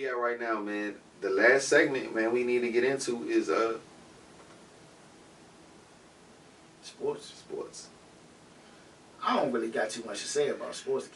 we at right now, man. The last segment, man, we need to get into is Sports. I don't really got too much to say about sports.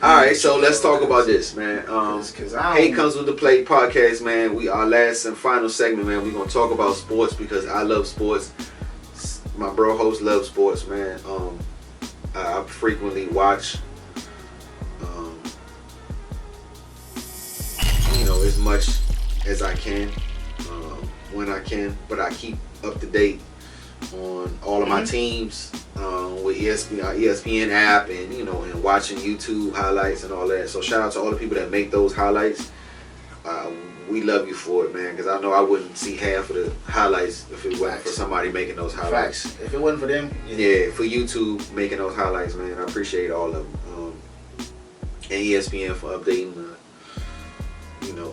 Alright, so let's talk about this, man. Hate Comes with the Plate podcast, man. Our last and final segment, man. We're gonna talk about sports because I love sports. My bro host loves sports, man. I frequently watch, as much as I can, when I can. But I keep up to date on all of my teams. With ESPN app and and watching YouTube highlights and all that. So shout out to all the people that make those highlights. We love you for it, man, because I know I wouldn't see half of the highlights if it wasn't for somebody making those highlights. Facts. If it wasn't for them, yeah, for YouTube making those highlights, man, I appreciate all of them. And ESPN for updating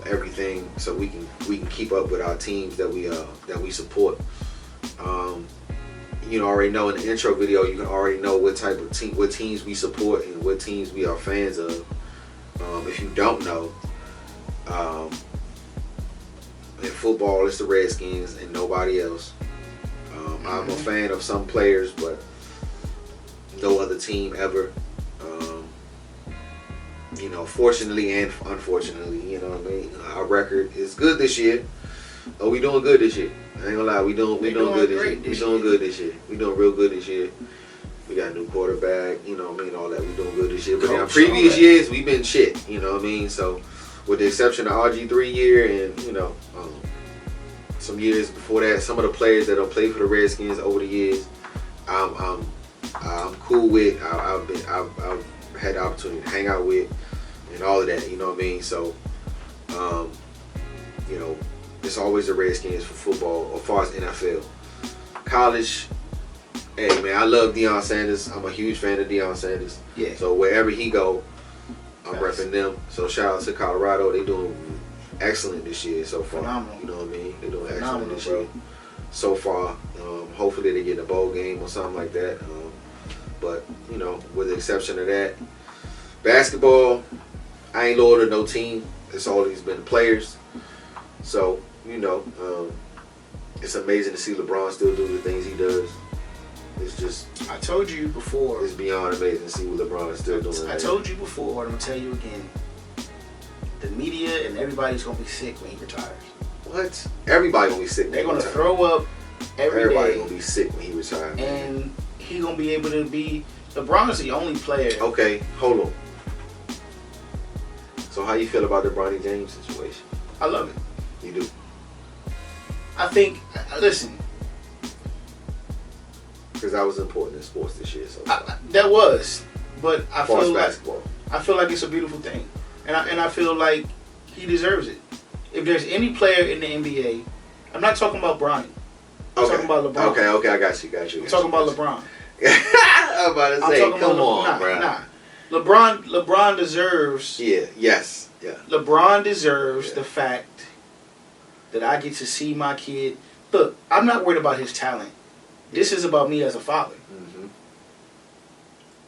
everything so we can keep up with our teams that we support. You already know in the intro video, you can already know what type of what teams we support and what teams we are fans of. If you don't know, in football it's the Redskins and nobody else. I'm a fan of some players, but no other team ever. Fortunately and unfortunately, our record is good this year. Oh, we doing good this year. I ain't gonna lie, we doing good this year. We doing good this year. We doing real good this year. We got a new quarterback, all that. We doing good this year. But in our previous years, we've been shit, So, with the exception of RG3 year and, some years before that, some of the players that have played for the Redskins over the years, I'm cool with. I've had the opportunity to hang out with and all of that, So, it's always the Redskins for football as far as NFL. College, hey man, I love Deion Sanders. I'm a huge fan of Deion Sanders. Yeah. So wherever he go, I'm repping them. So shout out to Colorado. They doing excellent this year so far. Phenomenal. You know what I mean? They doing excellent this year so far. Hopefully they get a bowl game or something like that. But with the exception of that, basketball, I ain't loyal to no team. It's always been the players. So, it's amazing to see LeBron still do the things he does. It's just... I told you before. It's beyond amazing to see what LeBron is still doing. I told you before, and I'm going to tell you again. The media and everybody's going to be sick when he retires. What? Everybody going to be sick when They're he going to retires. throw up Everybody day. going to be sick when he retires. And he going to be able to be... LeBron is the only player... Okay, hold on. So how you feel about the Bronny James situation? I love it. You do? I think, listen. Because that was important in sports this year. So that was. But I feel like basketball. I feel like it's a beautiful thing. And I feel like he deserves it. If there's any player in the NBA, I'm not talking about Bronny. I'm talking about LeBron. Okay, I got you. I'm talking about LeBron. I'm about to say, come on, bro. Nah. LeBron deserves... Yes. LeBron deserves the fact that I get to see my kid. Look, I'm not worried about his talent. This is about me as a father. Mm-hmm.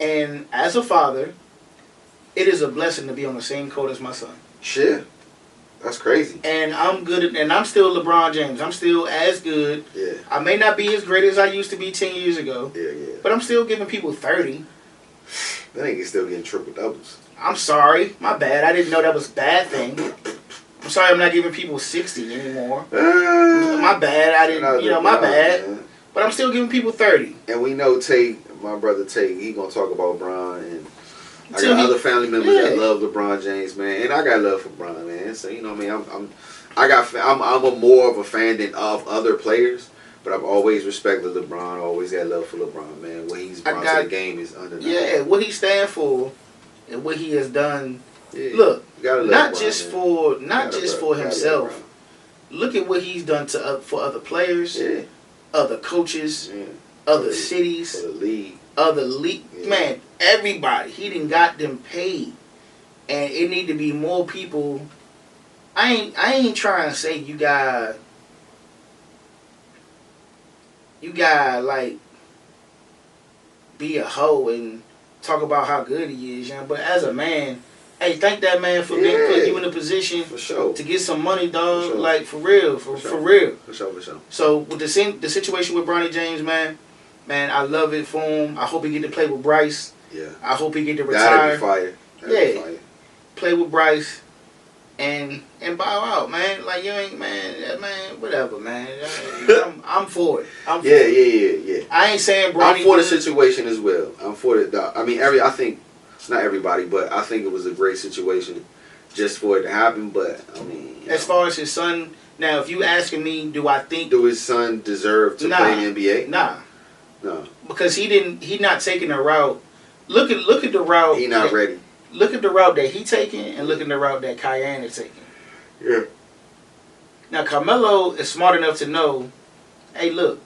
And as a father, it is a blessing to be on the same court as my son. Sure. That's crazy. And I'm good, and I'm still LeBron James. I'm still as good. Yeah. I may not be as great as I used to be 10 years ago. Yeah. But I'm still giving people 30. That nigga still getting triple doubles. I'm sorry. My bad. I didn't know that was a bad thing. I'm sorry I'm not giving people 60 anymore. My bad. I didn't, my bad. Man. But I'm still giving people 30. And we know Tate my brother Tate, he gonna talk about Bron, and I got other family members that love LeBron James, man, and I got love for Bron, man. So you know what I mean. I'm a more of a fan than of other players, but I've always respected LeBron. Always got love for LeBron, man. What he's brought to the game is undeniable. Yeah, what he stands for and what he has done. Yeah. Look, not just for himself. Look at what he's done for other players, other coaches, other cities, other league. Man, everybody. He done got them paid, and it need to be more people. I ain't trying to say you got like be a hoe and talk about how good he is, but as a man, hey, thank that man for being put you in a position to get some money, dog. Like for real, for real. For sure. So with the situation with Bronny James, man, I love it for him. I hope he get to play with Bryce. Yeah. I hope he get to retire. That'd be fire. Play with Bryce. And bow out, man. Like you ain't, man, whatever, man. I'm for it. Yeah. I ain't saying Bronny. I'm for the situation as well. I'm for it. I mean, I think not everybody, but I think it was a great situation just for it to happen. But I mean, as far as his son, now if you asking me, do his son deserve to play in the NBA? No, because he not taking the route. Look at the route. He not ready. Look at the route that he taking and look at the route that Cayenne is taking. Yeah. Now Carmelo is smart enough to know, hey, look,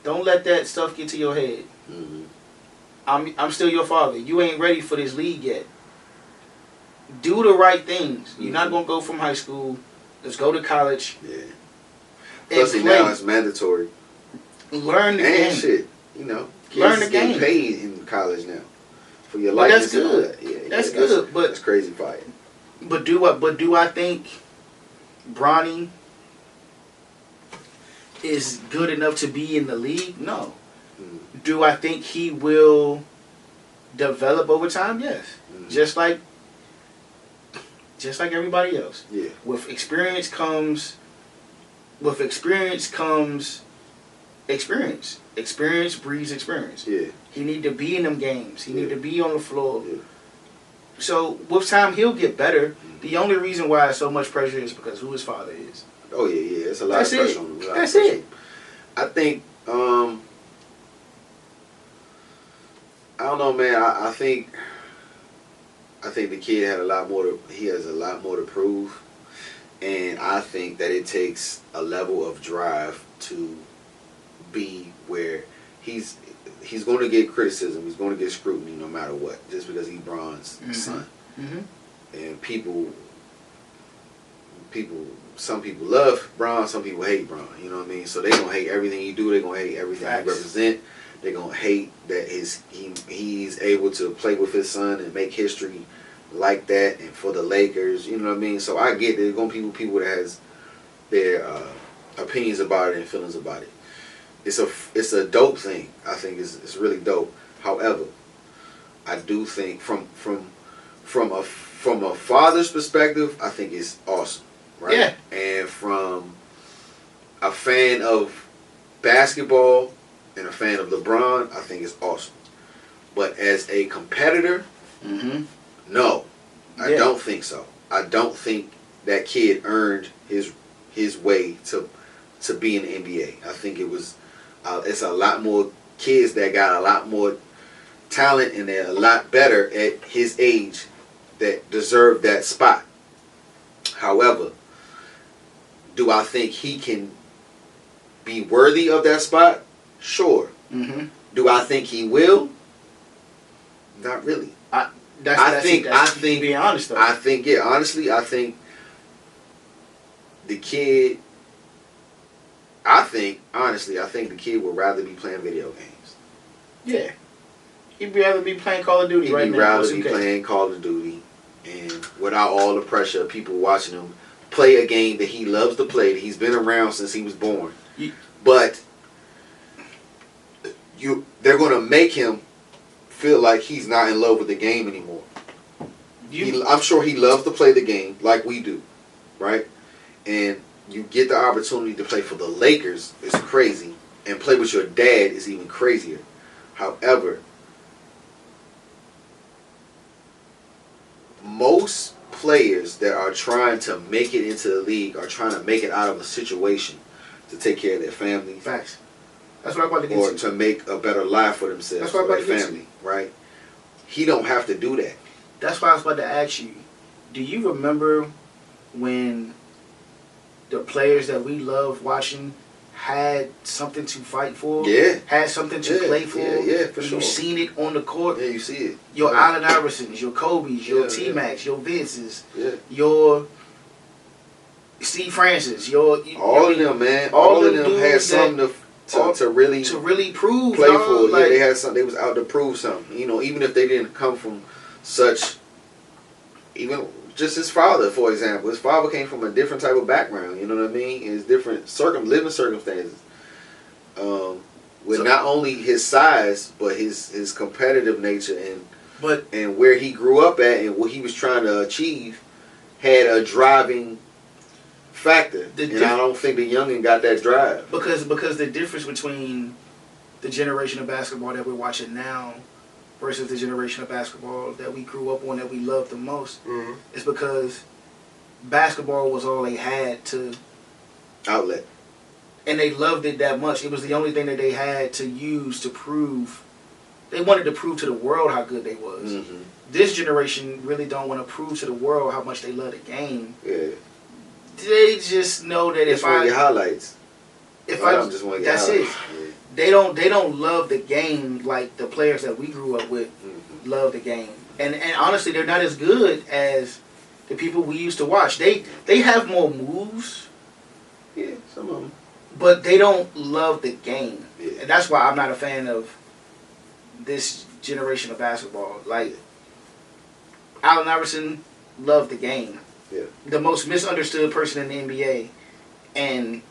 don't let that stuff get to your head. Mm-hmm. I'm still your father. You ain't ready for this league yet. Do the right things. You're not gonna go from high school. Let's go to college. Yeah. Plus, now it's mandatory. Learn the game. Shit, you know. Learn the game. Paid in college now. For your likeness. That's good. That's good. But that's crazy fire. But do I think Bronny is good enough to be in the league? No. Mm-hmm. Do I think he will develop over time? Yes. Mm-hmm. Just like everybody else. Yeah. With experience comes experience. Experience breeds experience. Yeah. He need to be in them games. He need to be on the floor. Yeah. So with time he'll get better. Mm-hmm. The only reason why so much pressure is because who his father is. Oh yeah. It's a lot of pressure on him. That's it. I think I don't know, man. I think the kid has a lot more to prove, and I think that it takes a level of drive to be where he's going to get criticism. He's going to get scrutiny no matter what, just because he's Bron's son. Mm-hmm. And some people love Bron, some people hate Bron. You know what I mean? So they gonna hate everything he do. They gonna hate everything he represent. They gonna hate that he's able to play with his son and make history like that, and for the Lakers. You know what I mean? So I get there's gonna be people that has their opinions about it and feelings about it. It's a dope thing. I think it's really dope. However, I do think from a father's perspective, I think it's awesome, right? Yeah. And from a fan of basketball and a fan of LeBron, I think it's awesome. But as a competitor, no, I don't think so. I don't think that kid earned his way to be in the NBA. I think it was it's a lot more kids that got a lot more talent and they're a lot better at his age that deserve that spot. However, do I think he can be worthy of that spot? Sure. Mm-hmm. Do I think he will? Not really. I think being honest though. Honestly, I think the kid. I think the kid would rather be playing video games. Yeah. He'd rather be playing Call of Duty right now. He'd rather be playing Call of Duty, and without all the pressure of people watching him play a game that he loves to play, that he's been around since he was born. But they're going to make him feel like he's not in love with the game anymore. I'm sure he loves to play the game like we do, right? And you get the opportunity to play for the Lakers, it's crazy, and play with your dad is even crazier. However, most players that are trying to make it into the league are trying to make it out of a situation to take care of their families. Facts. That's what I'm about to get or to make a better life for themselves or their family, right? He don't have to do that. That's why I was about to ask you, do you remember when the players that we love watching had something to fight for? Yeah. Had something to play for? Yeah, for sure. You seen it on the court? Yeah, you see it. Your Allen Iversons, your Kobe's, your T-Macs, your Vinces, your Steve Francis, all of them, man. All of them had something to really prove, play for. Like, they had something. They was out to prove something. You know, even if they didn't come from such, even just his father, for example. His father came from a different type of background. You know what I mean? His different living circumstances. With not only his size, but his competitive nature and where he grew up at and what he was trying to achieve had a driving factor. And I don't think the youngin got that drive. Because the difference between the generation of basketball that we're watching now versus the generation of basketball that we grew up on, that we loved the most, is because basketball was all they had to outlet. And they loved it that much. It was the only thing that they had to use to prove. They wanted to prove to the world how good they was. Mm-hmm. This generation really don't want to prove to the world how much they love the game. Yeah. They just know that if I get highlights. If I just want to get highlights. It. Yeah. They don't love the game like the players that we grew up with love the game. And honestly, they're not as good as the people we used to watch. They have more moves. Yeah, some of them. But they don't love the game. Yeah. And that's why I'm not a fan of this generation of basketball. Like, Allen Iverson loved the game. Yeah. The most misunderstood person in the NBA. And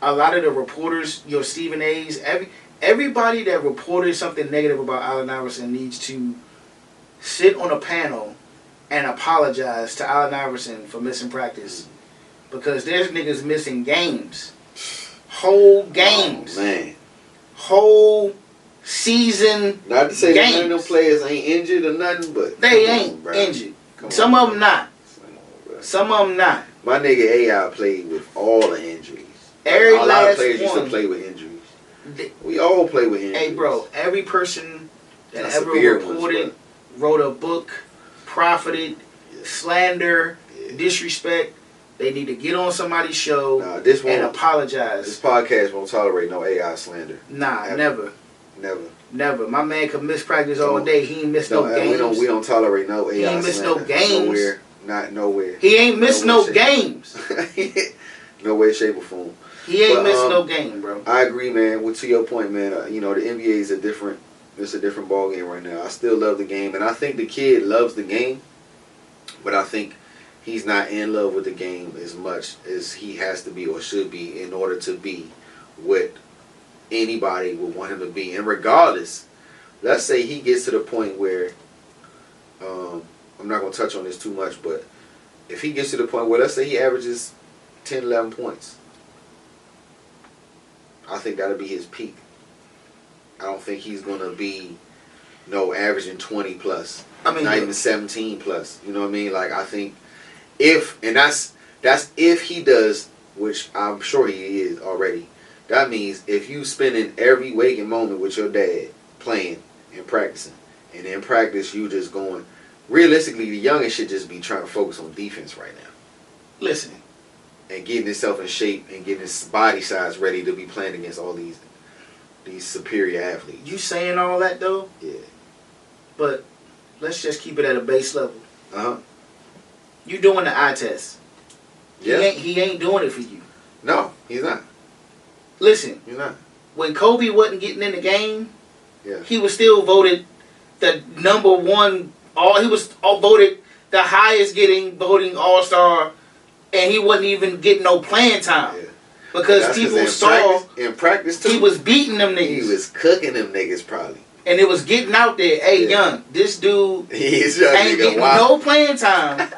a lot of the reporters, your Stephen A's, everybody that reported something negative about Allen Iverson needs to sit on a panel and apologize to Allen Iverson for missing practice. Because there's niggas missing games. Whole games. Oh, man. Whole season. Not to say that none of them players ain't injured or nothing, but they ain't injured. Some of them not. Some of them not. My nigga AI played with all the injuries. A lot of players used to play with injuries. We all play with injuries. Hey, bro, every person that ever reported, wrote a book, profited, slander, disrespect, they need to get on somebody's show and apologize. This podcast won't tolerate no AI slander. Nah, never. Never. My man can miss practice all day. He ain't miss no games. We don't tolerate no AI slander. He ain't miss no games. Nowhere. He ain't miss no games. No way, shape, or form. He ain't miss no game, bro. I agree, man. To your point, man, the NBA is a different ball game right now. I still love the game, and I think the kid loves the game, but I think he's not in love with the game as much as he has to be or should be in order to be what anybody would want him to be. And regardless, let's say he gets to the point where, I'm not going to touch on this too much, but if he gets to the point where, let's say he averages 10, 11 points, I think that'll be his peak. I don't think he's going to be, averaging 20 plus. I mean, not even 17 plus. You know what I mean? Like, I think that's if he does, which I'm sure he is already. That means if you spending every waking moment with your dad playing and practicing, and in practice you just going, realistically the youngest should just be trying to focus on defense right now. Listen. And getting himself in shape and getting his body size ready to be playing against all these superior athletes. You saying all that though? Yeah. But let's just keep it at a base level. Uh-huh. You doing the eye test. Yeah. He ain't doing it for you. No, he's not. Listen. He's not. When Kobe wasn't getting in the game, he was still voted the number one. He was voted the highest voting All-Star, and he wasn't even getting no playing time. Yeah. Because people saw in practice too, he was beating them niggas. He was cooking them niggas probably. And it was getting out there. Hey, young, this dude ain't getting no playing time,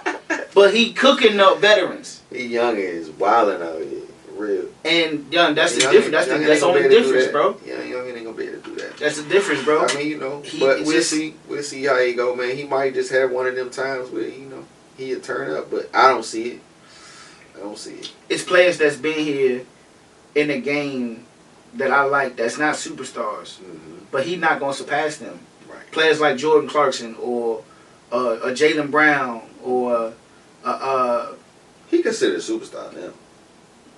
but he cooking up veterans. He young and is wilding out here, for real. And young, that's the difference. That's the only difference, bro. Yeah, young ain't gonna be able to do that. That's the difference, bro. I mean, but we'll see. We'll see how he go, man. He might just have one of them times where he'll turn up, but I don't see it. It's players that's been here in the game that I like. That's not superstars, but he's not gonna surpass them. Right. Players like Jordan Clarkson or a Jaylen Brown or he considered a superstar now.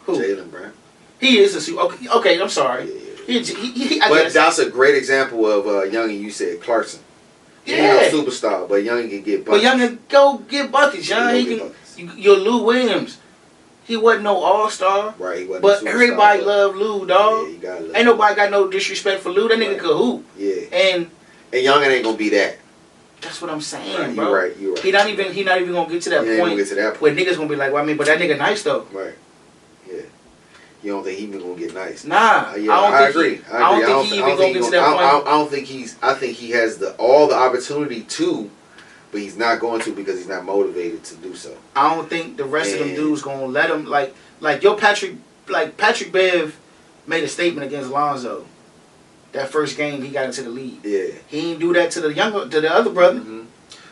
Who? Jaylen Brown. He is a super. Okay, I'm sorry. Yeah. But that's a great example of Youngin. You said Clarkson. Yeah. He's a superstar, but Youngin can get buckets. But Youngin go get buckets, Young. He can. Your Lou Williams. He wasn't no all-star. Right, he wasn't. But everybody loved Lou, dog. Yeah, you gotta love Ain't nobody got no disrespect for Lou. That nigga could hoop. Yeah. And Youngin ain't gonna be that. That's what I'm saying, right, bro. You're right. He not even gonna get to that point where niggas gonna be like, well, I mean, but that nigga nice though. Right. Yeah. You don't think he even gonna get nice? Nah. I agree. I don't think he even gonna get to that point. I think he has all the opportunity to, but he's not going to because he's not motivated to do so. I don't think the rest of them dudes gonna let him Patrick Bev made a statement against Lonzo. That first game he got into the league. Yeah. He didn't do that to the other brother. Mm-hmm.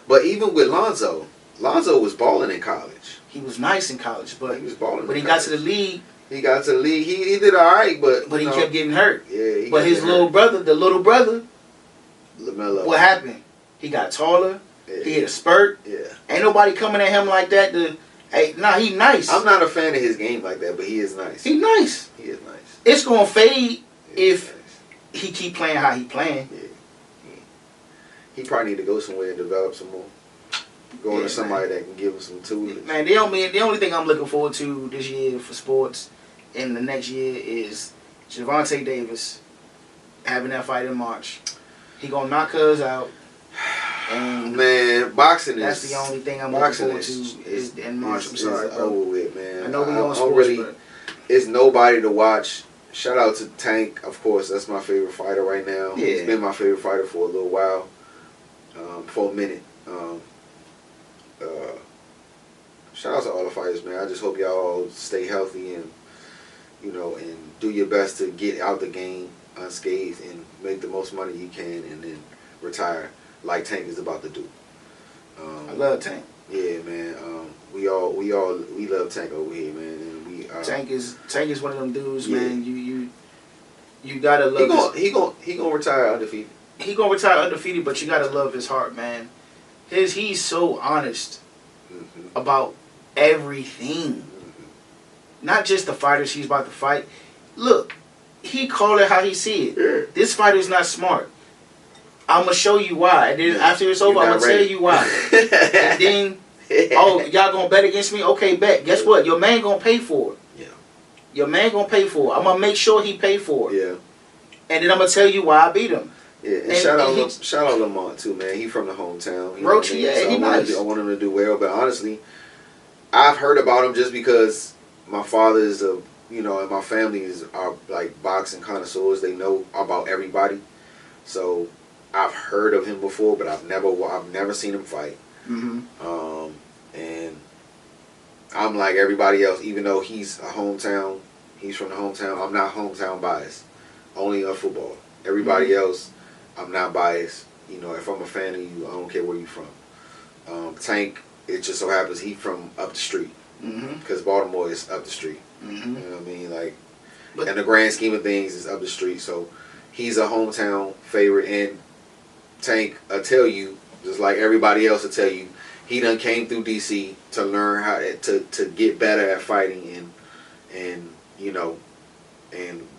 But even with Lonzo was balling in college. He was nice in college, but he was balling. When he got to the league, he he did all right, but he kept getting hurt. Yeah. But his little brother, LaMelo, what happened? He got taller. Yeah. He hit a spurt. Yeah. Ain't nobody coming at him like that. He nice. I'm not a fan of his game like that, but he is nice. He nice. He is nice. It's gonna fade if he keep playing how he playing. Yeah. He probably need to go somewhere and develop some more. Going to somebody that can give him some tools. Man, the only thing I'm looking forward to this year for sports in the next year is Gervonta Davis having that fight in March. He gonna knock us out. And man, boxing that's the only thing I'm looking forward to is in March. I'm sorry, bro. Over with, man. I know we on sports, but it's nobody to watch. Shout out to Tank, of course. That's my favorite fighter right now. Yeah. He's been my favorite fighter for a little while, for a minute. Shout out to all the fighters, man. I just hope y'all stay healthy and and do your best to get out the game unscathed and make the most money you can, and then retire like Tank is about to do. I love Tank. Yeah, man. We love Tank over here, man. And we Tank is one of them dudes, man. You gotta love. He gonna retire undefeated. He gonna retire undefeated, but you gotta love his heart, man. He's so honest about everything. Not just the fighters he's about to fight. Look, he called it how he see it. Yeah. This fighter's not smart. I'm gonna show you why. And then after it's over, I'm gonna tell you why. And then, y'all gonna bet against me? Okay, bet. Guess what? Your man gonna pay for it. Yeah. Your man gonna pay for it. I'm gonna make sure he pay for it. Yeah. And then I'm gonna tell you why I beat him. Yeah, and shout out Lamont too, man. He from the hometown. Roachy, yeah, he nice. I want him to do well, but honestly, I've heard about him just because my father is and my family are like boxing connoisseurs. They know about everybody, so I've heard of him before, but I've never seen him fight. Mm-hmm. And I'm like everybody else, even though he's from the hometown. I'm not hometown biased, only of football. Everybody else, I'm not biased. If I'm a fan of you, I don't care where you're from. Tank, it just so happens he from up the street. Because Baltimore is up the street. Mm-hmm. You know what I mean? Like, in the grand scheme of things, it's up the street. So he's a hometown favorite. And Tank, I'll tell you, just like everybody else will tell you, he done came through D.C. to learn how to get better at fighting and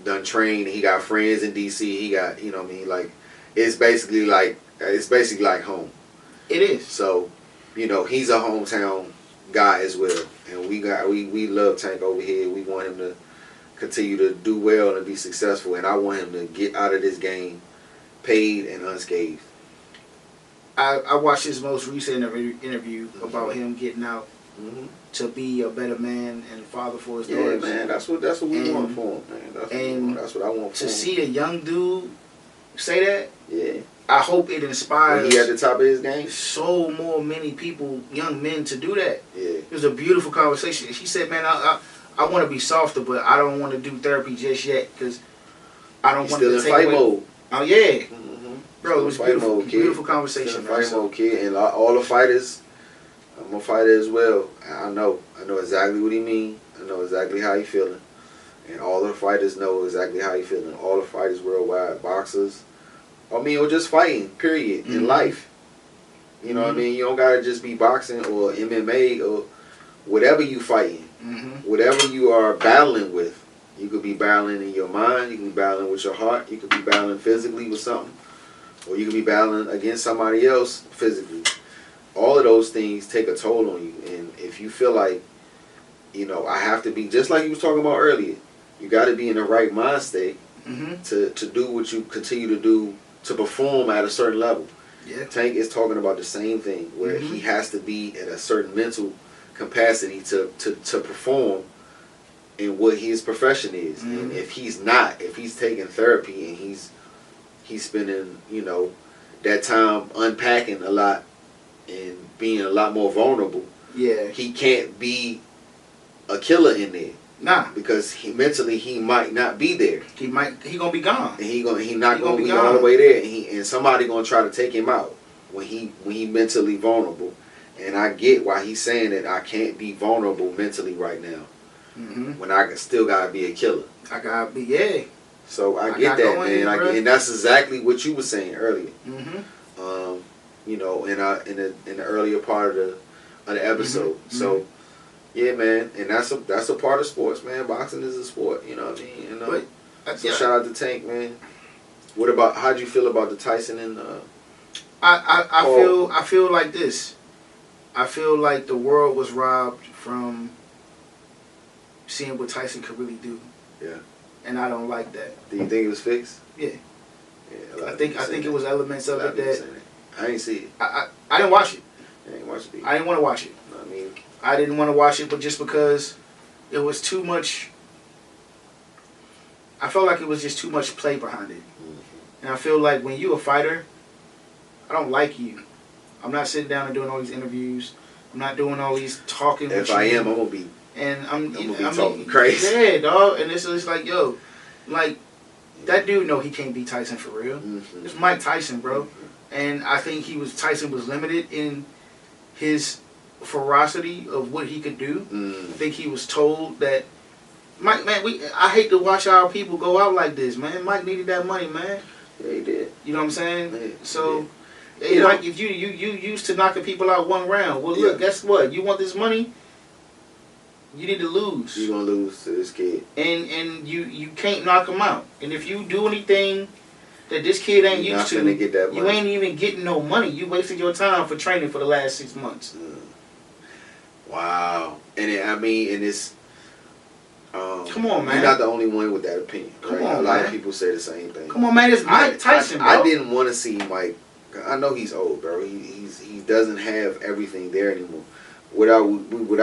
done trained. He got friends in D.C. He got, like, it's basically like home. It is. So, he's a hometown guy as well. And we love Tank over here. We want him to continue to do well and be successful. And I want him to get out of this game paid and unscathed. I watched his most recent interview about him getting out to be a better man and father for his daughters. Yeah, man, that's what we want for him, man. That's what I want for him. To see a young dude say that, yeah, I hope it inspires. He at the top of his game. So many people, young men, to do that. Yeah, it was a beautiful conversation. She said, "Man, I want to be softer, but I don't want to do therapy just yet because I don't want to take away." Oh yeah, bro, it was beautiful. Beautiful conversation. Fight mode, kid, and all the fighters. I'm a fighter as well. I know exactly what he mean. I know exactly how he feeling, and all the fighters know exactly how he feeling. All the fighters worldwide, boxers. I mean, or just fighting. Period in life. You know what I mean? You don't gotta just be boxing or MMA or whatever you fighting. Whatever you are battling with. You could be battling in your mind. You can be battling with your heart. You could be battling physically with something, or you could be battling against somebody else physically. All of those things take a toll on you, and if you feel like, I have to be, just like you was talking about earlier, you got to be in the right mind state to do what you continue to do, to perform at a certain level. Yeah. Tank is talking about the same thing, where he has to be at a certain mental capacity to perform in what his profession is. And if he's not, if he's taking therapy and he's spending, that time unpacking a lot and being a lot more vulnerable, he can't be a killer in there. Nah, because mentally he might not be there. He gonna be gone. And he not gonna be all the way there. And somebody gonna try to take him out when he mentally vulnerable. And I get why he's saying that I can't be vulnerable mentally right now. When I still gotta be a killer. I gotta be So I get that, man. And that's exactly what you were saying earlier. In the earlier part of the episode. So. Yeah, man, and that's a part of sports, man. Boxing is a sport, you know what I mean? So shout out to Tank, man. What about, how'd you feel about the Tyson and I feel like this. I feel like the world was robbed from seeing what Tyson could really do. Yeah. And I don't like that. Do you think it was fixed? Yeah. I think it was elements of it that I didn't see it. I didn't watch it. I didn't watch it. I didn't want to watch it. I didn't want to watch it, but just because it was too much, I felt like it was just too much play behind it. And I feel like when you're a fighter, I don't like you. I'm not sitting down and doing all these interviews. I'm not doing all these talking with you. If I am, I'm going to be. And I'm talking crazy. Yeah, dog. And it's like, yo, like, that dude know he can't beat Tyson for real. It's Mike Tyson, bro. And I think Tyson was limited in his ferocity of what he could do. I think he was told that Mike, man, I hate to watch our people go out like this, man. Mike needed that money, man. Yeah, he did. You know what I'm saying? Yeah, so, hey, Mike, if you used to knocking people out one round, well, look, guess what? You want this money? You need to lose. You're gonna lose to this kid, and you can't knock him out. And if you do anything that this kid ain't used to, get that money. You ain't even getting no money. You wasted your time for training for the last 6 months. Wow. And it's come on, man. You're not the only one with that opinion. Right? Come on, a lot of people say the same thing. Come on, man. It's Mike Tyson, bro. I didn't want to see Mike. I know he's old, bro. He doesn't have everything there anymore. What I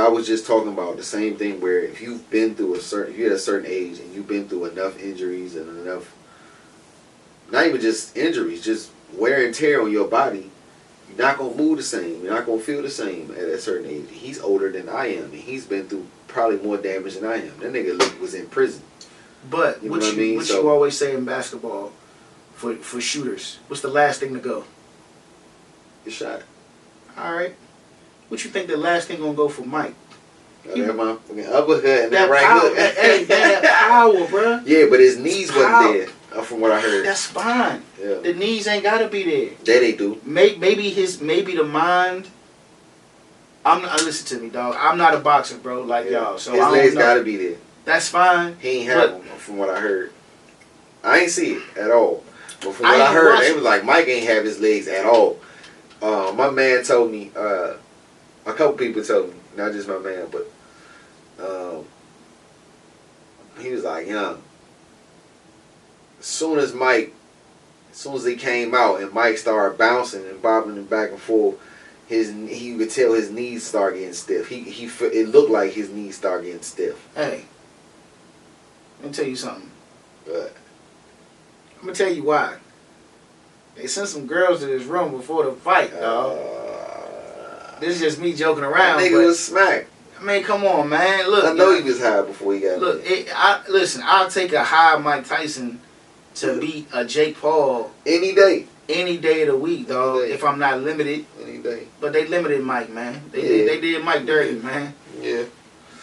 was just talking about, the same thing where if you've been through if you're at a certain age and you've been through enough injuries and enough, not even just injuries, just wear and tear on your body, you're not going to move the same. You're not going to feel the same at a certain age. He's older than I am, and he's been through probably more damage than I am. That nigga was in prison. But what you always say in basketball for shooters, what's the last thing to go? Your shot. All right. What you think the last thing going to go for Mike? That my fucking uppercut and that right hook. That power, bro. Yeah, but his knees wasn't there. From what I heard, that's fine. Yeah. The knees ain't gotta be there. There they do. Maybe the mind. Listen to me, dog. I'm not a boxer, bro, like y'all. So his legs gotta be there. That's fine. He ain't have them, from what I heard. I ain't see it at all. But from what I heard, it was like Mike ain't have his legs at all. My man told me. A couple people told me, not just my man, but he was like, as soon as he came out and Mike started bouncing and bobbing and back and forth, you could tell his knees start getting stiff. It looked like his knees started getting stiff. Hey, let me tell you something. But I'm gonna tell you why. They sent some girls to this room before the fight, dog. This is just me joking around. That nigga was smacked. I mean, come on, man. Look, I know he was high before he got. Listen, I'll take a high Mike Tyson to beat a Jake Paul any day of the week, dog. If I'm not limited, any day. But they limited Mike, man. They did Mike dirty, man. Yeah.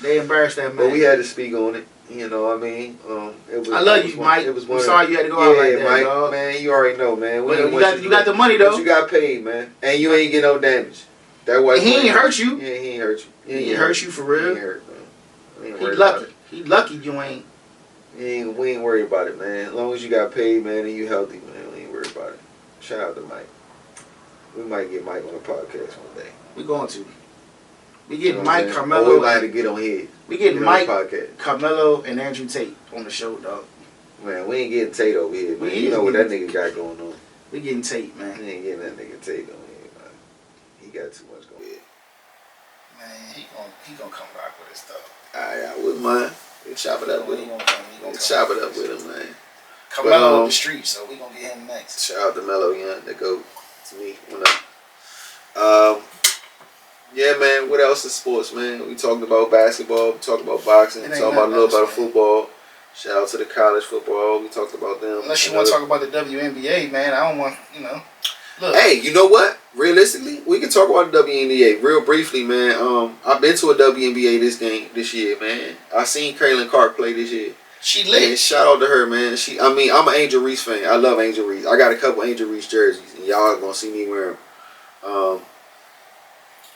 They embarrassed that man. But we had to speak on it. You know what I mean? I love you, Mike. I'm sorry you had to go out like that, Mike, dog. Man, you already know, man. You got the money, though. But you got paid, man. And you ain't get no damage. That was he ain't hurt you. Yeah, he ain't hurt you. He ain't hurt you for real. He ain't hurt, man. He lucky. He lucky you ain't. We ain't worried about it, man. As long as you got paid, man, and you healthy, man, we ain't worried about it. Shout out to Mike. We might get Mike on the podcast one day. We going to. We getting Mike, Carmelo. Oh, we might have to get on here. We getting Mike, Carmelo, and Andrew Tate on the show, dog. Man, we ain't getting Tate over here, man. You know what that nigga got going on. We getting Tate, man. We ain't getting that nigga Tate on here, man. He got too much going on. Man, he gonna come rock with his stuff. I wouldn't mind. We chop it up with him. Chop it up with him, man. Carmelo up the street, so we gonna get him next. Shout out to Melo, Young, the GOAT. To me, what up? Yeah, man. What else is sports, man? We talked about basketball. We talked about boxing. We talked about a little bit of football. Shout out to the college football. We talked about them. Unless you want to talk about the WNBA, man. I don't want, Look. Hey, you know what? Realistically, we can talk about the WNBA real briefly, man. I've been to a WNBA this year, man. I seen Kaylin Clark play this year. She lit. And shout out to her, man. I'm an Angel Reese fan. I love Angel Reese. I got a couple Angel Reese jerseys, and y'all are gonna see me wear them.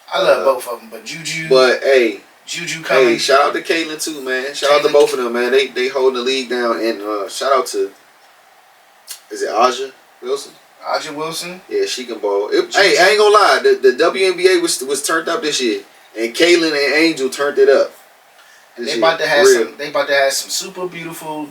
I love both of them, but Juju. But hey, Juju coming. Hey, shout out to Caitlin too, man. Shout out to both of them, man. They holding the league down, and shout out to, is it Aja Wilson? Aja Wilson. Yeah, she can ball. Hey, I ain't gonna lie. The WNBA was turned up this year, and Caitlin and Angel turned it up. They about to have some super beautiful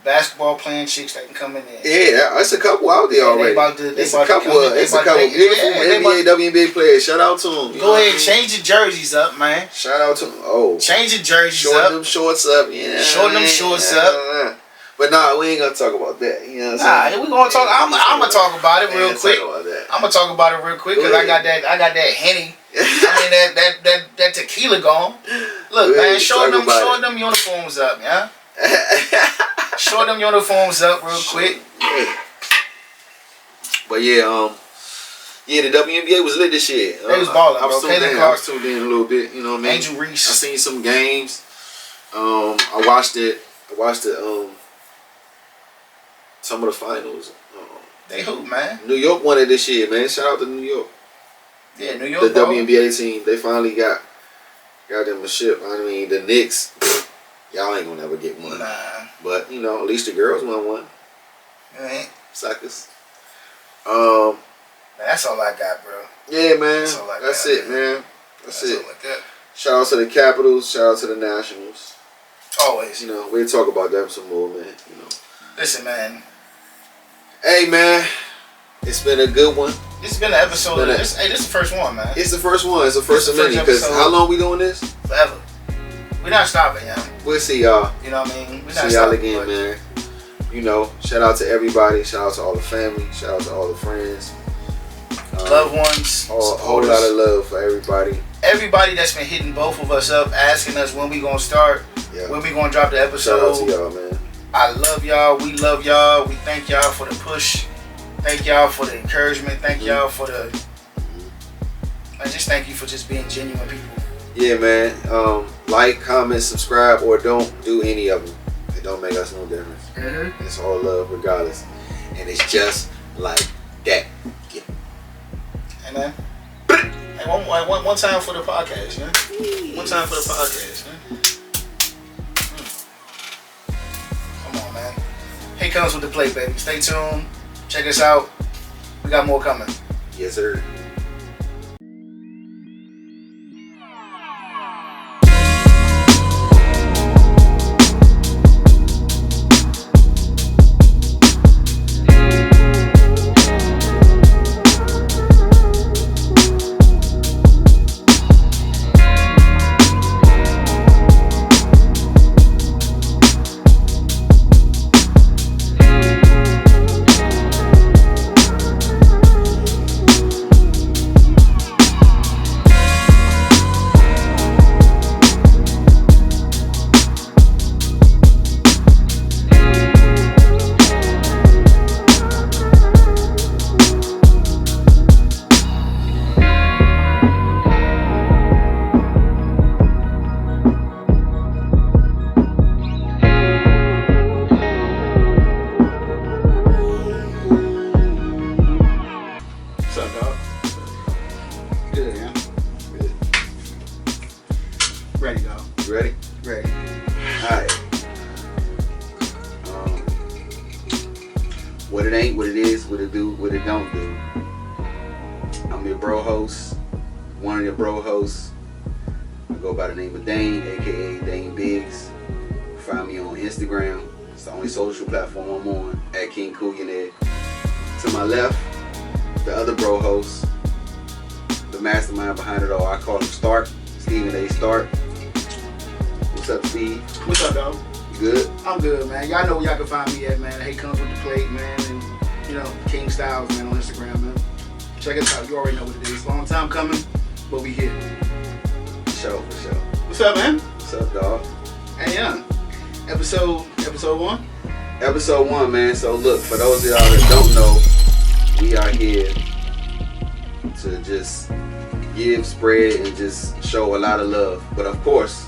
basketball playing chicks that can come in there. Yeah, it's a couple out there already. It's a couple beautiful NBA, WNBA players. Shout out to them. Go ahead, change your jerseys up, man. Shout out to them. Oh, change your jerseys up. Shorten them shorts up. Yeah, shorten them shorts up. But nah, we ain't gonna talk about that. You know what I'm saying? We gonna talk. I'm gonna talk about it real quick. I'm gonna talk about it real quick because I got that Henny. I mean that tequila gone. Look, man, shorten them uniforms up, yeah. Short them uniforms up real quick. But yeah, the WNBA was lit this year. They was balling, I was tuned in a little bit. You know what I mean? Angel Reese. I seen some games. I watched it. Some of the finals. They hoop, man. New York won it this year, man. Shout out to New York. Yeah, New York. The WNBA team, they finally got them a ship. I mean, the Knicks. Y'all ain't gonna never get one. Nah. But, at least the girls won one. Right. Suckers. Man, that's all I got, bro. Yeah, man. That's it, man. That's it. All I got. Shout out to the Capitals. Shout out to the Nationals. Always. We'll talk about them some more, man. Listen, man. Hey, man. It's been a good one. This has been an episode. This is the first one, man. It's the first one. It's the first of many. Because how long we doing this? Forever. We're not stopping, y'all. We'll see y'all. You know what I mean? See y'all again, man. Shout out to everybody. Shout out to all the family. Shout out to all the friends. Loved ones. A whole lot of love for everybody. Everybody that's been hitting both of us up, asking us when we gonna start, when we gonna drop the episode. Shout out to y'all, man. I love y'all. We love y'all. We thank y'all for the push. Thank y'all for the encouragement. Thank y'all for the... I just thank you for just being genuine people. Yeah, man. Like, comment, subscribe, or don't do any of them. It don't make us no difference. Mm-hmm. It's all love regardless. And it's just like that. Yeah. Hey, man. Hey, one time for the podcast, man. One time for the podcast, man. Come on, man. Here comes with the play, baby. Stay tuned. Check us out. We got more coming. Yes, sir. I'm your bro host, one of your bro hosts. I go by the name of Dane, aka Dane Biggs. Find me on Instagram. It's the only social platform I'm on, at King Couillionaire. To my left, the other bro host, the mastermind behind it all. I call him Stark, Stephen A. Stark. What's up, Steve? What's up, dog? You good? I'm good, man. Y'all know where y'all can find me at, man. Hate Comes With The Plate, man. And, you know, King Styles, man, on Instagram, man. Check us out. You already know what it is. Long time coming, but we here. For sure. What's up, man? What's up, dog? Hey, young. Episode 1? Episode 1, man. So look, for those of y'all that don't know, we are here to just give, spread, and just show a lot of love. But of course,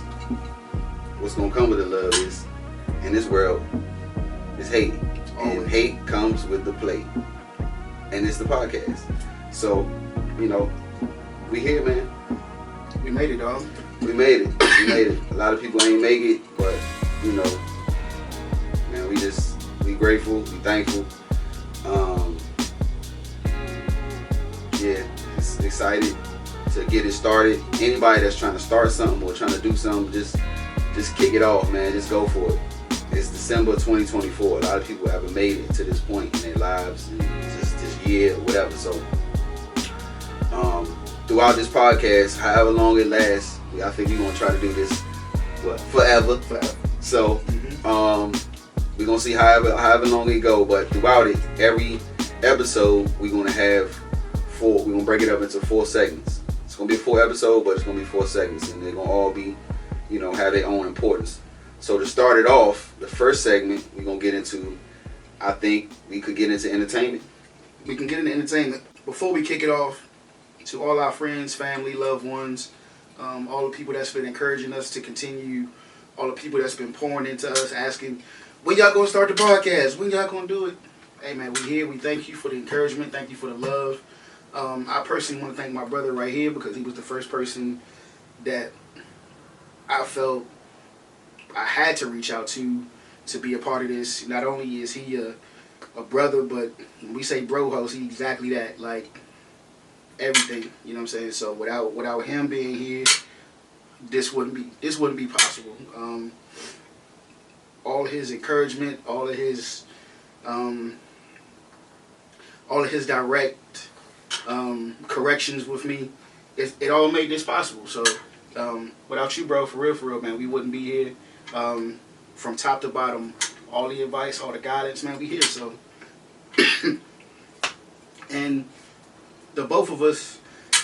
what's gonna come with the love is, in this world, is hate. And hate comes with the plate. And it's the podcast. So, you know, we here, man. We made it, dog. We made it. A lot of people ain't make it, but, you know, man, we grateful, we thankful. Yeah, just excited to get it started. Anybody that's trying to start something or trying to do something, just kick it off, man. Just go for it. It's December 2024. A lot of people haven't made it to this point in their lives, and just this year or whatever. So, throughout this podcast, however long it lasts, I think we're gonna try to do this forever. So, we're gonna see however long it go. But throughout it, every episode we're gonna break it up into 4 segments. It's gonna be a 4 episode, but it's gonna be 4 segments, and they're gonna all be, you know, have their own importance. So to start it off, the first segment we're gonna get into, I think we could get into entertainment. We can get into entertainment. Before we kick it off, to all our friends, family, loved ones, all the people that's been encouraging us to continue, all the people that's been pouring into us, asking, when y'all gonna start the podcast? When y'all gonna do it? Hey man, we here. We thank you for the encouragement. Thank you for the love. I personally want to thank my brother right here because he was the first person that I felt I had to reach out to be a part of this. Not only is he a brother, but when we say bro host, he's exactly that. Like, everything. You know what I'm saying? So without him being here, this wouldn't be possible. All his encouragement, all of his direct corrections with me, it all made this possible. So without you, bro, for real, man, we wouldn't be here. From top to bottom, all the advice, all the guidance, man, we here. So, and the both of us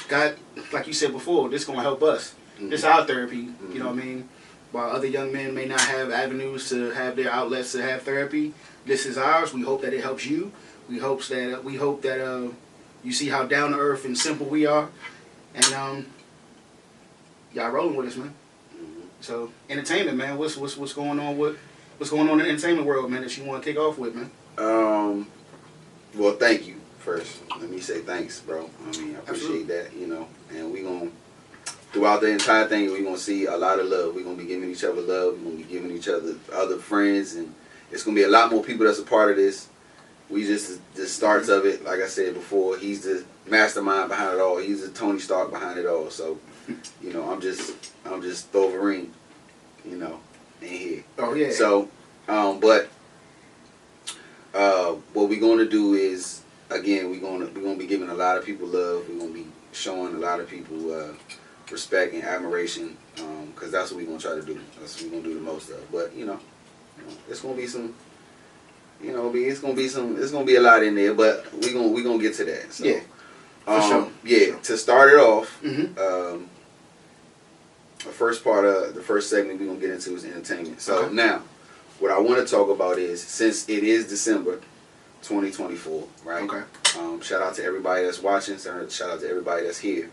got, like you said before, this gonna help us. Mm-hmm. This our therapy. Mm-hmm. You know what I mean? While other young men may not have avenues to have their outlets to have therapy, this is ours. We hope that it helps you. We hope that you see how down to earth and simple we are, and y'all rolling with us, man. So, entertainment, man. What's going on in the entertainment world, man, that you want to kick off with, man? Well, thank you first. Let me say thanks, bro. I mean, I appreciate that, you know. And we gonna, throughout the entire thing, we gonna see a lot of love. We gonna be giving each other love. We gonna be giving each other friends, and it's gonna be a lot more people that's a part of this. We just the starts of it. Like I said before, he's the mastermind behind it all. He's the Tony Stark behind it all. So, you know, I'm just Wolverine, you know, in here. Oh yeah. So, but what we're gonna do is, again, we're gonna be giving a lot of people love. We're gonna be showing a lot of people respect and admiration, because that's what we're gonna try to do. That's what we're gonna do the most of. But you know, it's gonna be some. You know, it's gonna be a lot in there, but we gonna get to that. So, yeah, for sure. Yeah. To start it off, mm-hmm. The first part of the first segment we're gonna get into is entertainment. So now, what I want to talk about is, since it is December 2024, right? Okay. Shout out to everybody that's watching. Shout out to everybody that's here.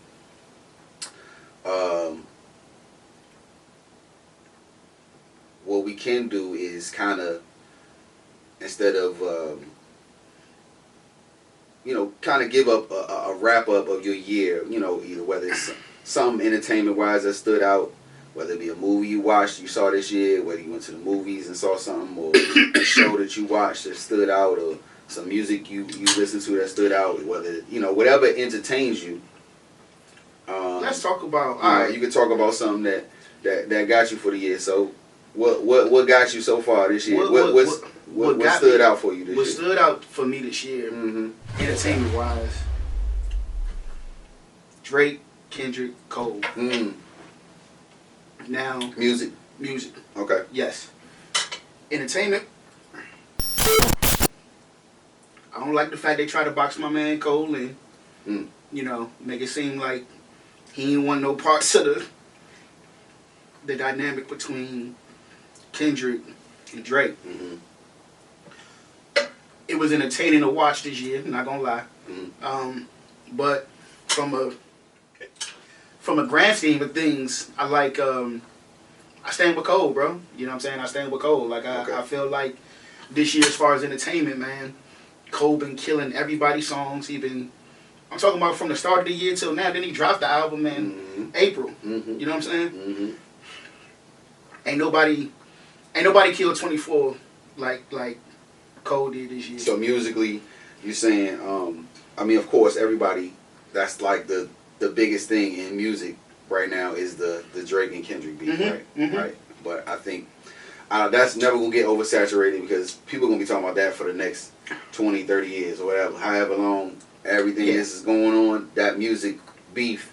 What we can do is kind of, instead of, kind of give up a wrap up of your year, either whether it's something entertainment wise that stood out, whether it be a movie you watched, you saw this year, whether you went to the movies and saw something, or a show that you watched that stood out, or some music you listen to that stood out, whether whatever entertains you. Let's talk about. You can talk about something that got you for the year. So what got you so far this year? What stood out for you this year? What stood out for me this year, entertainment wise, Drake, Kendrick, Cole. Now music. Okay. Yes. Entertainment. I don't like the fact they try to box my man Cole and make it seem like he ain't want no parts of the dynamic between Kendrick and Drake. It was entertaining to watch this year, not gonna lie. But from a grand scheme of things, I like I stand with Cole, bro. You know what I'm saying? I stand with Cole. Like I feel like this year, as far as entertainment, man, Cole been killing everybody's songs. I'm talking about from the start of the year till now. Then he dropped the album in April. You know what I'm saying? Ain't nobody killed 24 like Cole did this year. So musically, you saying? I mean, of course, everybody. That's like the biggest thing in music right now is the Drake and Kendrick beat, right? Right. But I think that's never gonna get oversaturated because people are gonna be talking about that for the next 20, 30 years or whatever, however long everything is going on. That music beef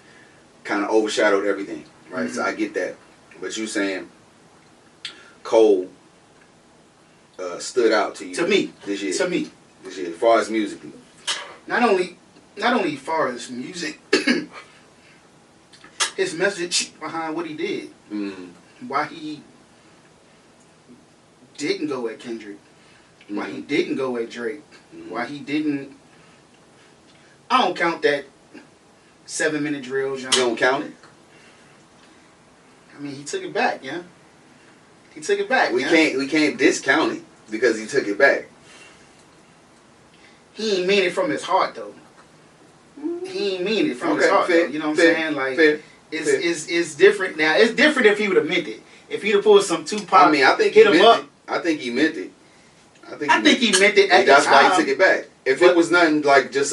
kind of overshadowed everything, right? So I get that. But you saying Cole stood out to you this year? To me. This year, as far as musically. Not only as far as music, his message behind what he did. Why he didn't go at Kendrick. Why he didn't go at Drake. Why he didn't. I don't count that 7-minute drill, John. You don't count it? I mean, he took it back, yeah. He took it back. We can't discount it because he took it back. He ain't mean it from his heart though. He ain't mean it from his heart. Though. You know what I'm saying? Like it's different now. It's different if he would have meant it. If he'd have pulled some Tupac, I mean, I think hit him up. I think he meant it. I think he meant it at the time. That's why he took it back. If it was nothing like just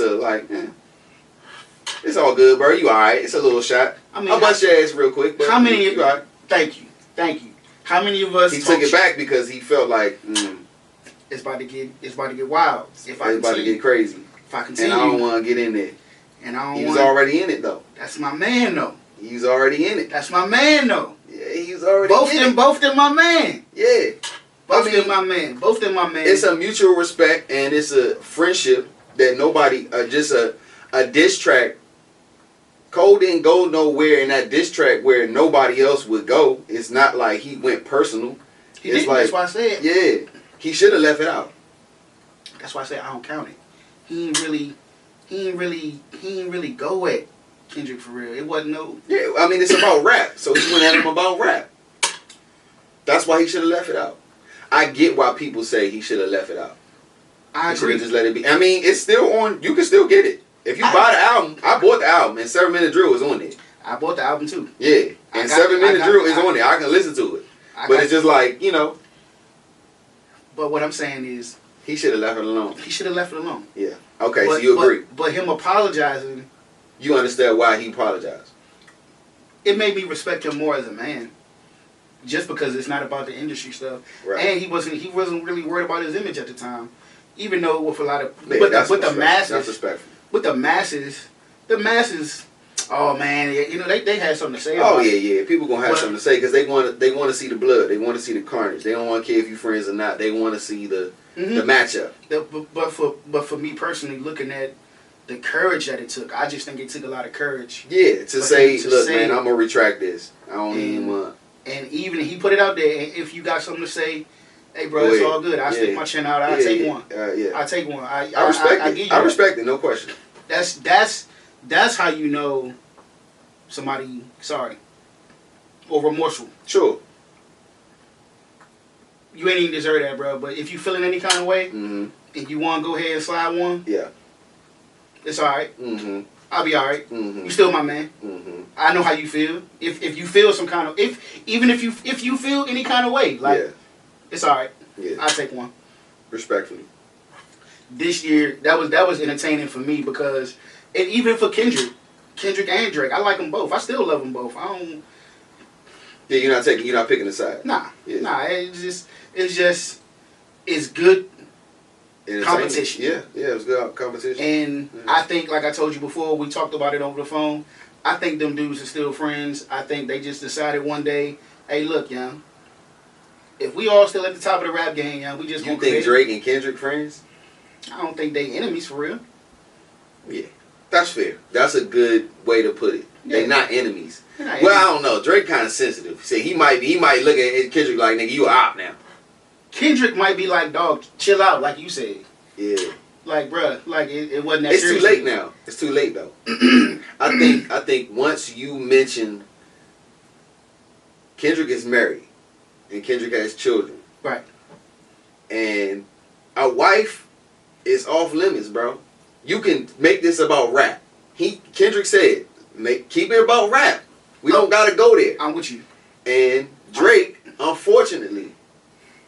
it's all good, bro. You all right? It's a little shot. I mean, I'll bust your ass real quick. But how many? You all right? Thank you. How many of us? He took it back because he felt like it's about to get wild. It's about to get crazy. If I continue, and I don't want to get in there. And I don't. He was already in it though. That's my man though. He was already in it. That's my man though. Yeah, he was already in it. Both them my man. Yeah. Both them my man. Both them my man. It's a mutual respect and it's a friendship that nobody, just a diss track. Cole didn't go nowhere in that diss track where nobody else would go. It's not like he went personal. That's why I said. Yeah. He should have left it out. That's why I said I don't count it. He ain't really go at Kendrick for real. It wasn't no. Yeah, I mean it's about rap, so he went at him about rap. That's why he should have left it out. I get why people say he should have left it out. I agree. Just let it be. I mean, it's still on. You can still get it if you buy the album. I bought the album, and 7-minute drill was on it. I bought the album too. Yeah, and 7-minute drill is on it. I can listen to it, but it's just like But what I'm saying is, he should have left it alone. He should have left it alone. Yeah. Okay, so you agree. But him apologizing. You understand why he apologized. It made me respect him more as a man. Just because it's not about the industry stuff. Right. And he wasn't really worried about his image at the time. Even though with a lot of the masses. That's respectful. With the masses, oh man, they had something to say. Oh yeah. People gonna have something to say because they want to see the blood. They want to see the carnage. They don't want to care if you friends or not. They want to see the matchup. But for me personally, looking at the courage that it took, I just think it took a lot of courage. Yeah, to say, look, man, I'm gonna retract this. I don't even want. And even he put it out there. If you got something to say, hey bro, it's all good. I stick my chin out. I take one. I take one. I respect it. I respect it. No question. That's how you know somebody sorry or remorseful. Sure. You ain't even deserve that, bro. But if you feeling any kind of way, and you want to go ahead and slide one, it's all right. I'll be all right. You still my man. I know how you feel. If you feel some kind of if you feel any kind of way, like it's all right. Yeah. I take one. Respectfully. this year, that was entertaining for me because, and even for Kendrick and Drake, I like them both. I still love them both. I don't. Yeah, you're not picking a side. Nah. It's good competition. Yeah, it was good competition. And I think, like I told you before, we talked about it over the phone. I think them dudes are still friends. I think they just decided one day, hey, look, young, if we all still at the top of the rap game, young, we just. You think Drake and Kendrick friends? I don't think they enemies for real. Yeah, that's fair. That's a good way to put it. Yeah. They not enemies. Well, I don't know. Drake kind of sensitive. See, he might look at Kendrick like, nigga, you a op now. Kendrick might be like, dog, chill out, like you said. Yeah. Like, bruh, like it wasn't that It's serious. too late now. It's too late though. I think once you mention Kendrick is married and Kendrick has children. Right. And a wife is off limits, bro. You can make this about rap. Kendrick said, keep it about rap. We don't gotta go there. I'm with you. And Drake, unfortunately,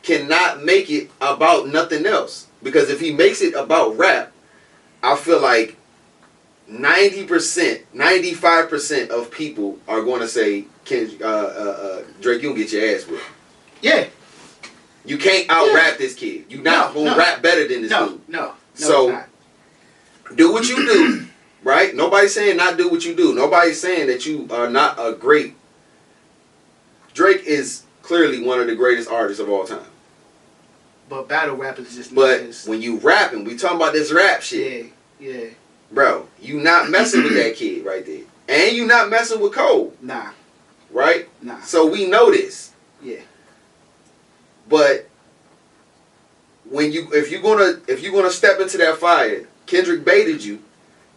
cannot make it about nothing else. Because if he makes it about rap, I feel like 90%, 95% of people are going to say, Drake, you'll get your ass whipped. Yeah. You can't out-rap this kid. You're not going to rap better than this dude. No, so, do what you do, right? Nobody's saying not do what you do. Nobody's saying that you are not a great... Drake is clearly one of the greatest artists of all time. But battle rap is just... But when you rapping, we talking about this rap shit. Yeah. Bro, you not messing with that kid right there. And you not messing with Cole. Nah. Right? Nah. So we know this. Yeah. But if you're gonna step into that fire, Kendrick baited you.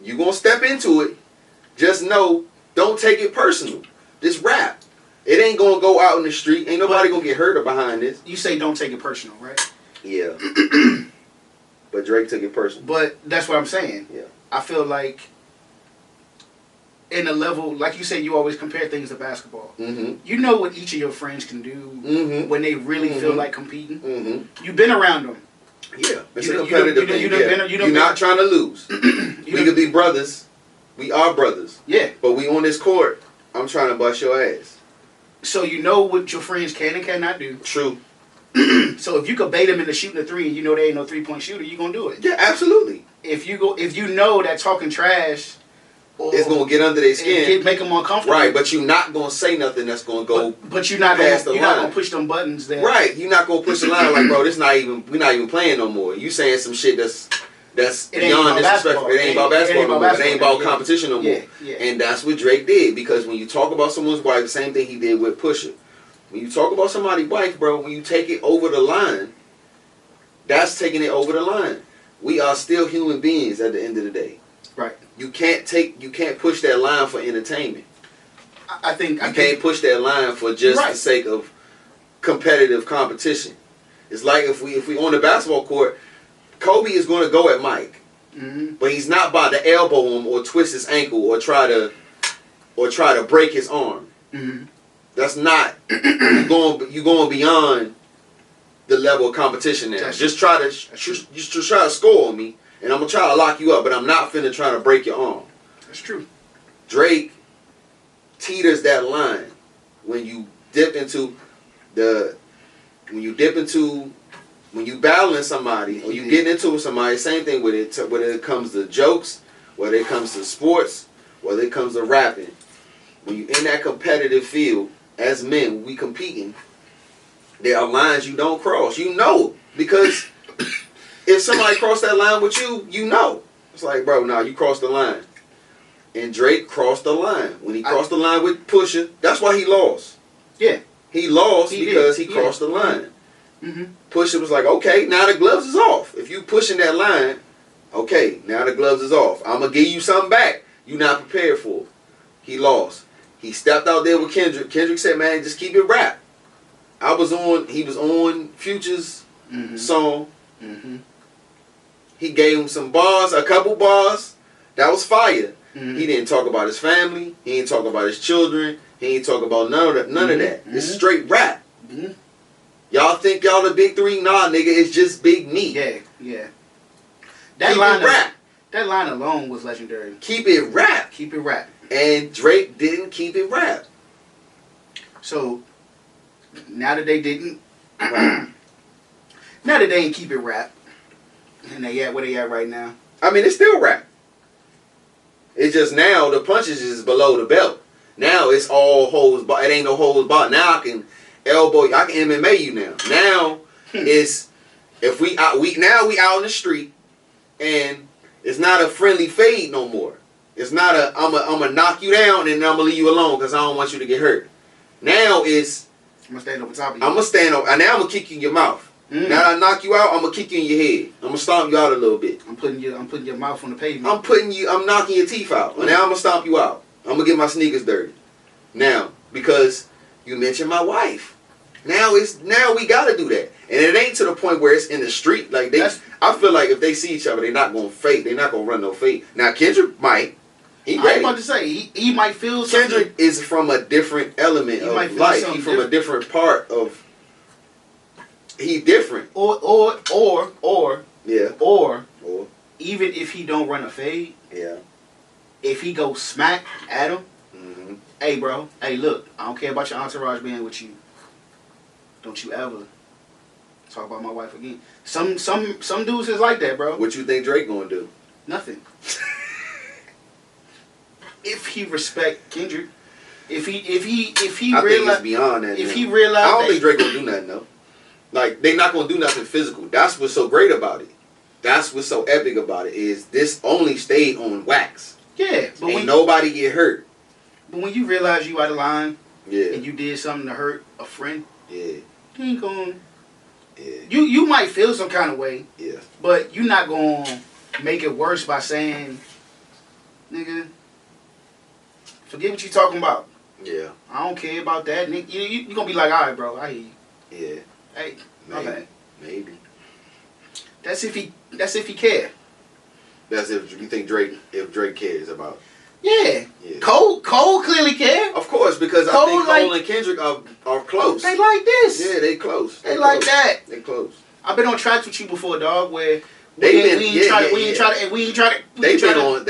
You gonna step into it. Just know, don't take it personal. Just rap. It ain't gonna go out in the street. Ain't nobody gonna get hurt behind this. You say don't take it personal, right? Yeah. But Drake took it personal. But that's what I'm saying. Yeah. I feel like in a level, like you said, you always compare things to basketball. Mm-hmm. You know what each of your friends can do when they really feel like competing. Mm-hmm. You've been around them. Yeah, it's a competitive thing. You're not trying to lose. We could be brothers. We are brothers. Yeah. But we on this court, I'm trying to bust your ass. So you know what your friends can and cannot do. True. So if you could bait them into shooting a three and you know they ain't no 3-point shooter, you gonna do it. Yeah, absolutely. If you know that talking trash, it's gonna get under their skin, make them uncomfortable. Right, but you're not gonna say nothing that's gonna go. But you're not gonna push them buttons there. Right, you're not gonna push the line like, bro, we're not even playing no more. You saying some shit that's beyond disrespectful. It ain't about basketball no more. It ain't about competition no more. Yeah. And that's what Drake did, because when you talk about someone's wife, the same thing he did with Pusha. When you talk about somebody's wife, bro, when you take it over the line, that's taking it over the line. We are still human beings at the end of the day. Right. You can't push that line for entertainment. I think you can't push that line for just the sake of competitive competition. It's like if we on the basketball court, Kobe is going to go at Mike, but he's not about to elbow him or twist his ankle or try to break his arm. Mm-hmm. That's not you going beyond the level of competition now. Just try to score on me, and I'm gonna try to lock you up, but I'm not finna try to break your arm. That's true. Drake teeters that line when you battling somebody or you getting into somebody. Same thing with it. Whether it comes to jokes, whether it comes to sports, whether it comes to rapping. When you in that competitive field, as men, we competing. There are lines you don't cross. You know, because if somebody crossed that line with you, you know. It's like, bro, nah, you crossed the line. And Drake crossed the line. When he crossed the line with Pusha, that's why he lost. Yeah. He lost because he crossed the line. Mm-hmm. Pusha was like, okay, now the gloves is off. If you pushing that line, okay, now the gloves is off. I'm going to give you something back you're not prepared for. He lost. He stepped out there with Kendrick. Kendrick said, man, just keep it rap. He was on Future's song. Mm-hmm. He gave him some bars, a couple bars. That was fire. Mm-hmm. He didn't talk about his family. He didn't talk about his children. He didn't talk about none of that. It's straight rap. Mm-hmm. Y'all think y'all the big three? Nah, nigga, it's just big me. Yeah. That line rap. That line alone was legendary. Keep it rap. Keep it rap. And Drake didn't keep it rap. So now that they didn't, now that they ain't keep it rap, and they at where they at right now. I mean, it's still rap. It's just now the punches is below the belt. Now it's all holds bar. It ain't no holds bar. Now I can elbow you. I can MMA you now. Now it's if we out in the street and it's not a friendly fade no more. It's not a I'm a knock you down and I'm gonna leave you alone because I don't want you to get hurt. Now it's I'm gonna stand over top of you. I'm gonna stand over. Now I'm gonna kick you in your mouth. Now that I knock you out, I'm gonna kick you in your head. I'm gonna stomp you out a little bit. I'm putting your mouth on the pavement. I'm knocking your teeth out. Now I'm gonna stomp you out. I'm gonna get my sneakers dirty. Now, because you mentioned my wife. Now we gotta do that. And it ain't to the point where it's in the street. Like I feel like if they see each other, they're not gonna fake. They're not gonna run no fake. Now Kendrick might. I was about to say he might feel something. Kendrick is from a different element of life. He's from a different part of. He's different. Or yeah. Or even if he don't run a fade. Yeah. If he goes smack at him. Mm-hmm. Hey bro. Hey look. I don't care about your entourage being with you. Don't you ever talk about my wife again. Some dudes is like that, bro. What you think Drake gonna do? Nothing. If he respect Kendrick, if he I realize think it's beyond that. If now. he realize, I don't think Drake gonna do nothing though. Like they not gonna do nothing physical. That's what's so great about it. That's what's so epic about it is this only stayed on wax. Yeah, but ain't nobody get hurt. But when you realize you out of line, yeah, and you did something to hurt a friend, yeah, you ain't going. Yeah, you might feel some kind of way. Yeah, but you're not gonna make it worse by saying, nigga, forget what you talking about. Yeah, I don't care about that. Nigga, you gonna be like, all right, bro, I hear you. Yeah. Hey, maybe. That's if he care. That's if you think Drake cares about. Yeah. Cole clearly care. Of course, because I think Cole and Kendrick are close. They like this. Yeah, they close. They like that. They close. I've been on tracks with you before, dog. Where They've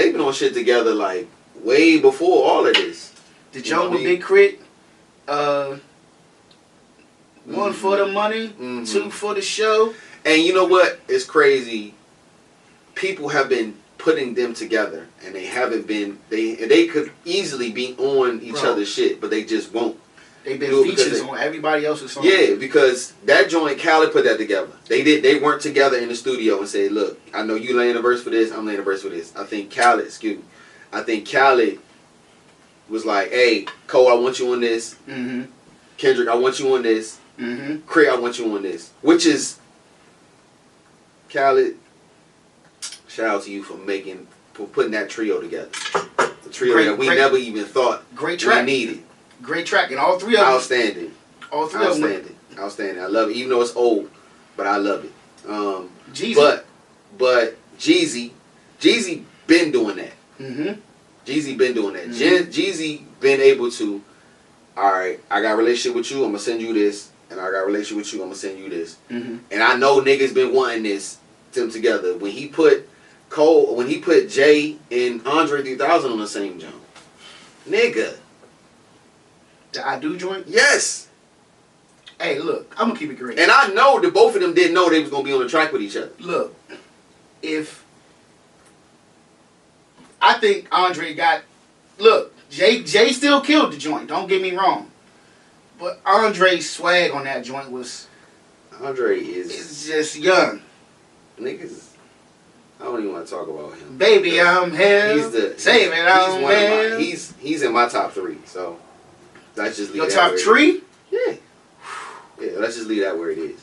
been on shit together like way before all of this. The joint with Big Crit. One for the money, two for the show. And you know what? It's crazy. People have been putting them together, and they haven't been. They could easily be on each other's shit, but they just won't. They've been features on everybody else's song. Yeah, because that joint, Khaled put that together. They weren't together in the studio and said, "Look, I know you laying a verse for this. I'm laying a verse for this." I think Khaled was like, "Hey, Cole, I want you on this. Mm-hmm. Kendrick, I want you on this. Mm-hmm. Craig, I want you on this." Which is Khaled. Shout out to you for putting that trio together. The trio that we never even thought we needed. Great track, and all three of them. Outstanding. All three of them. Outstanding. I love it, even though it's old, but I love it. Jeezy. But Jeezy been doing that. Mm-hmm. Jeezy been doing that. Mm-hmm. Jeezy been able to. All right, I got a relationship with you. I'm gonna send you this, and I got a relationship with you. I'm gonna send you this. Mm-hmm. And I know niggas been wanting them together. When he put Jay and Andre 3000 on the same jump, nigga. The I Do joint? Yes. Hey, look, I'm gonna keep it great. And I know that both of them didn't know they was gonna be on the track with each other. Look, I think Andre Jay still killed the joint. Don't get me wrong, but Andre's swag on that joint was. Andre is just young. Niggas. I don't even want to talk about him. Baby, I'm here. Save it, I'm here. He's in my top 3. So let's just leave your top 3. Yeah. Let's just leave that where it is.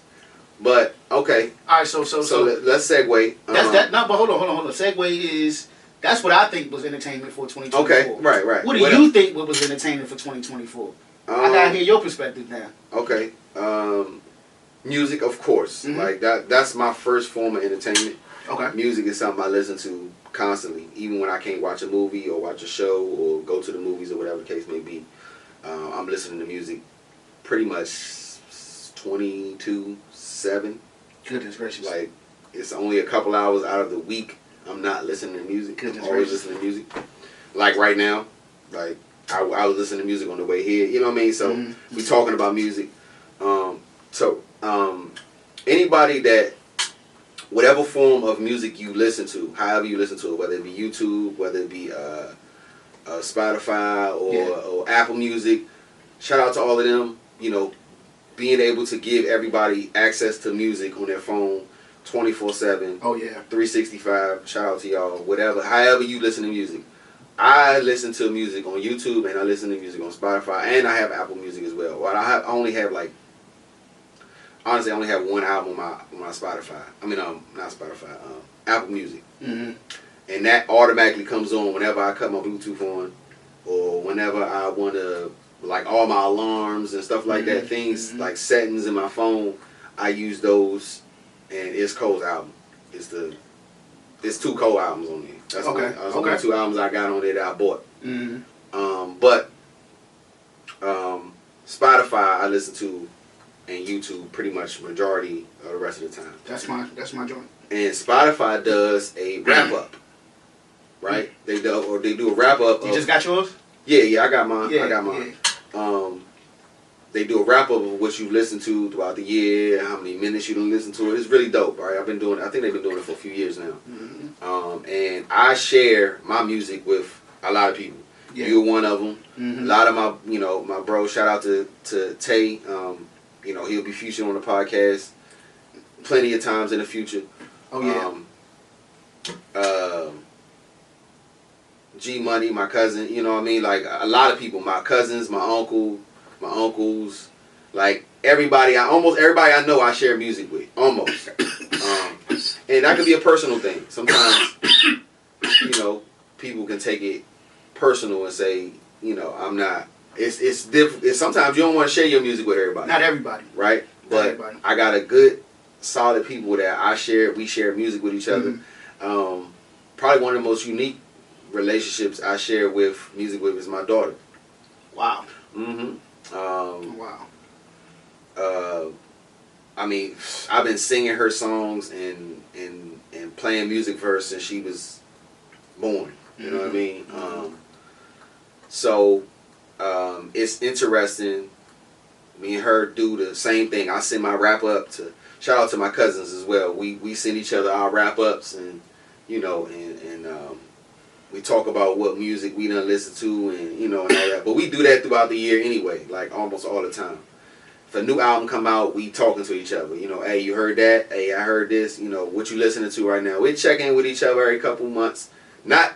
But okay. All right. So let's segue. That's that. No, but hold on. Segue is. That's what I think was entertainment for 2024. Okay, right. What do you think was entertainment for 2024? I gotta hear your perspective now. Okay. Music, of course. Mm-hmm. Like that's my first form of entertainment. Okay. Music is something I listen to constantly, even when I can't watch a movie or watch a show or go to the movies or whatever the case may be. I'm listening to music pretty much 24/7. Goodness gracious. Like it's only a couple hours out of the week I'm not listening to music. I'm always listening to music. Like right now, like I was listening to music on the way here. You know what I mean? So we talking about music. Anybody that, whatever form of music you listen to, however you listen to it, whether it be YouTube, whether it be Spotify or Apple Music, shout out to all of them. You know, being able to give everybody access to music on their phone 24/7. Oh yeah. 365. Shout out to y'all. Whatever, however you listen to music. I listen to music on YouTube and I listen to music on Spotify and I have Apple Music as well. Well, I only have honestly, I only have one album on my Spotify. I mean, not Spotify. Apple Music. And that automatically comes on whenever I cut my Bluetooth on, or whenever I want to, like all my alarms and stuff like that. Things like settings in my phone, I use those. And it's Cole's album. It's 2 Cole albums on there. That's only 2 albums I got on there that I bought. But Spotify I listen to, and YouTube pretty much majority of the rest of the time. That's my joint. And Spotify does a wrap up, right? They do a wrap up. You just got yours? Yeah, I got mine. I got mine. They do a wrap up of what you've listened to throughout the year, how many minutes you done listen to it. It's really dope, right? I think they've been doing it for a few years now. And I share my music with a lot of people. Yeah. You're one of them. A lot of my bro. Shout out to Tay. He'll be featured on the podcast plenty of times in the future. Oh yeah. G Money, my cousin. You know what I mean? Like a lot of people. My cousins, my uncles, like almost everybody I know I share music with, almost. And that could be a personal thing. Sometimes, people can take it personal and say, I'm not, it's different. Sometimes you don't want to share your music with everybody. Not everybody. Right? But I got a good, solid people that we share music with each other. Probably one of the most unique relationships I share music with is my daughter. Wow. Wow. I mean, I've been singing her songs and playing music for her since she was born. You know what I mean? So it's interesting. Me and her do the same thing. I send my wrap up to, shout out to my cousins as well. We send each other our wrap ups and we talk about what music we done listen to and all that. But we do that throughout the year anyway, like almost all the time. If a new album come out, we talking to each other. Hey, you heard that? Hey, I heard this. What you listening to right now? We check in with each other every couple months. Not,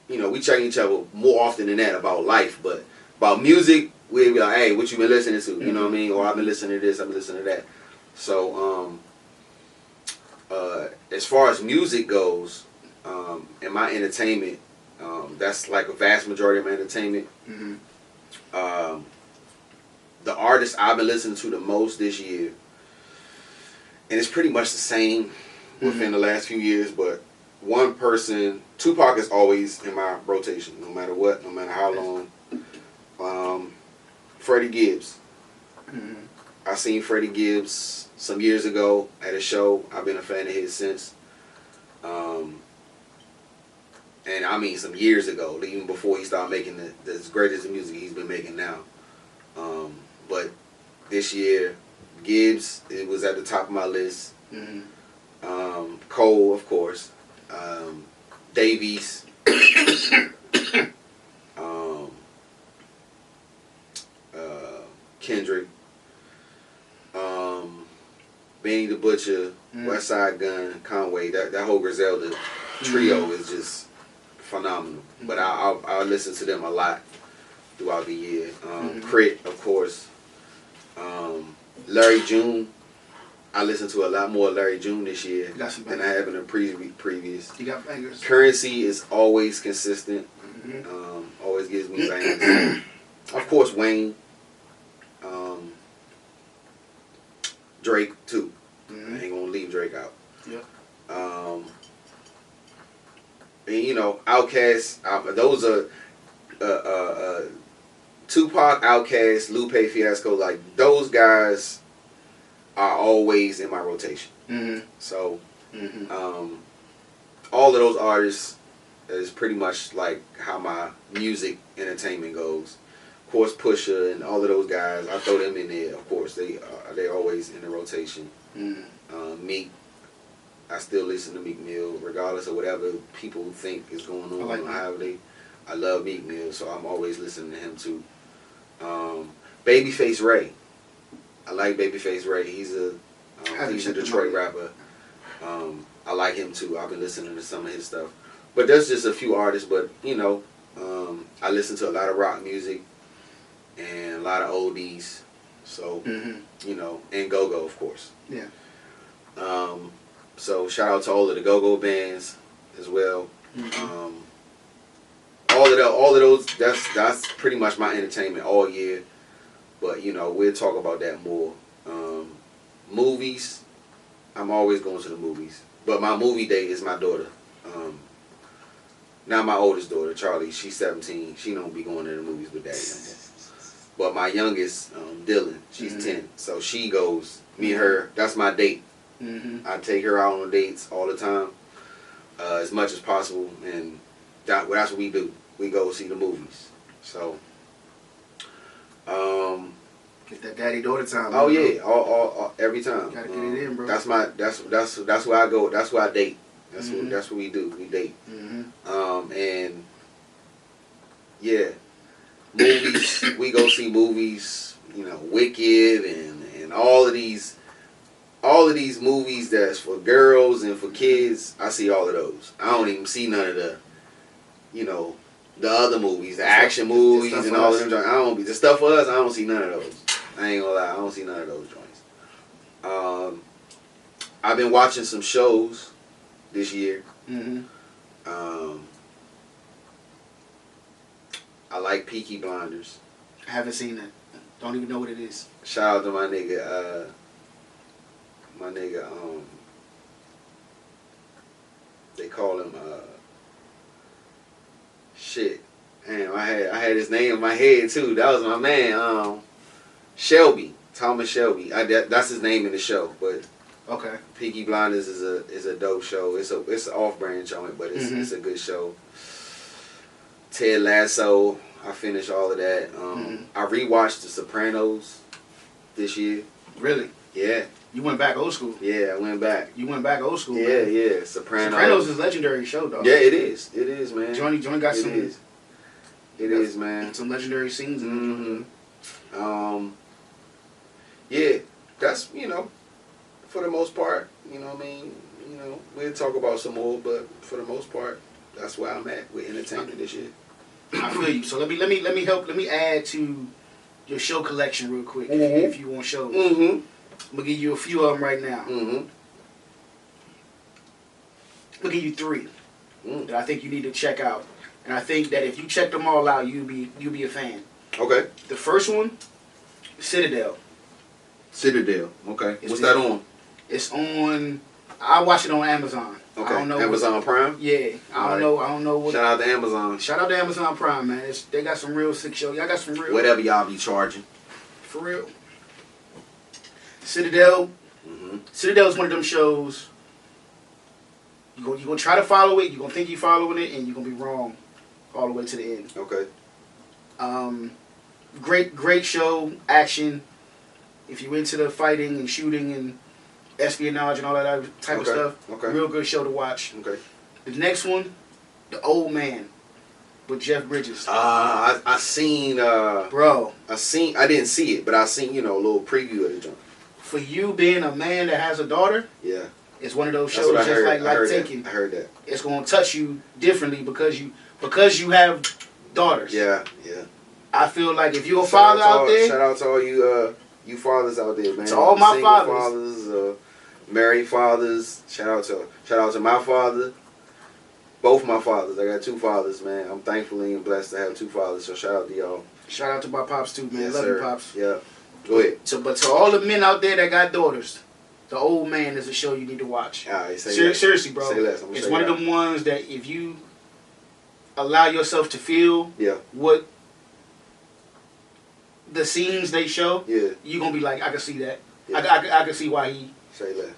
we check each other more often than that about life, but about music, we be like, hey, what you been listening to? You know what I mean? Or I've been listening to this, I've been listening to that. So, as far as music goes, in my entertainment, that's like a vast majority of my entertainment. The artist I've been listening to the most this year, and it's pretty much the same within the last few years, but one person, Tupac is always in my rotation, no matter what, no matter how long. Freddie Gibbs. I seen Freddie Gibbs some years ago at a show. I've been a fan of his since. And I mean some years ago, even before he started making as great as the music he's been making now. But this year, Gibbs, it was at the top of my list. Cole, of course. Davies. Kendrick. Benny the Butcher. West Side Gun. Conway. That whole Griselda trio is just phenomenal. But I'll listen to them a lot throughout the year. Crit, of course. Larry June. I listened to a lot more Larry June this year than I have in the previous. You got bangers. Currency is always consistent. Always gives me bangers. Of course, Wayne. Drake too. I ain't gonna leave Drake out. Yep. And Outkast. Those are Tupac, Outkast, Lupe Fiasco. Like those guys are always in my rotation. Mm-hmm. So, all of those artists is pretty much like how my music entertainment goes. Of course, Pusha and all of those guys, I throw them in there. Of course, they always in the rotation. Meek, I still listen to Meek Mill, regardless of whatever people think is going on. I love Meek Mill, so I'm always listening to him too. Babyface Ray, I like Babyface Ray. He's a Detroit rapper. I like him too. I've been listening to some of his stuff, but there's just a few artists. But I listen to a lot of rock music and a lot of oldies. So and go-go, of course. Yeah. So shout out to all of the go-go bands as well. All of those. That's pretty much my entertainment all year. But we'll talk about that more. Movies, I'm always going to the movies. But my movie date is my daughter. Not my oldest daughter, Charlie. She's 17. She don't be going to the movies with daddy no more. But my youngest, Dylan, she's 10. So she goes. Me and her. That's my date. I take her out on dates all the time, as much as possible, and that's what we do. We go see the movies. So, get that daddy-daughter time. Oh yeah, all every time. Gotta get it in, bro. That's where I go. That's where I date. That's what we do. We date. And yeah, movies. We go see movies. Wicked and all of these movies that's for girls and for kids. I see all of those. I don't even see none of the the other movies, the action movies and all of them. I don't the stuff for us. I don't see none of those. I ain't gonna lie. I don't see none of those joints. I've been watching some shows this year. I like Peaky Blinders. I haven't seen it. Don't even know what it is. Shout out to my nigga. They call him shit. Damn, I had his name in my head too. That was my man. Shelby, Thomas Shelby. That's his name in the show. But okay, Peaky Blinders is a dope show. It's an off-brand joint, but it's a good show. Ted Lasso. I finished all of that. I rewatched The Sopranos this year. Really? Yeah. You went back old school. Yeah, I went back. You went back old school. Yeah, man. yeah. Sopranos is a legendary show, dog. Yeah, it is. It is, man. Johnny got some. It is, man. Some legendary scenes in it. Yeah, that's for the most part. You know what I mean? We'll talk about some more, but for the most part, that's where I'm at with entertainment this year. I feel you. So let me add to your show collection real quick if you want shows. I'm gonna give you a few of them right now. I'm gonna give you 3 that I think you need to check out, and I think that if you check them all out, you'll be a fan. Okay. The first one, Citadel. Okay. What's that on? It's on. I watch it on Amazon. Okay. I don't know Amazon Prime. Yeah. I don't know what. Shout out to Amazon. Shout out to Amazon Prime, man. They got some real sick shows. Y'all got some real. Whatever y'all be charging. For real. Citadel. Citadel is one of them shows. You're gonna try to follow it. You're gonna think you're following it, and you're gonna be wrong all the way to the end. Okay. Great show. Action. If you're into the fighting and shooting and espionage and all that other type of stuff. Okay. Real good show to watch. Okay. The next one, The Old Man, with Jeff Bridges. I seen. Bro. I didn't see it, but I seen a little preview of the joint. For you being a man that has a daughter. Yeah. It's one of those shows just like Taken. I heard that. It's gonna touch you differently because you have daughters. Yeah, yeah. I feel like if you're a father out there. Shout out to all you fathers out there, man. To all my single fathers, married fathers. Shout out to my father. Both my fathers. I got 2 fathers, man. I'm thankfully and blessed to have 2 fathers. So shout out to y'all. Shout out to my pops too, man. Yes, Love sir. you, pops. Yeah. Go ahead. But to all the men out there that got daughters, The Old Man is a show you need to watch. All right, seriously, bro. Say less. It's one of them ones that if you allow yourself to feel what the scenes they show, you're gonna be like, I can see that. Yeah. I can see why he. Say less.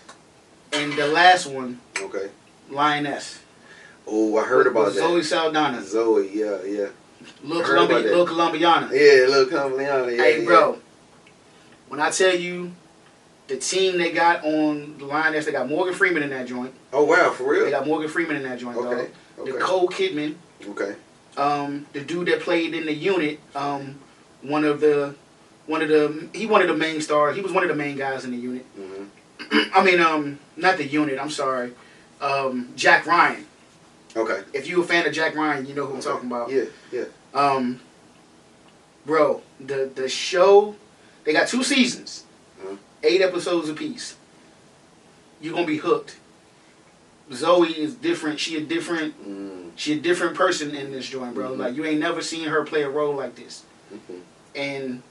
And the last one. Okay. Lioness. Oh, I heard about that. Zoe Saldana. Zoe, yeah. Little Colombiana. Yeah, Little Colombiana. Yeah, hey, bro. When I tell you the team they got on the Lioness, they got Morgan Freeman in that joint. Oh, wow, for real? They got Morgan Freeman in that joint, okay. dog. Nicole Kidman. Okay. The dude that played in the unit, one of the main stars. He was one of the main guys in the unit. Mm-hmm. I mean, not the unit. I'm sorry. Jack Ryan. Okay. If you're a fan of Jack Ryan, you know who I'm talking about. Yeah. Bro, the show, they got 2 seasons, 8 episodes apiece. You're gonna be hooked. Zoe is different. She a different person in this joint, bro. Mm-hmm. Like you ain't never seen her play a role like this, and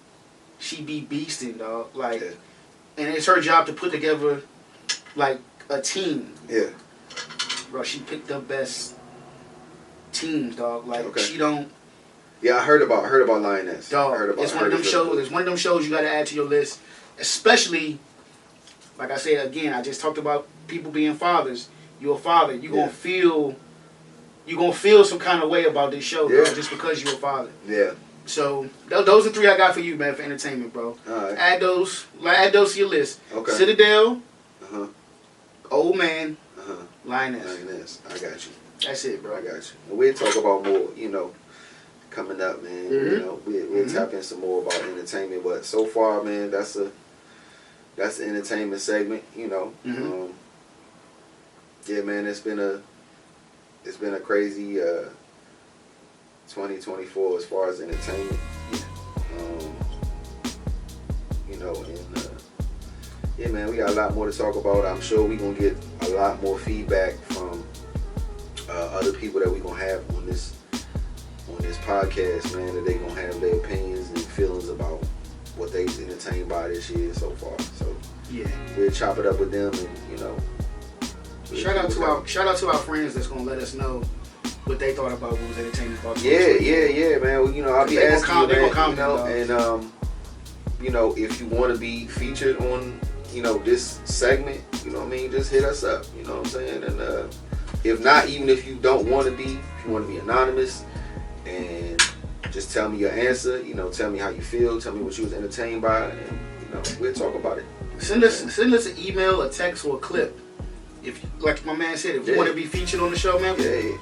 she be beasting, dog. Like, and it's her job to put together like a team. Yeah. Bro, she picked the best teams, dog. Like she don't. Yeah, I heard about Lioness. Dog, it's one of them shows. It's one of them shows you got to add to your list, especially. Like I said again, I just talked about people being fathers. You're a father. You're gonna feel some kind of way about this show, bro, just because you're a father. Yeah. So those are 3 I got for you, man, for entertainment, bro. All right. Add those to your list. Okay. Citadel. Old Man. Lioness. I got you. That's it, bro. I got you. And we'll talk about more, coming up, man. Mm-hmm. We'll tap in some more about entertainment. But so far, man, that's the entertainment segment. Mm-hmm. Yeah, man, it's been a crazy 2024 as far as entertainment. Yeah, man, we got a lot more to talk about. I'm sure we're gonna get a lot more feedback from other people that we're gonna have on this podcast, man, that they gonna have their opinions and feelings about what they've entertained by this year so far. So we'll chop it up with them, and shout out to our friends that's gonna let us know what they thought about what was entertaining about. Yeah, man. Well, I'll be asking you, man, comment, and if you want to be featured on this segment, just hit us up. You know what I'm saying? And if not, even if you don't want to be, if you want to be anonymous, and just tell me your answer. Tell me how you feel. Tell me what you was entertained by, and we'll talk about it. Send us an email, a text, or a clip. If, like my man said, if you want to be featured on the show, man. Yeah.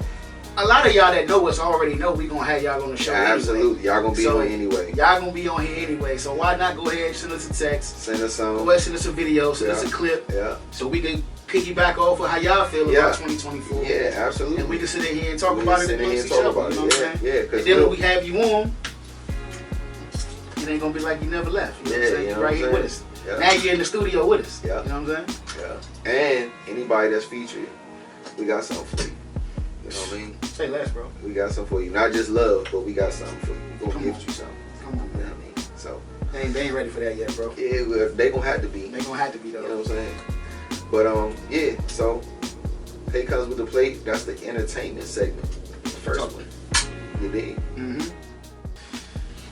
A lot of y'all that know us already know we gonna have y'all on the show. Absolutely, anyway. Y'all gonna be on anyway. Y'all gonna be on here anyway. So why not go ahead and send us a text? Send us some. Go ahead, send us a video. Send us a clip. Yeah. So we can piggyback off of how y'all feel about 2024. Yeah, absolutely. And we can sit in here and talk about it amongst each other. You know what I'm saying? Yeah. And then when we have you on, it ain't gonna be like you never left. You know what I'm saying? You're right here with us. Yeah. Now you're in the studio with us. Yeah. You know what I'm saying? Yeah. And anybody that's featured, we got something for you. You know what I mean? Say less, bro. We got something for you. Not just love, but we got something for you. We're gonna gift you something. Come on, man. You know what I mean? So they ain't ready for that yet, bro. Yeah, well, they gonna have to be. They gonna have to be though. You know what I'm saying? But so Hey Comes with the Plate, that's the entertainment segment. First one. You dig? Mm-hmm.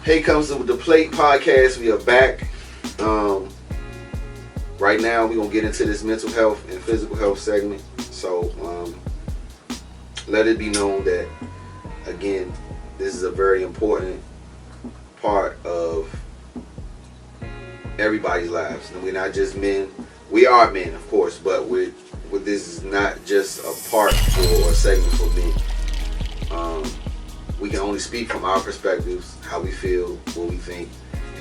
Hey Comes with the Plate podcast. We are back. Right now we're gonna get into this mental health and physical health segment. So let it be known that, again, this is a very important part of everybody's lives. And we're not just men. We are men, of course, but this is not just a part or a segment for men. We can only speak from our perspectives, how we feel, what we think,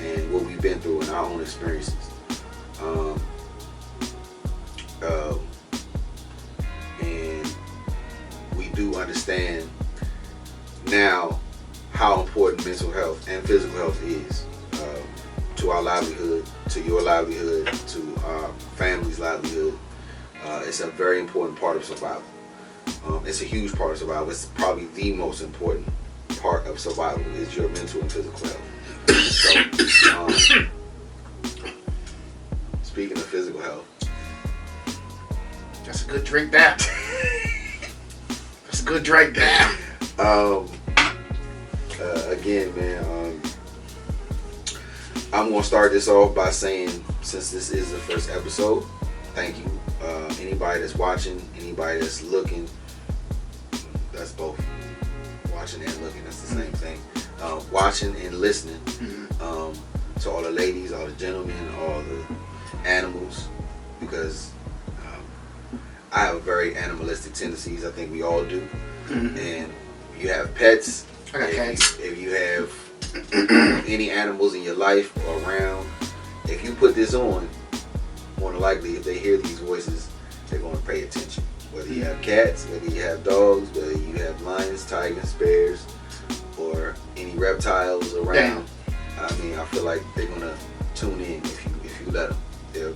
and what we've been through in our own experiences. And we do understand now how important mental health and physical health is to our livelihood, to your livelihood, to our family's livelihood. It's a very important part of survival. It's a huge part of survival. It's probably the most important part of survival is your mental and physical health. So, speaking of physical health, that's a good drink down. That's a good drink down. Again, man, I'm gonna start this off by saying, since this is the first episode, thank you. Anybody that's watching, anybody that's looking, that's both. Watching and looking, that's the same thing. Watching and listening. To all the ladies, all the gentlemen, all the animals, because I have very animalistic tendencies. I think we all do. And you have pets. I got cats. If you have any animals in your life or around, if you put this on, more than likely, if they hear these voices, they're going to pay attention. Whether you have cats, whether you have dogs, whether you have lions, tigers, bears, or any reptiles around. I mean, I feel like they're gonna tune in if you let them. You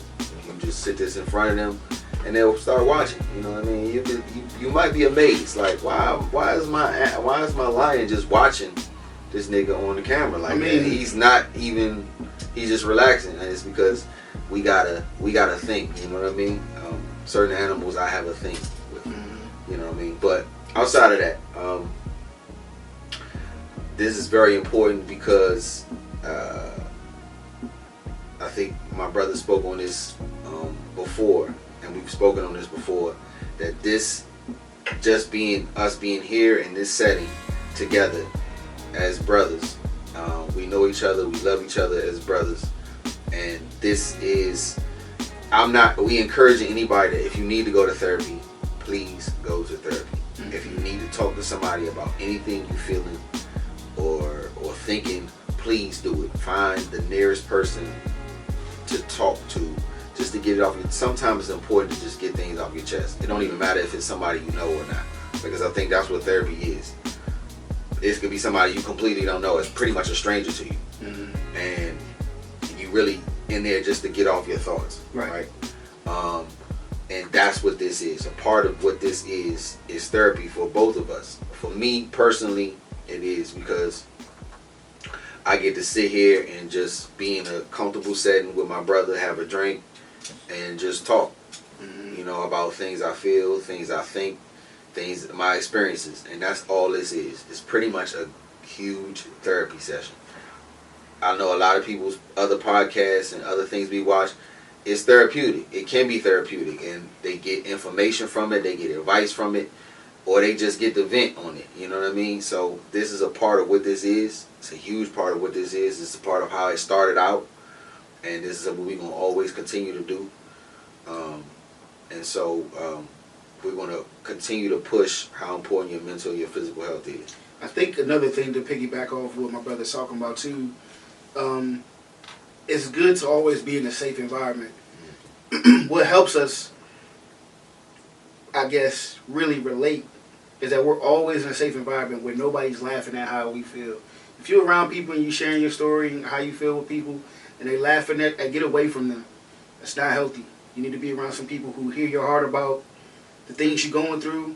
just sit this in front of them, and they'll start watching. You know what I mean? You might be amazed, like why is my lion just watching this nigga on the camera? Like, man, he's just relaxing, and it's because we gotta think. You know what I mean? Certain animals I have a think with. You know what I mean? But outside of that, this is very important because. I think my brother spoke on this before, and we've spoken on this before, that this just being us being here in this setting together as brothers, we know each other, we love each other as brothers, and this is, we encouraging anybody that if you need to go to therapy, please go to therapy. If you need to talk to somebody about anything you're feeling or thinking, please do it. Find the nearest person to talk to, just to get it off your. Sometimes it's important to just get things off your chest. It don't even matter if it's somebody you know or not, because I think that's what therapy is. It could be somebody you completely don't know. It's pretty much a stranger to you, and you really in there just to get off your thoughts, right? And that's what this is. A part of what this is therapy for both of us. For me personally, it is because I get to sit here and just be in a comfortable setting with my brother, have a drink, and just talk, you know, about things I feel, things I think, my experiences. And that's all this is. It's pretty much a huge therapy session. I know a lot of people's other podcasts and other things we watch, it's therapeutic. It can be therapeutic, and they get information from it, they get advice from it, or they just get the vent on it. You know what I mean? So this is a part of what this is. It's a huge part of what this is. It's a part of how it started out, and this is what we're going to always continue to do. And so we're going to continue to push how important your mental and your physical health is. I think another thing to piggyback off what my brother's talking about too, it's good to always be in a safe environment. What helps us, I guess, really relate is that we're always in a safe environment where nobody's laughing at how we feel. If you're around people and you're sharing your story and how you feel with people and they laughing at, get away from them. That's not healthy. You need to be around some people who hear your heart about the things you're going through.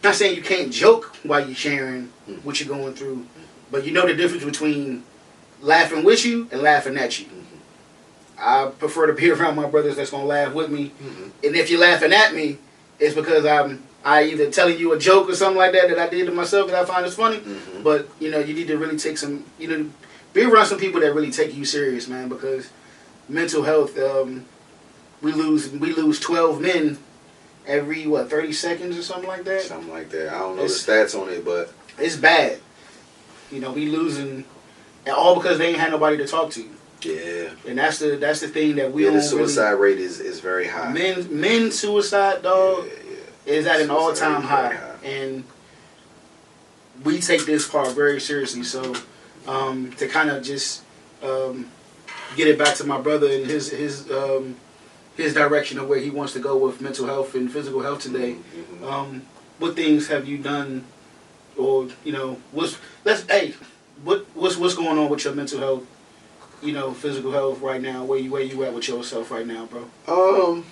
Not saying you can't joke while you're sharing what you're going through, but you know the difference between laughing with you and laughing at you. I prefer to be around my brothers that's going to laugh with me. And if you're laughing at me, it's because I either telling you a joke or something like that I did to myself that I find is funny. But, you know, you need to really take some, you know, be around some people that really take you serious, man, because mental health, we lose 12 men every, 30 seconds or something like that? Something like that. I don't know the stats on it, but it's bad. You know, we losing, and all because they ain't had nobody to talk to. Yeah. And that's the thing that we don't the suicide rate is very high. Men suicide, dog, is at an all-time high. And we take this part very seriously. So to kind of just get it back to my brother and his direction of where he wants to go with mental health and physical health today. What things have you done, or you know, what's going on with your mental health, you know, physical health right now? Where you at with yourself right now, bro?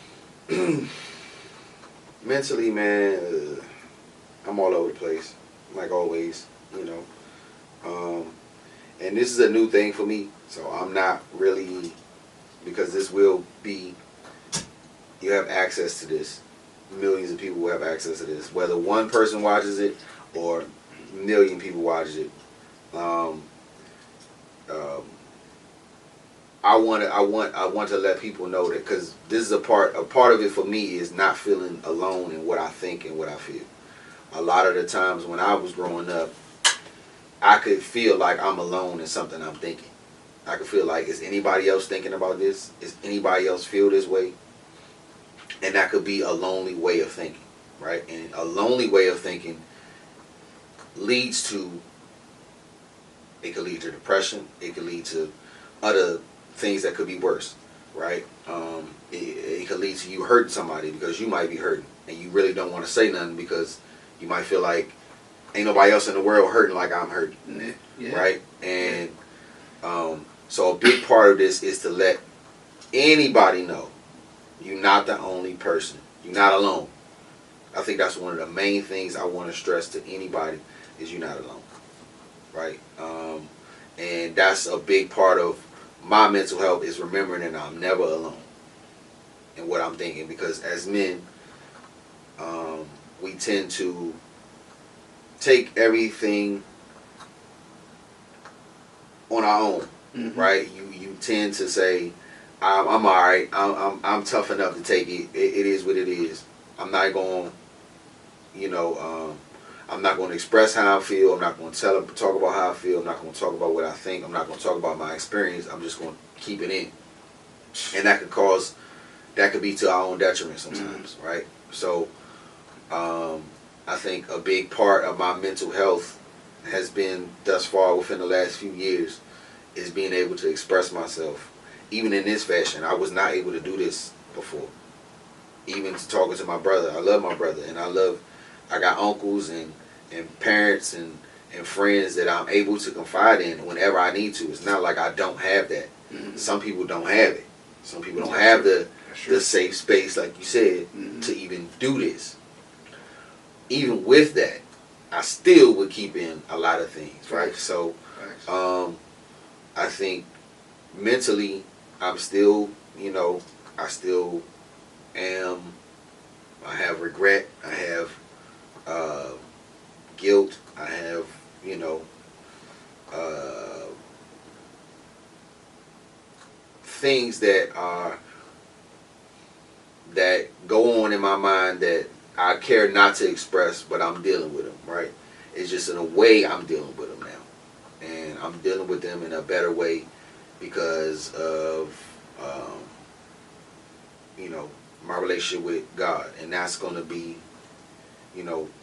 Mentally, man, I'm all over the place, like always, you know. And this is a new thing for me, so I'm not really, because this will be, you have access to this. Millions of people will have access to this. Whether one person watches it or a million people watch it. I want to let people know that, because this is a part of it for me is not feeling alone in what I think and what I feel. A lot of the times when I was growing up, I could feel like I'm alone in something I'm thinking. I could feel like, is anybody else thinking about this? Is anybody else feel this way? And that could be a lonely way of thinking, right? And a lonely way of thinking leads to, it could lead to depression. It could lead to other things that could be worse, right? It could lead to you hurting somebody because you might be hurting and you really don't want to say nothing because you might feel like ain't nobody else in the world hurting like I'm hurting, right? And so a big part of this is to let anybody know you're not the only person. You're not alone. I think that's one of the main things I want to stress to anybody is you're not alone, right? And that's a big part of my mental health is remembering that I'm never alone in what I'm thinking, because as men, we tend to take everything on our own, right? You tend to say, I'm all right. I'm tough enough to take it. It is what it is. I'm not going, I'm not going to express how I feel. I'm not going to talk about how I feel. I'm not going to talk about what I think. I'm not going to talk about my experience. I'm just going to keep it in, and that could be to our own detriment sometimes, right? So, I think a big part of my mental health has been thus far within the last few years is being able to express myself. Even in this fashion, I was not able to do this before. Even talking to my brother, I love my brother, and I got uncles and parents and friends that I'm able to confide in whenever I need to. It's not like I don't have that. Some people don't have it. Some people don't have the safe space, like you said, to even do this. Even with that, I still would keep in a lot of things, right? So, I think mentally, I'm still, I still am. I have regret. I have guilt. I have, things that go on in my mind that I care not to express, but I'm dealing with them, right? It's just in a way I'm dealing with them now. And I'm dealing with them in a better way because of, my relationship with God. And that's going to be,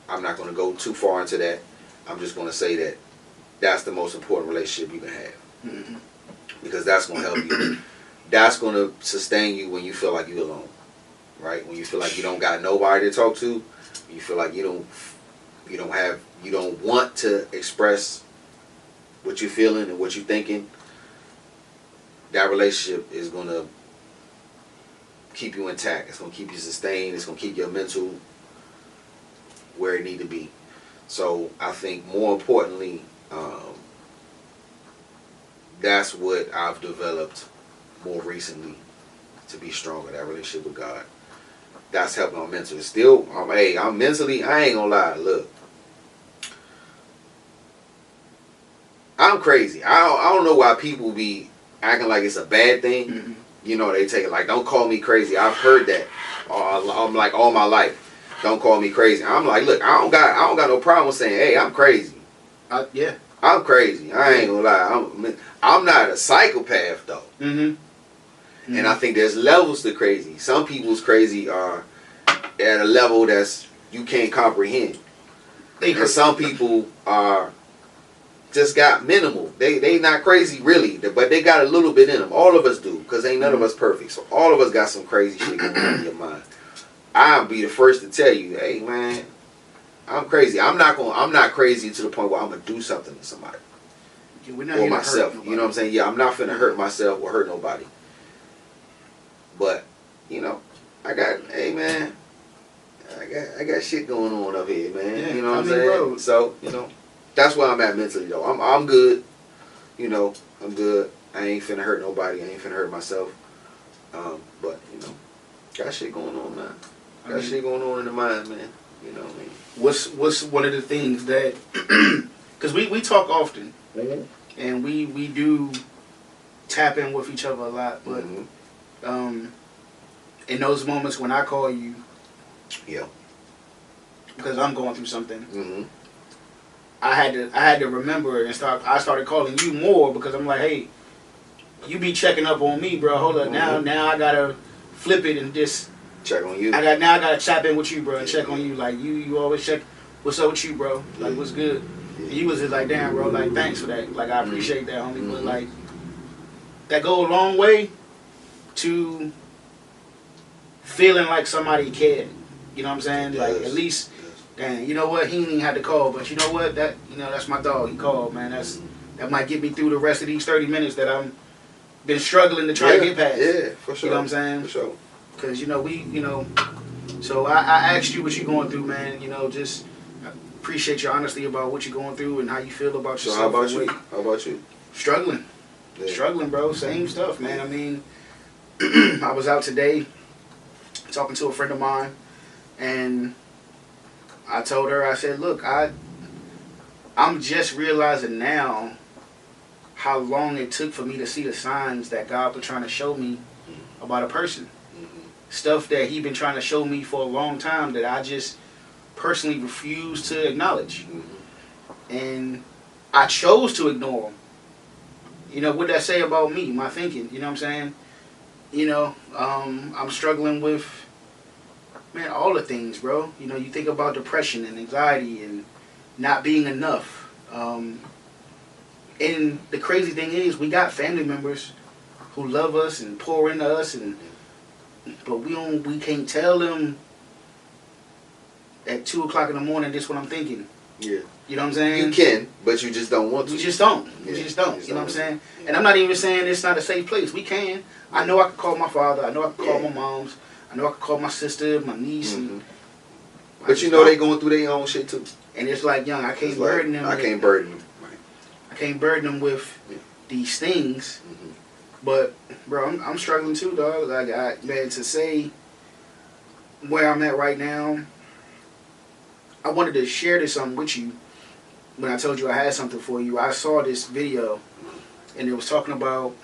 I'm not going to go too far into that. I'm just going to say that that's the most important relationship you can have. Because that's going to help you. That's going to sustain you when you feel like you're alone. Right? When you feel like you don't got nobody to talk to, you feel like you don't want to express what you're feeling and what you're thinking, that relationship is going to keep you intact. It's going to keep you sustained. It's going to keep your mental where it need to be. So I think more importantly, that's what I've developed more recently to be stronger, that relationship with God. That's helping my mental. Still, I'm mentally, I ain't gonna lie, look. I'm crazy. I don't know why people be acting like it's a bad thing. They take it like, don't call me crazy. I've heard that. I'm like all my life. Don't call me crazy. I'm like, look, I don't got no problem with saying, hey, I'm crazy. I'm crazy. I ain't gonna lie. I'm not a psychopath though. And I think there's levels to crazy. Some people's crazy are at a level that's you can't comprehend. And some people are just got minimal. They not crazy really, but they got a little bit in them. All of us do, because ain't none of us perfect. So all of us got some crazy shit going on in your mind. I'll be the first to tell you, hey man, I'm crazy. I'm not crazy to the point where I'm gonna do something to somebody or myself. You know what I'm saying? Yeah, I'm not finna hurt myself or hurt nobody. But hey man, I got shit going on up here, man. Yeah, you know what I'm saying? Bro. So that's where I'm at mentally though. I'm good. I'm good. I ain't finna hurt nobody. I ain't finna hurt myself. But got shit going on, man. Got shit going on in the mind, man. You know what I mean? What's one of the things that, because we talk often, and we do tap in with each other a lot, but in those moments when I call you, because I'm going through something, I had to remember and I started calling you more because I'm like, hey, you be checking up on me, bro. Hold up, now I gotta flip it and just check on you. I gotta tap in with you, bro, and check on you. Like you always check. What's up with you, bro? Like what's good? And you was just like, damn, bro. Like thanks for that. Like I appreciate that, homie. But like that go a long way to feeling like somebody cared. You know what I'm saying? Like at least, damn, you know what? He ain't even had to call, but you know what? That's my dog. He called, man. That might get me through the rest of these 30 minutes that I'm been struggling to try to get past. Yeah, for sure. You know what I'm saying? For sure. Because, so I asked you what you're going through, man. Just appreciate your honesty about what you're going through and how you feel about yourself. So how about you? Struggling. Yeah. Struggling, bro. Same stuff, man. I mean, I was out today talking to a friend of mine, and I told her, I said, look, I'm just realizing now how long it took for me to see the signs that God was trying to show me about a person. Stuff that he been trying to show me for a long time that I just personally refuse to acknowledge. And I chose to ignore them. What that say about me, my thinking, you know what I'm saying? I'm struggling with, man, all the things, bro. You think about depression and anxiety and not being enough. And the crazy thing is, we got family members who love us and pour into us, but we can't tell them at 2:00 in the morning. This what I'm thinking. Yeah. You know what I'm saying? You can, but you just don't want to. We just don't. Yeah. We just don't. You know what I'm saying? Yeah. And I'm not even saying it's not a safe place. We can. I know I can call my father. I know I can call my moms. I know I can call my sister, my niece. But they going through their own shit too. And it's like, young, I can't burden them. I can't burden them. Right. I can't burden them with these things. But, bro, I'm struggling too, dog. Like, man, to say where I'm at right now, I wanted to share this with you. When I told you I had something for you, I saw this video, and it was talking about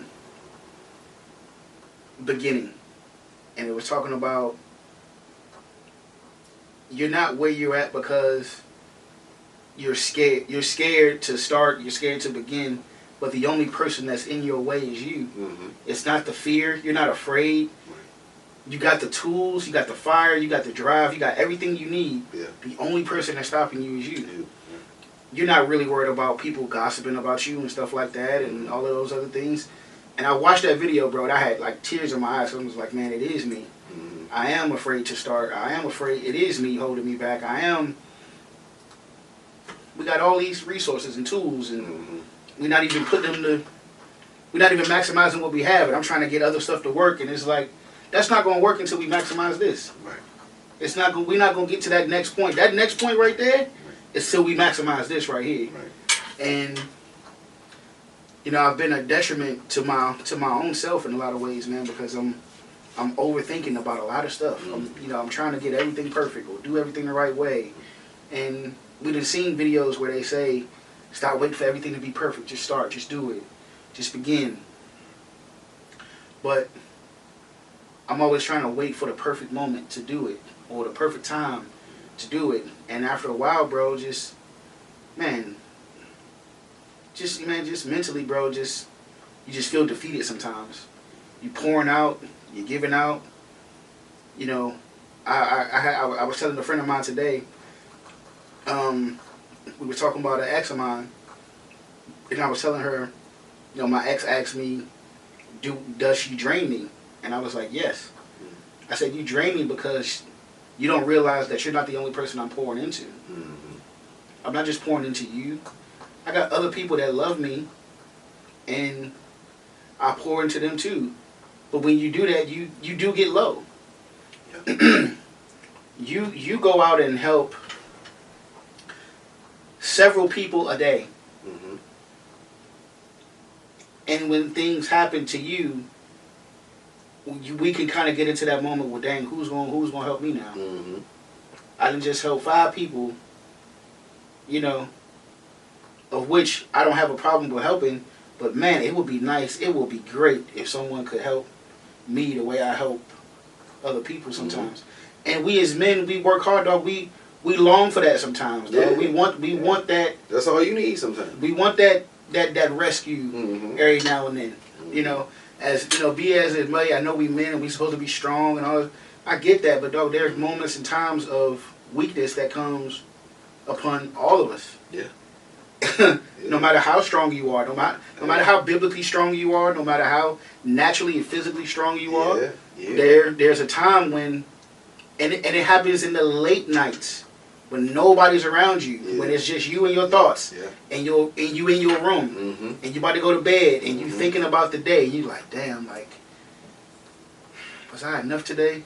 beginning. And it was talking about you're not where you're at because you're scared. You're scared to start. You're scared to begin. But the only person that's in your way is you. It's not the fear. You're not afraid. You got the tools. You got the fire. You got the drive. You got everything you need. Yeah. The only person that's stopping you is you. You're not really worried about people gossiping about you and stuff like that and all of those other things. And I watched that video, bro, and I had like tears in my eyes. So I was like, man, it is me. I am afraid to start. I am afraid. It is me holding me back. We got all these resources and tools, and we're not even we're not even maximizing what we have. And I'm trying to get other stuff to work, and it's like, that's not going to work until we maximize this. Right. We're not going to get to that next point. That next point right there is till we maximize this right here. Right. And I've been a detriment to my own self in a lot of ways, man, because I'm overthinking about a lot of stuff. I'm trying to get everything perfect or do everything the right way. And we've been seeing videos where they say, stop waiting for everything to be perfect. Just start. Just do it. Just begin. But I'm always trying to wait for the perfect moment to do it or the perfect time to do it. And after a while, bro, just mentally, bro, you just feel defeated sometimes. You're pouring out, you're giving out. I was telling a friend of mine today, we were talking about an ex of mine, and I was telling her, my ex asked me, does she drain me? And I was like, yes. I said, you drain me because you don't realize that you're not the only person I'm pouring into. I'm not just pouring into you. I got other people that love me, and I pour into them too. But when you do that, you do get low. You go out and help several people a day. And when things happen to you, we can kind of get into that moment with, dang, who's going to help me now? I done just helped 5 people, of which I don't have a problem with helping, But man, it would be nice. It would be great if someone could help me the way I help other people sometimes. Mm-hmm. And we as men, we work hard, dog. We long for that sometimes, dog. We want that. That's all you need sometimes. We want that rescue every now and then. You know, as you know, be as it may, I know we men and we supposed to be strong and all. I get that, but dog, there's moments and times of weakness that comes upon all of us. Yeah. No matter how strong you are, no matter how biblically strong you are, no matter how naturally and physically strong you are, there's a time when, and it happens in the late nights when nobody's around you, when it's just you and your thoughts, and you in your room, and you about to go to bed, and you thinking about the day, you like, damn, like, was I enough today?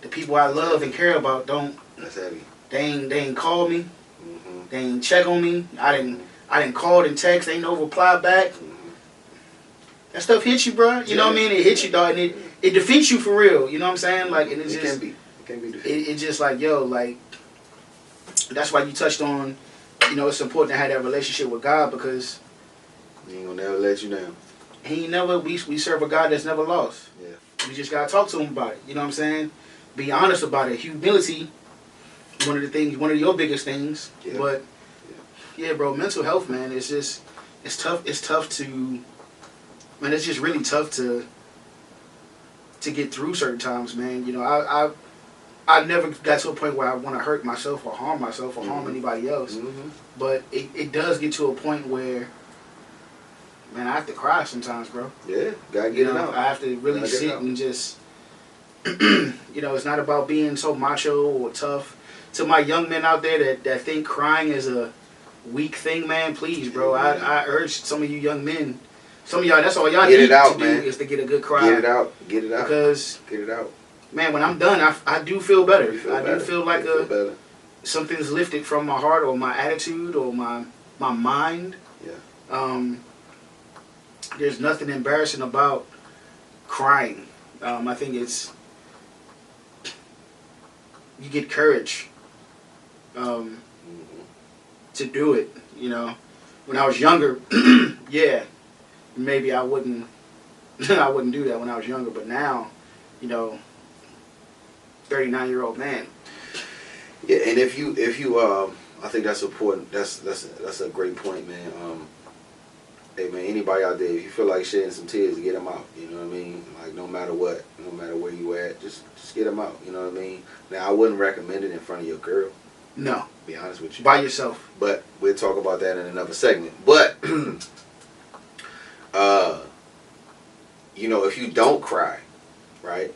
The people I love and care about don't. That's heavy. They ain't call me. They ain't check on me. I didn't call and text. Ain't no reply back. That stuff hits you, bro. You know what I mean? It hits you, dog, and it defeats you for real. You know what I'm saying? Like, and it's just it can be defeated. It's just like, yo, like, that's why you touched on, you know, it's important to have that relationship with God, because He ain't gonna never let you down. He never. We serve a God that's never lost. Yeah. We just gotta talk to Him about it. You know what I'm saying? Be honest about it. Humility. One of your biggest things. Yeah. But yeah, bro, mental health, man, it's tough. It's tough to, man, it's just really tough to get through certain times, man. You know, I never got to a point where I want to hurt myself or harm myself or harm anybody else. But it does get to a point where, man, I have to cry sometimes, bro. Yeah, gotta get it out. I have to really sit and just, you know, it's not about being so macho or tough. To my young men out there that think crying is a weak thing, man, please, bro. I urge some of you young men, some of y'all, that's all y'all need to do is to get a good cry. Get it out. Get it out. Because, get it out. Man, when I'm done, I do feel better. I do feel like something's lifted from my heart or my attitude or my mind. Yeah. There's nothing embarrassing about crying. I think you get courage to do it. You know, when I was younger, yeah, maybe I wouldn't do that when I was younger. But now, you know, 39-year-old man. Yeah, and if you, I think that's important. That's a great point, man. Hey, man, anybody out there, if you feel like shedding some tears, get them out. You know what I mean? Like, no matter what, no matter where you at, just get them out. You know what I mean? Now, I wouldn't recommend it in front of your girl. No. To be honest with you. By yourself. But we'll talk about that in another segment. But, you know, if you don't cry, right?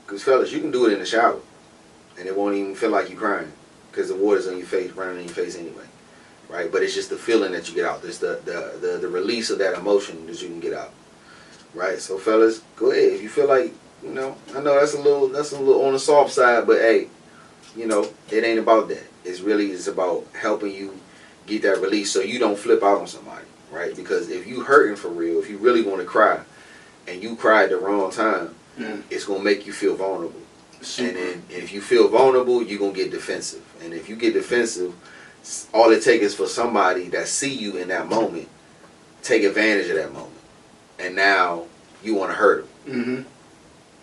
Because, fellas, you can do it in the shower. And it won't even feel like you're crying. Because the water's on your face, running on your face anyway. Right? But it's just the feeling that you get out. It's the release of that emotion that you can get out. Right? So, fellas, go ahead. If you feel like, you know, I know that's a little on the soft side, but hey, you know, it ain't about that. It's about helping you get that release so you don't flip out on somebody, right? Because if you hurting for real, if you really want to cry, and you cry at the wrong time, it's gonna make you feel vulnerable. Super. And then if you feel vulnerable, you're gonna get defensive. And if you get defensive, all it takes is for somebody that see you in that moment, take advantage of that moment, and now you want to hurt them,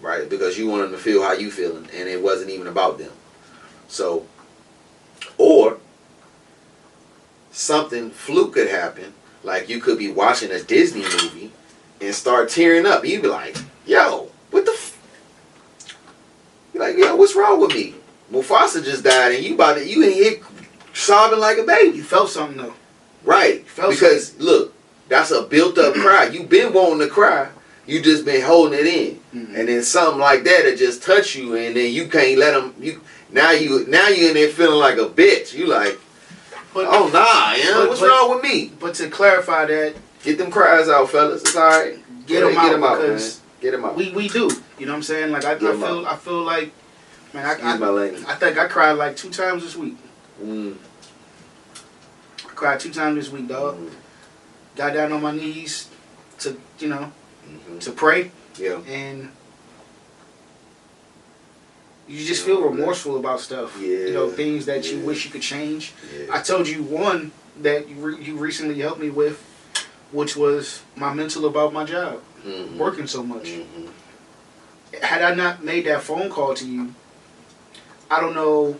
right? Because you want them to feel how you feeling, and it wasn't even about them. So, or something fluke could happen, like you could be watching a Disney movie and start tearing up. You'd be like, "Yo, what the?" You're like, "Yo, what's wrong with me? Mufasa just died, and you in here sobbing like a baby." You felt something though, right? Because look, that's a built-up cry. You've been wanting to cry. You just been holding it in, and then something like that just touch you, and then you can't let them. Now you in there feeling like a bitch. You like, oh nah, what's wrong with me? But to clarify that, get them cries out, fellas. It's all right. Get them out, because man. Get them out. We do. You know what I'm saying? Like I feel like, man, Excuse my language. I think I cried like 2 times this week. I cried 2 times this week, dog. Got down on my knees to, you know, to pray. Yeah. And you just feel remorseful about stuff. Yeah. You know, things that you wish you could change. Yeah. I told you one that you recently helped me with which was my mental about my job, working so much. Had I not made that phone call to you, I don't know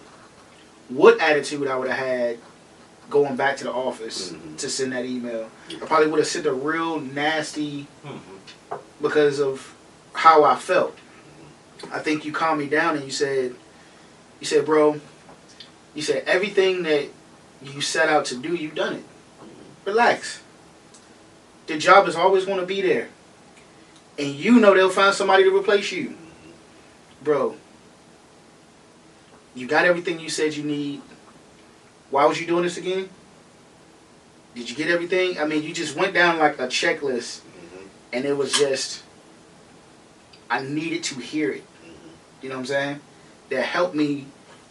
what attitude I would have had going back to the office to send that email. I probably would have sent a real nasty because of how I felt. I think you calmed me down and you said, bro, you said everything that you set out to do, you've done it. Relax. The job is always going to be there. And you know they'll find somebody to replace you. Bro, you got everything you said you need. Why was you doing this again? Did you get everything? I mean, you just went down like a checklist, and it was just, I needed to hear it. You know what I'm saying? That helped me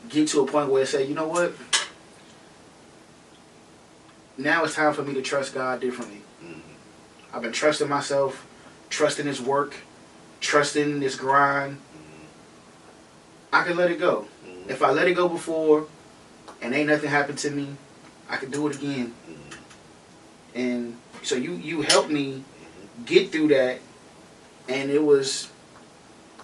get to a point where I say, you know what? Now it's time for me to trust God differently. I've been trusting myself, trusting His work, trusting this grind. I can let it go. If I let it go before and ain't nothing happened to me, I can do it again. And so you helped me get through that, and it was,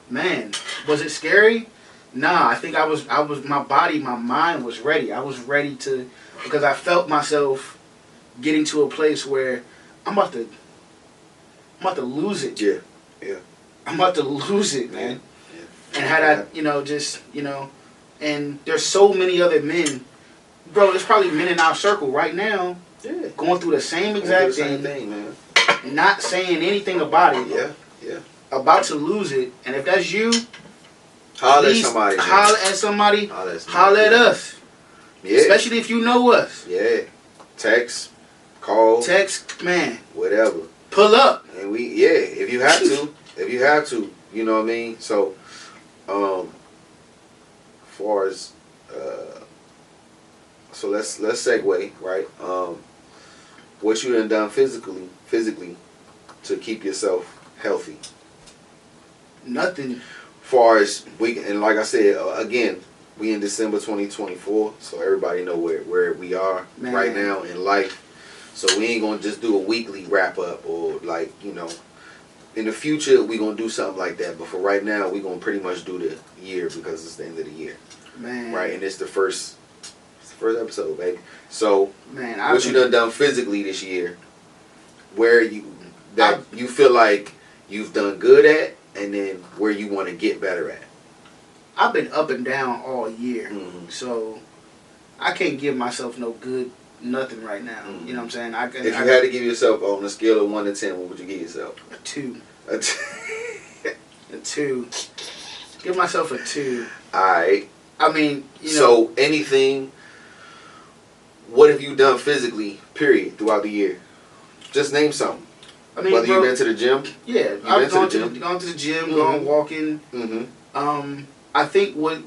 man, was it scary? Nah, I think I was my body, my mind was ready. I was ready to, because I felt myself getting to a place where I'm about to lose it. Yeah. I'm about to lose it, man. And had I, and there's so many other men, bro, there's probably men in our circle right now going through the same exact thing, man. Not saying anything about it. Yeah. About to lose it. And if that's you, holler at somebody. Holler at somebody. Holler at us. Yeah. Especially if you know us. Yeah. Text, call. Text, man. Whatever. Pull up. And if you have to, you know what I mean? So, far as, so let's segue, right? What you done physically to keep yourself healthy? Nothing. Far as and like I said, again, we in December 2024, so everybody know where we are right now in life. So we ain't gonna just do a weekly wrap up or like, in the future we gonna do something like that. But for right now, we gonna pretty much do the year because it's the end of the year, man. Right, and it's the first episode, baby. So, man, what you done physically this year? Where you feel like you've done good at, and then where you want to get better at. I've been up and down all year, so I can't give myself no good nothing right now. You know what I'm saying? If you had to give yourself on a scale of 1 to 10, what would you give yourself? A 2. A 2. Give myself a 2. All right. I mean, So anything. What have you done physically? Period. Throughout the year. Just name something. I mean, whether you've been to the gym. Yeah, I've gone to the gym, gone walking. I think what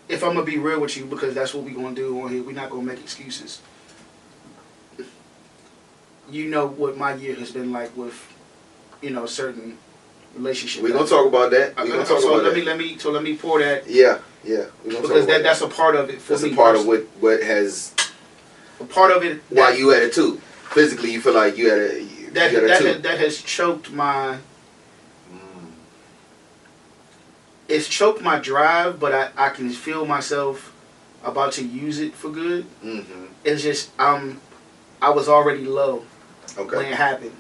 if I'm gonna be real with you, because that's what we're gonna do on here, we're not gonna make excuses. You know what my year has been like with, certain relationships. We're gonna talk about that. Let me pour that. Yeah. Because that's a part of it for me. That's a part of what has. A part of it. Why you at a 2? Physically, you feel like you had a. That has choked my. It's choked my drive, but I can feel myself about to use it for good. It's just I was already low when it happened,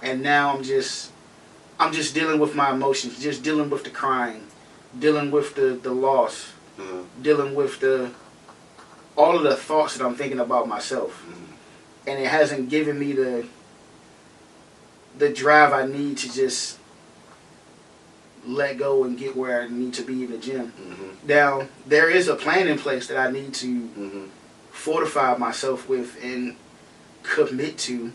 and now I'm just dealing with my emotions, just dealing with the crying, dealing with the loss, dealing with all of the thoughts that I'm thinking about myself, and it hasn't given me the drive I need to just let go and get where I need to be in the gym. Now, there is a plan in place that I need to fortify myself with and commit to.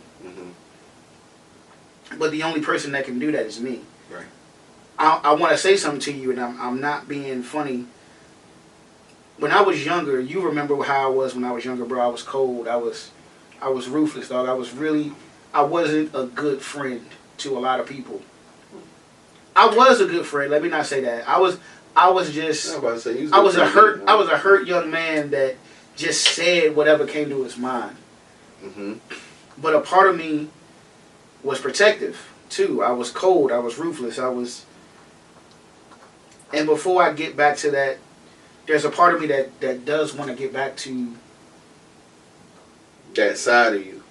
But the only person that can do that is me. Right. I want to say something to you, and I'm not being funny. When I was younger, you remember how I was when I was younger, bro. I was cold. I was ruthless, dog. I wasn't a good friend to a lot of people. I was a good friend. Let me not say that. I was a hurt young man that just said whatever came to his mind. But a part of me was protective too. I was cold. I was ruthless. And before I get back to that, there's a part of me that does want to get back to that side of you,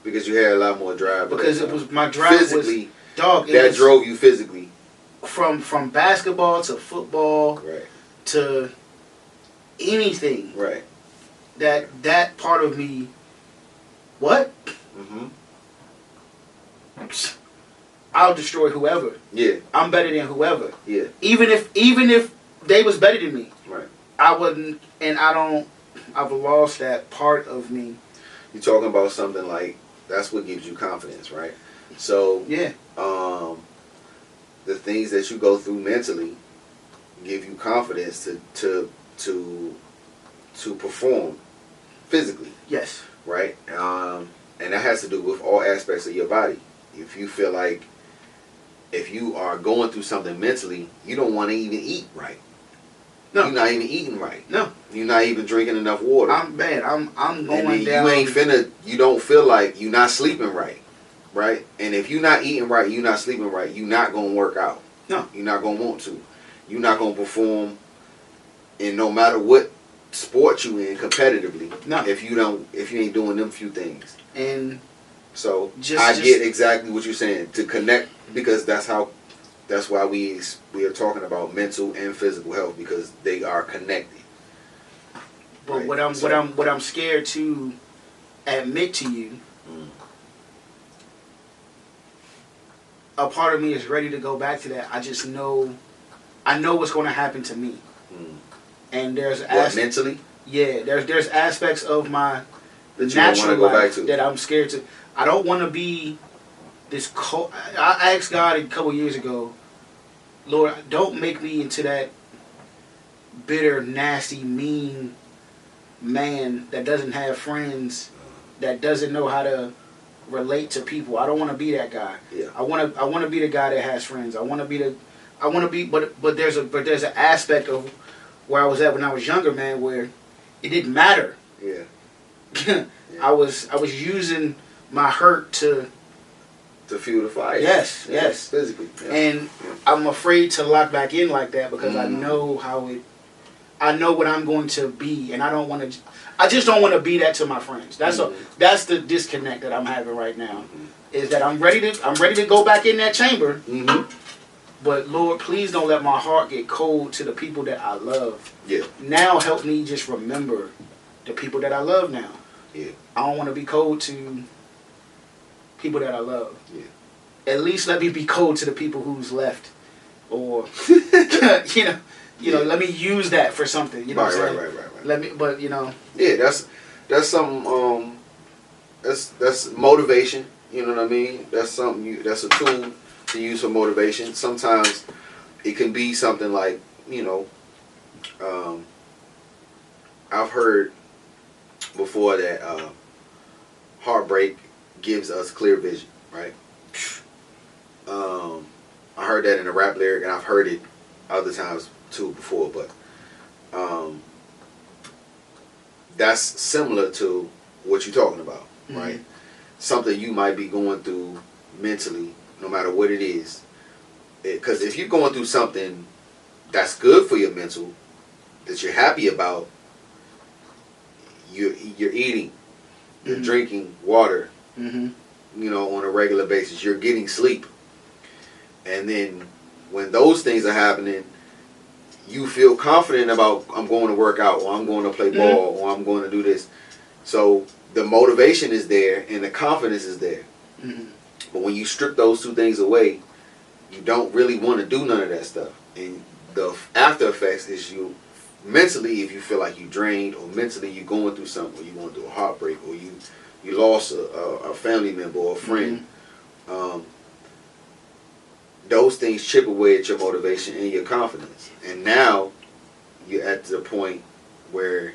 because you had a lot more drive. Because it was my drive physically, was dog. That drove you physically. From basketball to football, right, to anything. Right. That part of me. What? Mm-hmm. I'll destroy whoever. Yeah. I'm better than whoever. Yeah. Even if they was better than me. Right. I wouldn't, and I don't. I've lost that part of me. You're talking about something like that's what gives you confidence, right? So yeah. The things that you go through mentally give you confidence to perform physically. Yes. Right. And that has to do with all aspects of your body. If you feel like if you are going through something mentally, you don't want to even eat right. No. You're not even eating right. No. You're not even drinking enough water. I'm bad. I'm going and down. You don't feel like you're not sleeping right. Right? And if you're not eating right, you're not sleeping right, you're not going to work out. No. You're not going to want to. You're not going to perform in no matter what sport you in competitively. No. If you ain't doing them few things. And so I get exactly what you're saying, to connect, because that's why we are talking about mental and physical health, because they are connected. But right? what I'm scared to admit to you, a part of me is ready to go back to that. I just know, I know what's going to happen to me. And there's mentally. Yeah, there's aspects of my that natural go life back to. that I'm scared to. I don't want to be this cold. I asked God a couple years ago, Lord, don't make me into that bitter, nasty, mean man that doesn't have friends, that doesn't know how to relate to people. I don't want to be that guy. Yeah. I want to be the guy that has friends. But there's an aspect of where I was at when I was younger, man, where it didn't matter. Yeah. Yeah. I was using my hurt to fuel the fire. Yes, yes. Physically. Yeah. And I'm afraid to lock back in like that, because I know I know what I'm going to be, and I just don't want to be that to my friends. That's that's the disconnect that I'm having right now. Is that I'm ready to go back in that chamber. But Lord, please don't let my heart get cold to the people that I love. Yeah. Now help me just remember the people that I love now. Yeah. I don't want to be cold to people that I love. Yeah. At least let me be cold to the people who's left. Or you know, let me use that for something. You know what I'm saying? Right. Let me, but you know. Yeah, that's something. That's motivation. You know what I mean? That's something. That's a tool to use for motivation. Sometimes it can be something like, I've heard before that heartbreak gives us clear vision, right? I heard that in a rap lyric, and I've heard it other times too before, but that's similar to what you're talking about, right? Something you might be going through mentally, no matter what it is. Because if you're going through something that's good for your mental, that you're happy about, you're eating, you're drinking water, on a regular basis, you're getting sleep. And then when those things are happening, you feel confident about, I'm going to work out, or I'm going to play ball, or I'm going to do this. So the motivation is there and the confidence is there. But when you strip those two things away, you don't really want to do none of that stuff. And the after effects is you mentally, if you feel like you drained, or mentally you're going through something, or you're going through a heartbreak, or you lost a family member or a friend, those things chip away at your motivation and your confidence. And now you're at the point where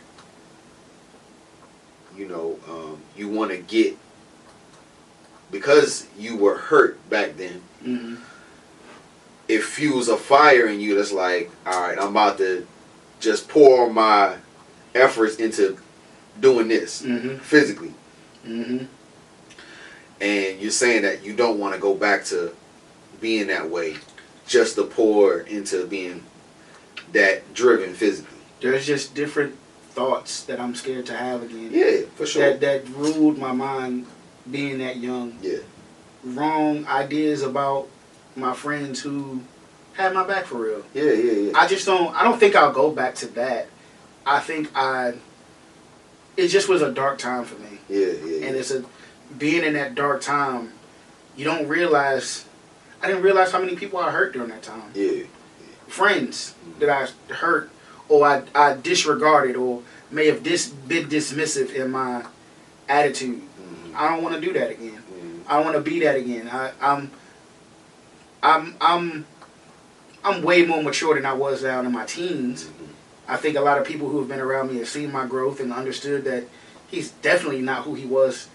you want to get, because you were hurt back then, it fuels a fire in you that's like, all right, I'm about to just pour my efforts into doing this physically. And you're saying that you don't want to go back to being that way, just to pour into being that driven physically. There's just different thoughts that I'm scared to have again. Yeah, for sure. That ruled my mind being that young. Yeah. Wrong ideas about my friends who had my back for real. Yeah. I don't think I'll go back to that. I think it just was a dark time for me. Yeah. And being in that dark time, you don't realize, I didn't realize how many people I hurt during that time. Yeah. Friends that I hurt or I disregarded or may have been dismissive in my attitude. Mm-hmm. I don't want to do that again. Mm-hmm. I don't want to be that again. I'm way more mature than I was down in my teens. Mm-hmm. I think a lot of people who have been around me have seen my growth and understood that he's definitely not who he was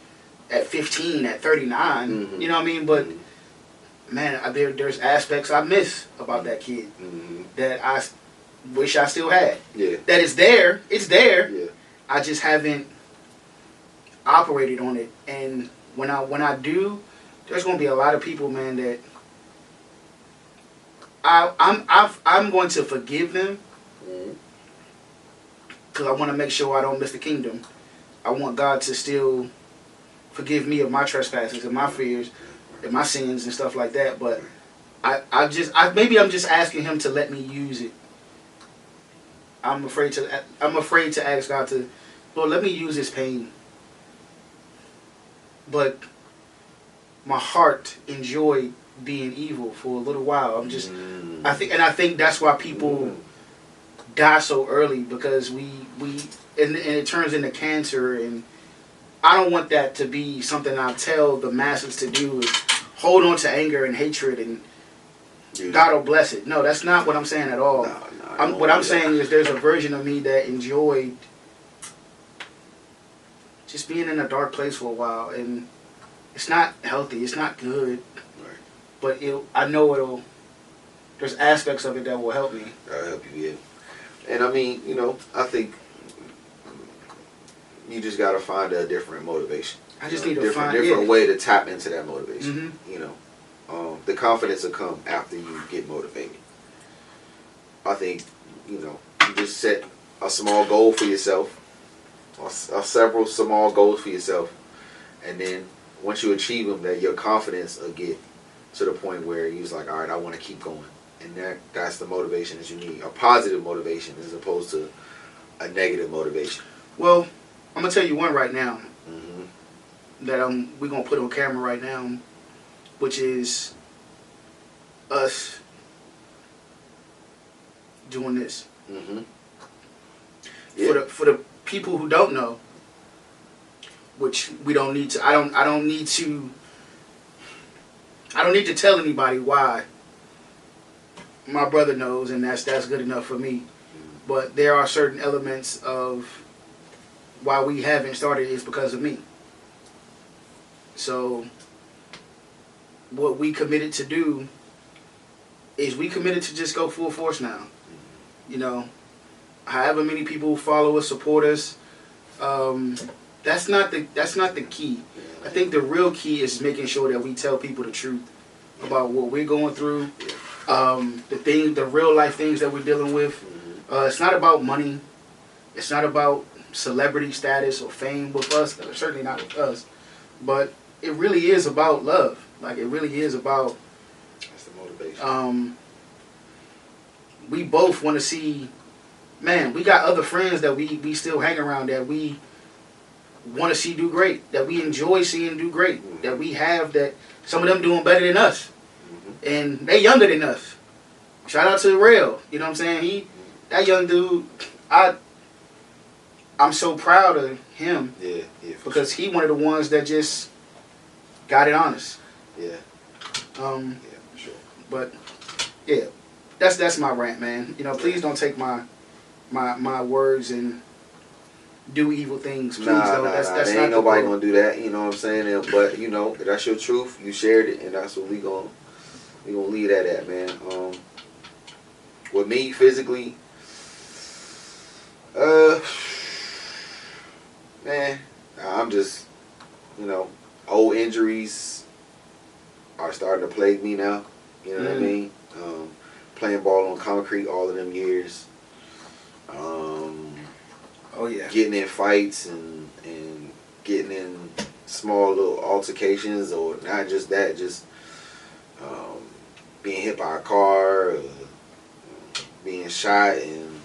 at 15, at 39. Mm-hmm. You know what I mean? But man, there's aspects I miss about that kid that I wish I still had. Yeah. That is there. It's there. Yeah. I just haven't operated on it. And when I do, there's gonna be a lot of people, man, that I'm going to forgive them because I want to make sure I don't miss the kingdom. I want God to still forgive me of my trespasses and my fears and my sins and stuff like that. But maybe I'm just asking Him to let me use it. I'm afraid to ask God to, Lord, let me use this pain. But my heart enjoyed being evil for a little while. I think that's why people die so early, because and it turns into cancer, and I don't want that to be something I tell the masses to do, is hold on to anger and hatred and God will bless it. No, that's not what I'm saying at all. What I'm saying is there's a version of me that enjoyed just being in a dark place for a while, and it's not healthy, it's not good. But I know there's aspects of it that will help me. That'll help you, yeah. And I mean, I think you just got to find a different motivation. I just need to find a different way to tap into that motivation. Mm-hmm. The confidence will come after you get motivated. I think, you just set a small goal for yourself, or several small goals for yourself, and then once you achieve them, that your confidence will get to the point where you're like, all right, I want to keep going. And that's the motivation that you need. A positive motivation as opposed to a negative motivation. Well, I'm going to tell you one right now that we're going to put on camera right now, which is us doing this. Mm-hmm. Yeah. For the people who don't know, which we don't need to, I don't need to tell anybody why. My brother knows, and that's good enough for me. But there are certain elements of why we haven't started is because of me. So what we committed to do is we committed to just go full force now. However many people follow us, support us, that's not the key. I think the real key is making sure that we tell people the truth about what we're going through, the real life things that we're dealing with. It's not about money. It's not about celebrity status or fame with us. Certainly not with us. But it really is about love. Like, it really is about. That's the motivation. We both want to see. Man, we got other friends that we still hang around that we want to see do great, that we enjoy seeing do great, that we have, that some of them doing better than us, and they younger than us. Shout out to Rail, you know what I'm saying? That young dude, I'm so proud of him. Yeah, because he one of the ones that just got it honest. Yeah. For sure. But yeah, that's my rant, man. Please don't take my words and do evil things. Please don't. That's there ain't nobody gonna do that. You know what I'm saying? But that's your truth. You shared it, and that's what we gonna leave that at, man. With me physically, man, I'm just old injuries, are starting to plague me now. You know what I mean? Playing ball on concrete all of them years. Oh yeah. Getting in fights and getting in small little altercations, or not just that, just being hit by a car, being shot and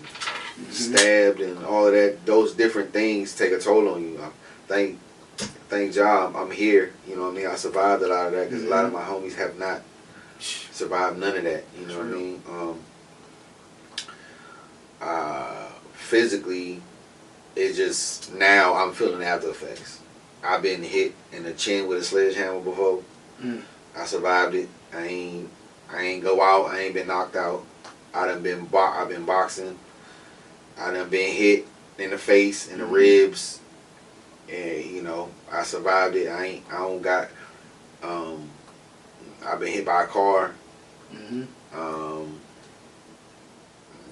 stabbed, and all of that. Those different things take a toll on you. Thank God I'm here. You know what I mean? I survived a lot of that because a lot of my homies have not survived none of that. You know what I mean? Physically, it just, now I'm feeling the after effects. I've been hit in the chin with a sledgehammer before. I survived it. I ain't go out. I ain't been knocked out. I've been boxing. I done been hit in the face, in the ribs, and you know, I survived it. I've been hit by a car.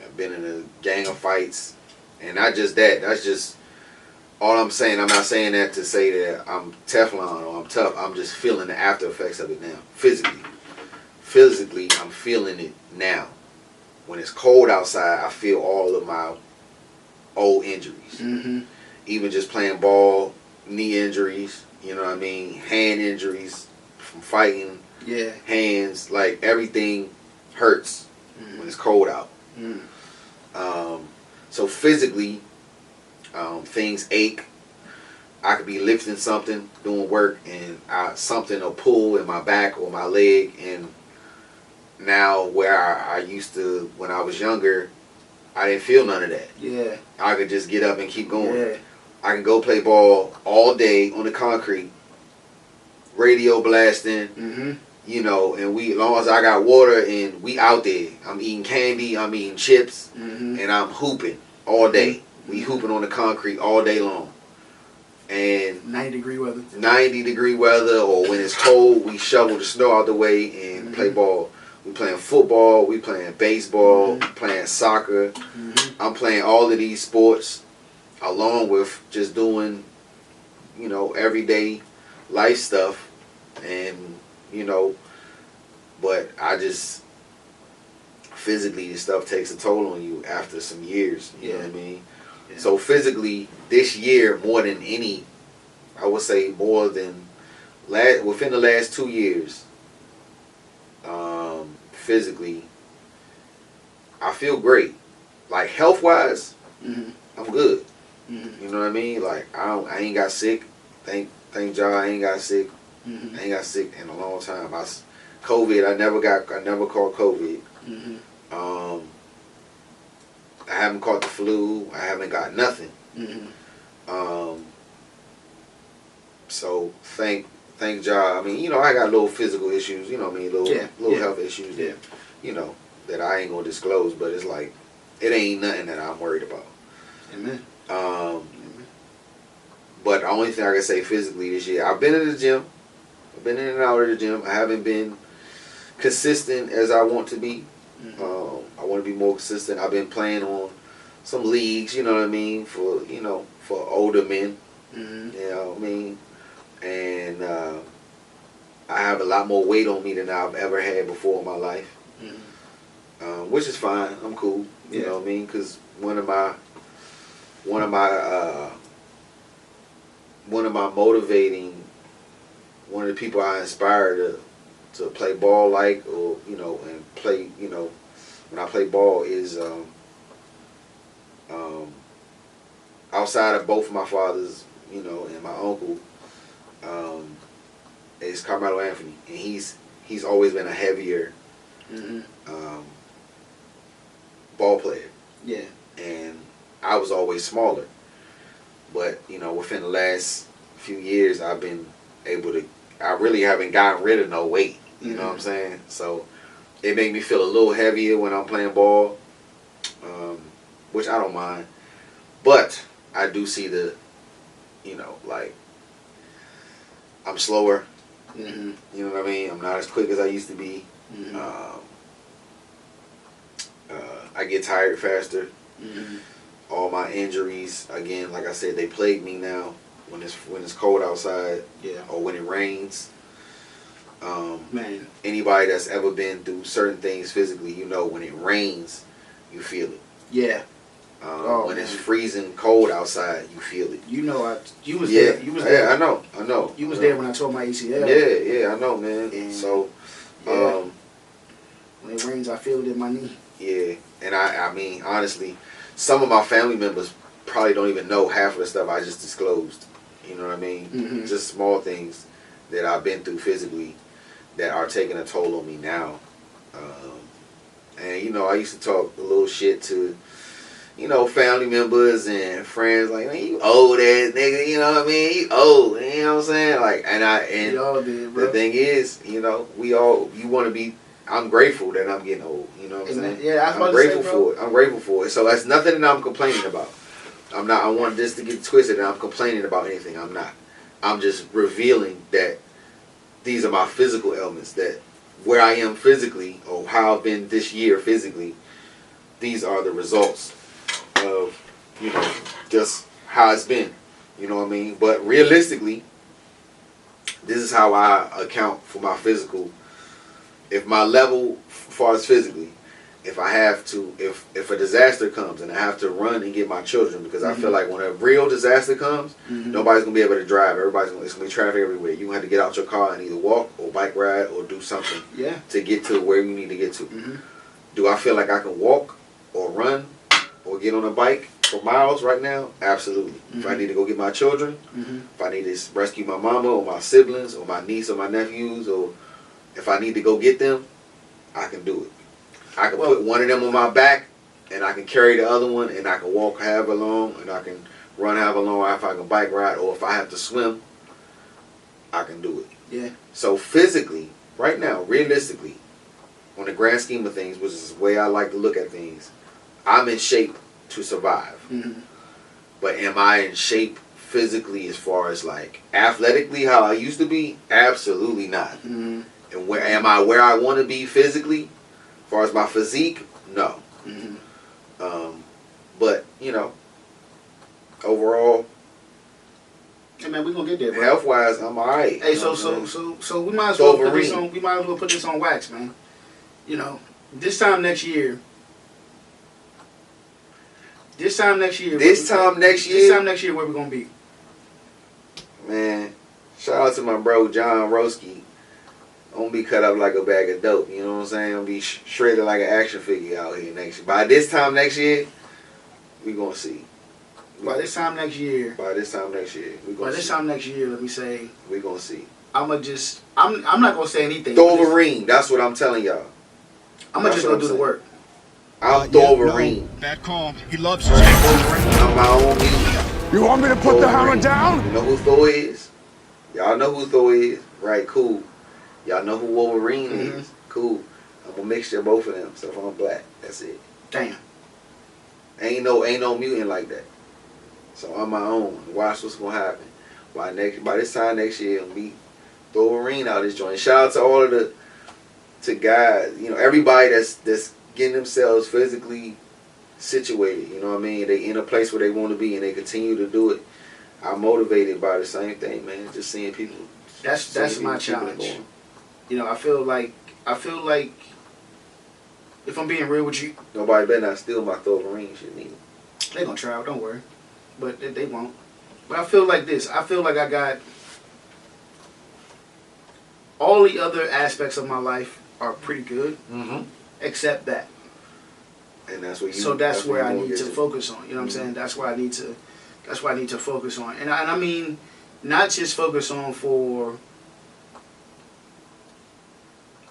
I've been in a gang of fights, and not just that. That's just all I'm saying. I'm not saying that to say that I'm Teflon or I'm tough. I'm just feeling the after effects of it now. Physically, I'm feeling it now. When it's cold outside, I feel all of my old injuries. Even just playing ball, knee injuries, you know what I mean? Hand injuries from fighting. Yeah. Hands, like everything hurts when it's cold out. So physically, things ache. I could be lifting something, doing work, and something will pull in my back or my leg. And now where I used to, when I was younger, I didn't feel none of that. Yeah. I could just get up and keep going. Yeah. I can go play ball all day on the concrete, radio blasting, you know, and as long as I got water and we out there, I'm eating candy, I'm eating chips, and I'm hooping all day. We hooping on the concrete all day long. And 90-degree weather. 90-degree weather, or when it's cold, we shovel the snow out the way and play ball. We playing football, we playing baseball, playing soccer. I'm playing all of these sports along with just doing, you know, everyday life stuff. And, you know, but I just, physically, this stuff takes a toll on you after some years. You know what I mean? Yeah. So physically, this year, more than any, I would say more than within the last 2 years, physically, I feel great. Like health-wise, I'm good. You know what I mean? Like I ain't got sick. Thank God I ain't got sick. I ain't got sick in a long time. COVID, I never caught COVID. I haven't caught the flu. I haven't got nothing. So thank God. I mean, you know, I got little physical issues. You know what I mean? Little health issues that, you know, that I ain't gonna disclose. But it's like, it ain't nothing that I'm worried about. Amen. But the only thing I can say physically this year, I've been in the gym. I've been in and out of the gym. I haven't been consistent as I want to be. I want to be more consistent. I've been playing on some leagues, you know what I mean, for older men. You know what I mean? And I have a lot more weight on me than I've ever had before in my life. Which is fine. I'm cool. You know what I mean? Because one of my motivating, one of the people I inspire to play ball like, or, you know, and play, you know, when I play ball is outside of both my fathers, you know, and my uncle, is Carmelo Anthony, and he's always been a heavier ball player. Yeah. And I was always smaller. But, you know, within the last few years, I've been able to, I really haven't gotten rid of no weight. You know what I'm saying? So it made me feel a little heavier when I'm playing ball, which I don't mind. But I do see the, you know, like, I'm slower. You know what I mean? I'm not as quick as I used to be. I get tired faster. All my injuries, again, like I said, they plague me now when it's cold outside, or when it rains. Man. Anybody that's ever been through certain things physically, you know, when it rains, you feel it. Yeah. When it's freezing cold outside, you feel it. You know, you was there. You was there. Yeah, I know. You was there when I tore my ACL. Yeah, I know, man. And so, when it rains, I feel it in my knee. Yeah, and I mean, honestly, some of my family members probably don't even know half of the stuff I just disclosed. You know what I mean? Mm-hmm. Just small things that I've been through physically that are taking a toll on me now. And, you know, I used to talk a little shit to, you know, family members and friends like, man, you old ass nigga, you know what I mean? You old, you know what I'm saying? Like, and we all did, bro. The thing is, you know, you want to be, I'm grateful that I'm getting old, you know what I'm saying? Yeah, I'm grateful for it. I'm grateful for it. So that's nothing that I'm complaining about. I want this to get twisted and I'm complaining about anything. I'm not. I'm just revealing that these are my physical ailments, that where I am physically or how I've been this year physically, these are the results of, you know, just how it's been. You know what I mean? But realistically, this is how I account for my physical. If my level, as far as physically, if I have to, if a disaster comes and I have to run and get my children, because I feel like when a real disaster comes, nobody's going to be able to drive. It's going to be traffic everywhere. You're going to have to get out your car and either walk or bike ride or do something to get to where you need to get to. Do I feel like I can walk or run or get on a bike for miles right now? Absolutely. If I need to go get my children, if I need to rescue my mama or my siblings or my niece or my nephews, or if I need to go get them, I can do it. I can put one of them on my back, and I can carry the other one, and I can walk however long, and I can run however long, if I can bike ride, or if I have to swim, I can do it. Yeah. So physically, right now, realistically, on the grand scheme of things, which is the way I like to look at things, I'm in shape to survive. But am I in shape physically as far as like athletically how I used to be? Absolutely not. And where am I where I want to be physically? As far as my physique, no. But, you know, overall, hey man, we gonna get there, bro. Health wise, I'm alright. Hey, so we might as well put this on wax, man. You know, this time next year, where we gonna be? Man, shout out to my bro John Roski. I'm gonna be cut up like a bag of dope. You know what I'm saying? I'm gonna be shredded like an action figure out here next year. By this time next year, we gonna see. By this time next year, let me say, we gonna see. I'm not gonna say anything. Throw over ring. That's what I'm telling y'all. I'm gonna just go do the work. I'll throw over ring. Bad call. He loves his on my own music. You want me to put the hammer down? You know who Thor is? Y'all know who Thor is, right? Cool. Y'all know who Wolverine is. Cool. I'm a mixture of both of them. So if I'm black, that's it. Damn. Ain't no mutant like that. So on my own. Watch what's gonna happen. By this time next year, I'm be throw Wolverine out this joint. Shout out to all of the guys. You know, everybody that's getting themselves physically situated. You know what I mean? They in a place where they want to be and they continue to do it. I'm motivated by the same thing, man. Just seeing people. That's my challenge. You know, I feel like if I'm being real with you, nobody better not steal my Thor Marine shit neither. They gonna try, don't worry. But they won't. But I feel like this. I feel like I got all the other aspects of my life are pretty good, except that. And that's what you. So that's where I need to focus on. You know what I'm saying? That's why I need to focus on. And I mean, not just focus on for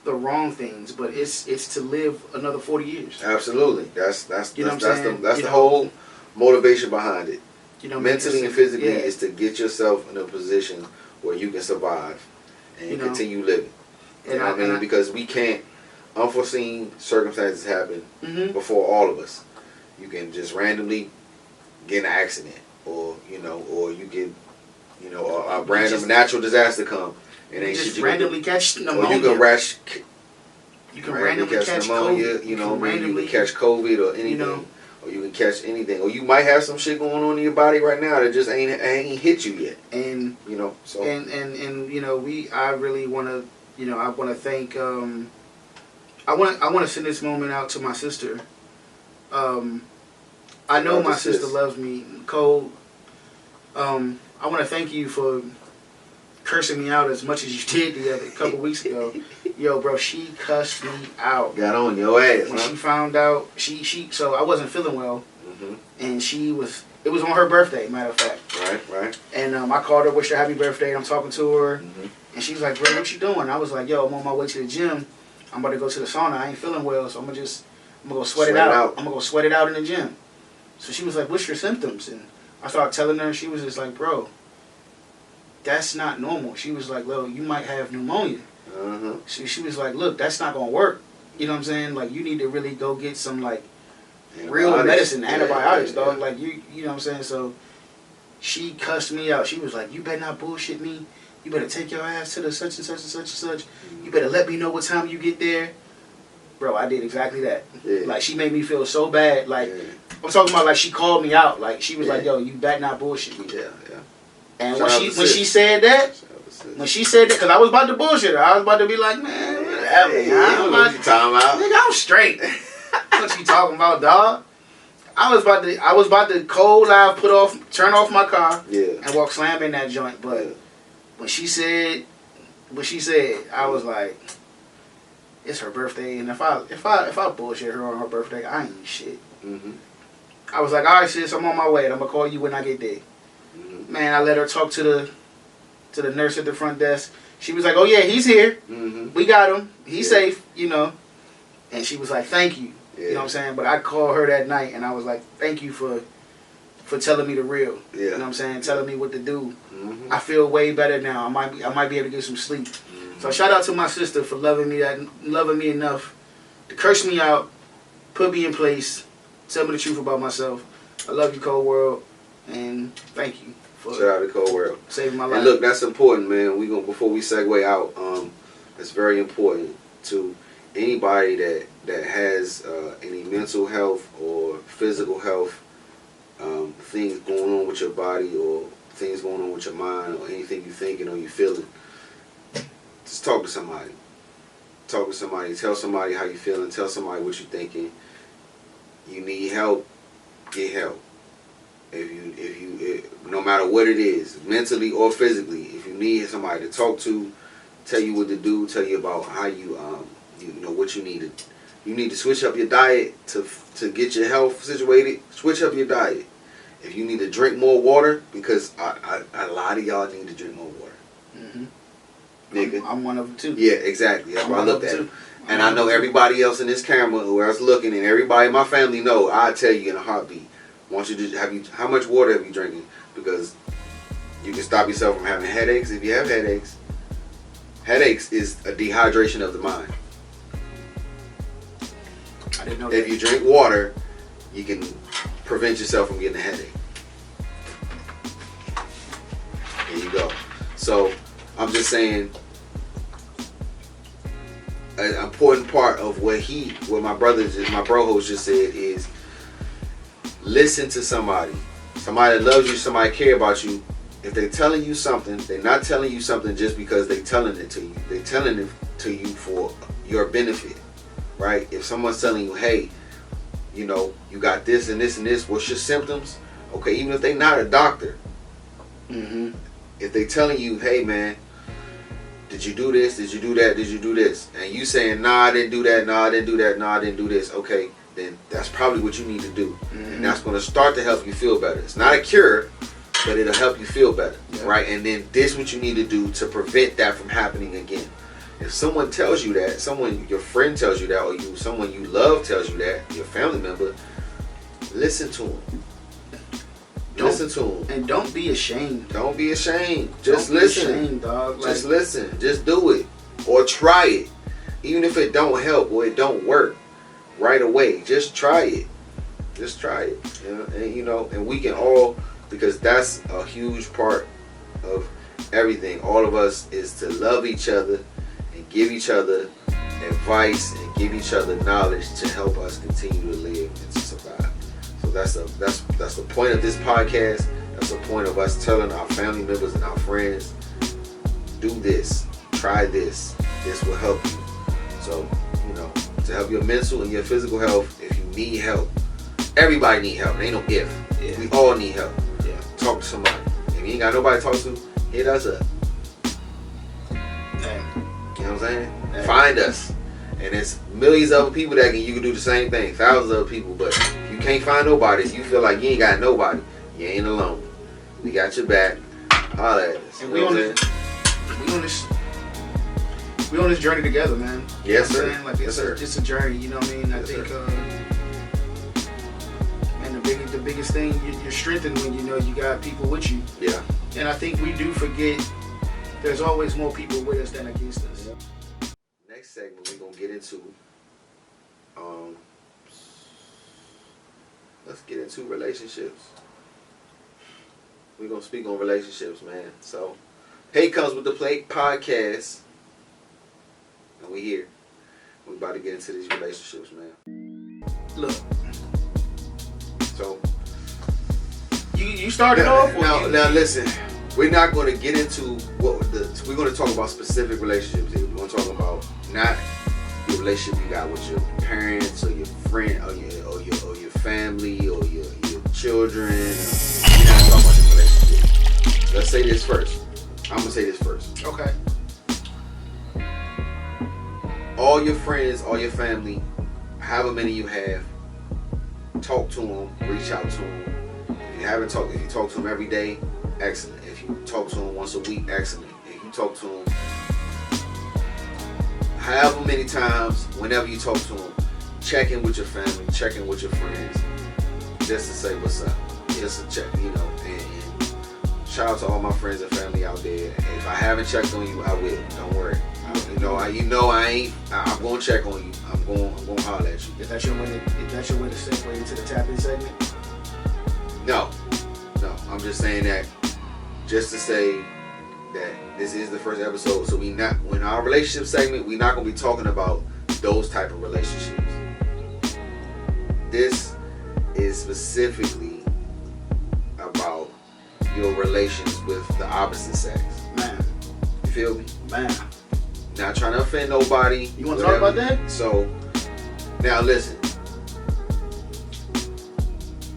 the wrong things, but it's to live another 40 years. Absolutely. That's the whole motivation behind it. You know, mentally and physically is to get yourself in a position where you can survive and continue living. You know what I mean? Because we can't, unforeseen circumstances happen before all of us. You can just randomly get in an accident, or you get, a random natural disaster come. And you just randomly catch pneumonia. Or you can randomly catch pneumonia. COVID. You can catch COVID or anything. Or you can catch anything. Or you might have some shit going on in your body right now that just ain't hit you yet. And so and I really want to You know, I want to thank. I want to send this moment out to my sister. I know my sister loves me, Cole. I want to thank you for cursing me out as much as you did a couple weeks ago. Yo, bro, she cussed me out. Got on your ass. When she found out, so I wasn't feeling well, and it was on her birthday, matter of fact. Right. And I called her, wished her happy birthday, and I'm talking to her, and she's like, bro, what you doing? I was like, yo, I'm on my way to the gym. I'm about to go to the sauna. I ain't feeling well, so I'm gonna go sweat it out. I'm gonna go sweat it out in the gym. So she was like, what's your symptoms? And I started telling her, she was just like, bro, that's not normal. She was like, well, you might have pneumonia. She was like, look, that's not going to work. You know what I'm saying? Like, you need to really go get some, like, real medicine, antibiotics, dog. Like, you know what I'm saying? So she cussed me out. She was like, you better not bullshit me. You better take your ass to the such and such and such and such. You better let me know what time you get there. Bro, I did exactly that. Yeah. Like, she made me feel so bad. Like, I'm talking about, like, she called me out. Like, she was like, yo, you better not bullshit me. Yeah. And when she said that, because I was about to bullshit her. I was about to be like, man, whatever. I don't know what you talking about. Nigga, I'm straight. What you talking about, dog? I was about to cold live turn off my car and walk slam in that joint. But when she said what she said, I was like, it's her birthday, and if I bullshit her on her birthday, I ain't shit. I was like, all right, sis, I'm on my way, and I'm gonna call you when I get there. Man, I let her talk to the nurse at the front desk. She was like, oh yeah, he's here. We got him. He's safe, you know. And she was like, thank you. You know what I'm saying? But I called her that night and I was like, thank you for telling me the real. You know what I'm saying? Telling me what to do. I feel way better now. I might be able to get some sleep. So shout out to my sister for loving me enough to curse me out, put me in place, tell me the truth about myself. I love you, Cold World, and thank you. Shout out to Cold World. Saving my life. And look, that's important, man. Before we segue out, it's very important to anybody that has any mental health or physical health things going on with your body or things going on with your mind or anything you're thinking or you're feeling. Just talk to somebody. Talk to somebody. Tell somebody how you feeling. Tell somebody what you're thinking. You need help. Get help. If no matter what it is, mentally or physically, if you need somebody to talk to, tell you what to do, tell you about how you know what you need to switch up your diet to get your health situated. Switch up your diet. If you need to drink more water, because a lot of y'all need to drink more water. Nigga, I'm one of them too. Yeah, exactly. That's why I looked at it. And I know everybody else in this camera who I was looking, and everybody in my family know. I tell you in a heartbeat. Want you to how much water have you drinking? Because you can stop yourself from having headaches if you have headaches. Headaches is a dehydration of the mind. I didn't know if you drink water, you can prevent yourself from getting a headache. There you go. So I'm just saying, an important part of what my bro host just said is listen to somebody that loves you, somebody care about you. If they're telling you something, they're not telling you something just because they're telling it to you. They're telling it to you for your benefit, right? If someone's telling you, hey, you know, you got this and this and this, what's your symptoms? Okay, even if they're not a doctor, if they're telling you, hey man, did you do this? Did you do that? Did you do this? And you saying, nah, I didn't do that. Nah, I didn't do that. Nah, I didn't do this. Okay, then that's probably what you need to do. And that's going to start to help you feel better. It's not a cure, but it'll help you feel better, right? And then this is what you need to do to prevent that from happening again. If someone tells you that, your friend tells you that, or someone you love tells you that, your family member, listen to them. Listen to them. And don't be ashamed. Don't be ashamed. Just listen. Don't be ashamed, dog. Just listen. Just do it. Or try it. Even if it don't help or it don't work right away, just try it. Just try it. And we can all, because that's a huge part of everything. All of us is to love each other and give each other advice and give each other knowledge to help us continue to live and to survive. So that's the point of this podcast. That's the point of us telling our family members and our friends, do this. try this. This will help you. So, you know, to help your mental and your physical health, if you need help, everybody need help. There ain't no if. Yeah. We all need help. Yeah. Talk to somebody. If you ain't got nobody to talk to, hit us up. Hey. You know what I'm saying? Hey. Find us. And there's millions of other people that you can do the same thing. Thousands of other people. But if you can't find nobody, if you feel like you ain't got nobody, you ain't alone. We got your back. Holla at us. And we on this journey together, man. Yes, sir. Like it's just a journey. You know what I mean? I think, man, the biggest thing, you're strengthened when you know you got people with you. Yeah. And I think we do forget there's always more people with us than against us. Next segment we're gonna get into. Let's get into relationships. We're gonna speak on relationships, man. So, Pay Comes with the Plate podcast. And we here. We about to get into these relationships, man. Look. So you started off. Now listen. We're not going to get into we're going to talk about specific relationships here. We're going to talk about not your relationship you got with your parents or your friend or your family or your children. We're not talking about your relationship. Let's say this first. I'm going to say this first. Okay. All your friends, all your family, however many you have, talk to them, reach out to them. If you talk to them every day, excellent. If you talk to them once a week, excellent. If you talk to them however many times, whenever you talk to them, check in with your family, check in with your friends, just to say what's up, just to check, you know. And shout out to all my friends and family out there. If I haven't checked on you, I will. Don't worry. I'm gonna check on you. I'm gonna holler at you. Is that your way to segue into the tapping segment? No. I'm just saying that just to say that this is the first episode. So in our relationship segment, we're not gonna be talking about those type of relationships. This is specifically about your relations with the opposite sex. Man. You feel me? Man. Not trying to offend nobody. You want to talk about that? So, now listen.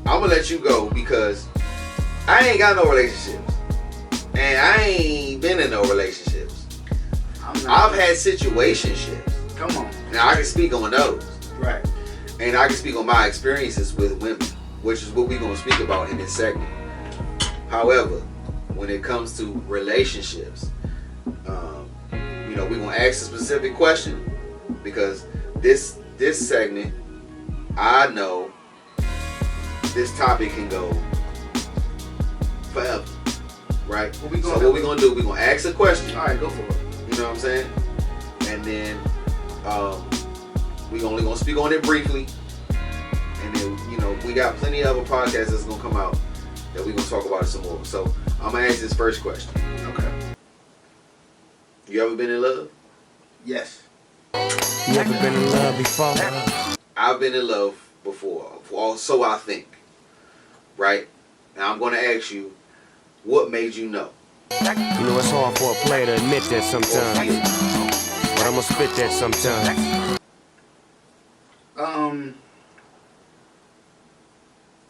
I'm going to let you go because I ain't got no relationships. And I ain't been in no relationships. I've had situationships. Come on. Now, I can speak on those. Right. And I can speak on my experiences with women, which is what we're going to speak about in this segment. However, when it comes to relationships, we're going to ask a specific question because this segment, I know this topic can go forever, right? What we going to do, we're going to ask a question. All right, go for it. You know what I'm saying? And then we're only going to speak on it briefly. And then, we got plenty of other podcasts that's going to come out that we're going to talk about it some more. So I'm going to ask this first question. Okay. You ever been in love? Yes. You ever been in love before? I've been in love before, so I think. Right? Now I'm going to ask you, what made you know? You know it's hard for a player to admit that sometimes. But I'm going to spit that sometimes.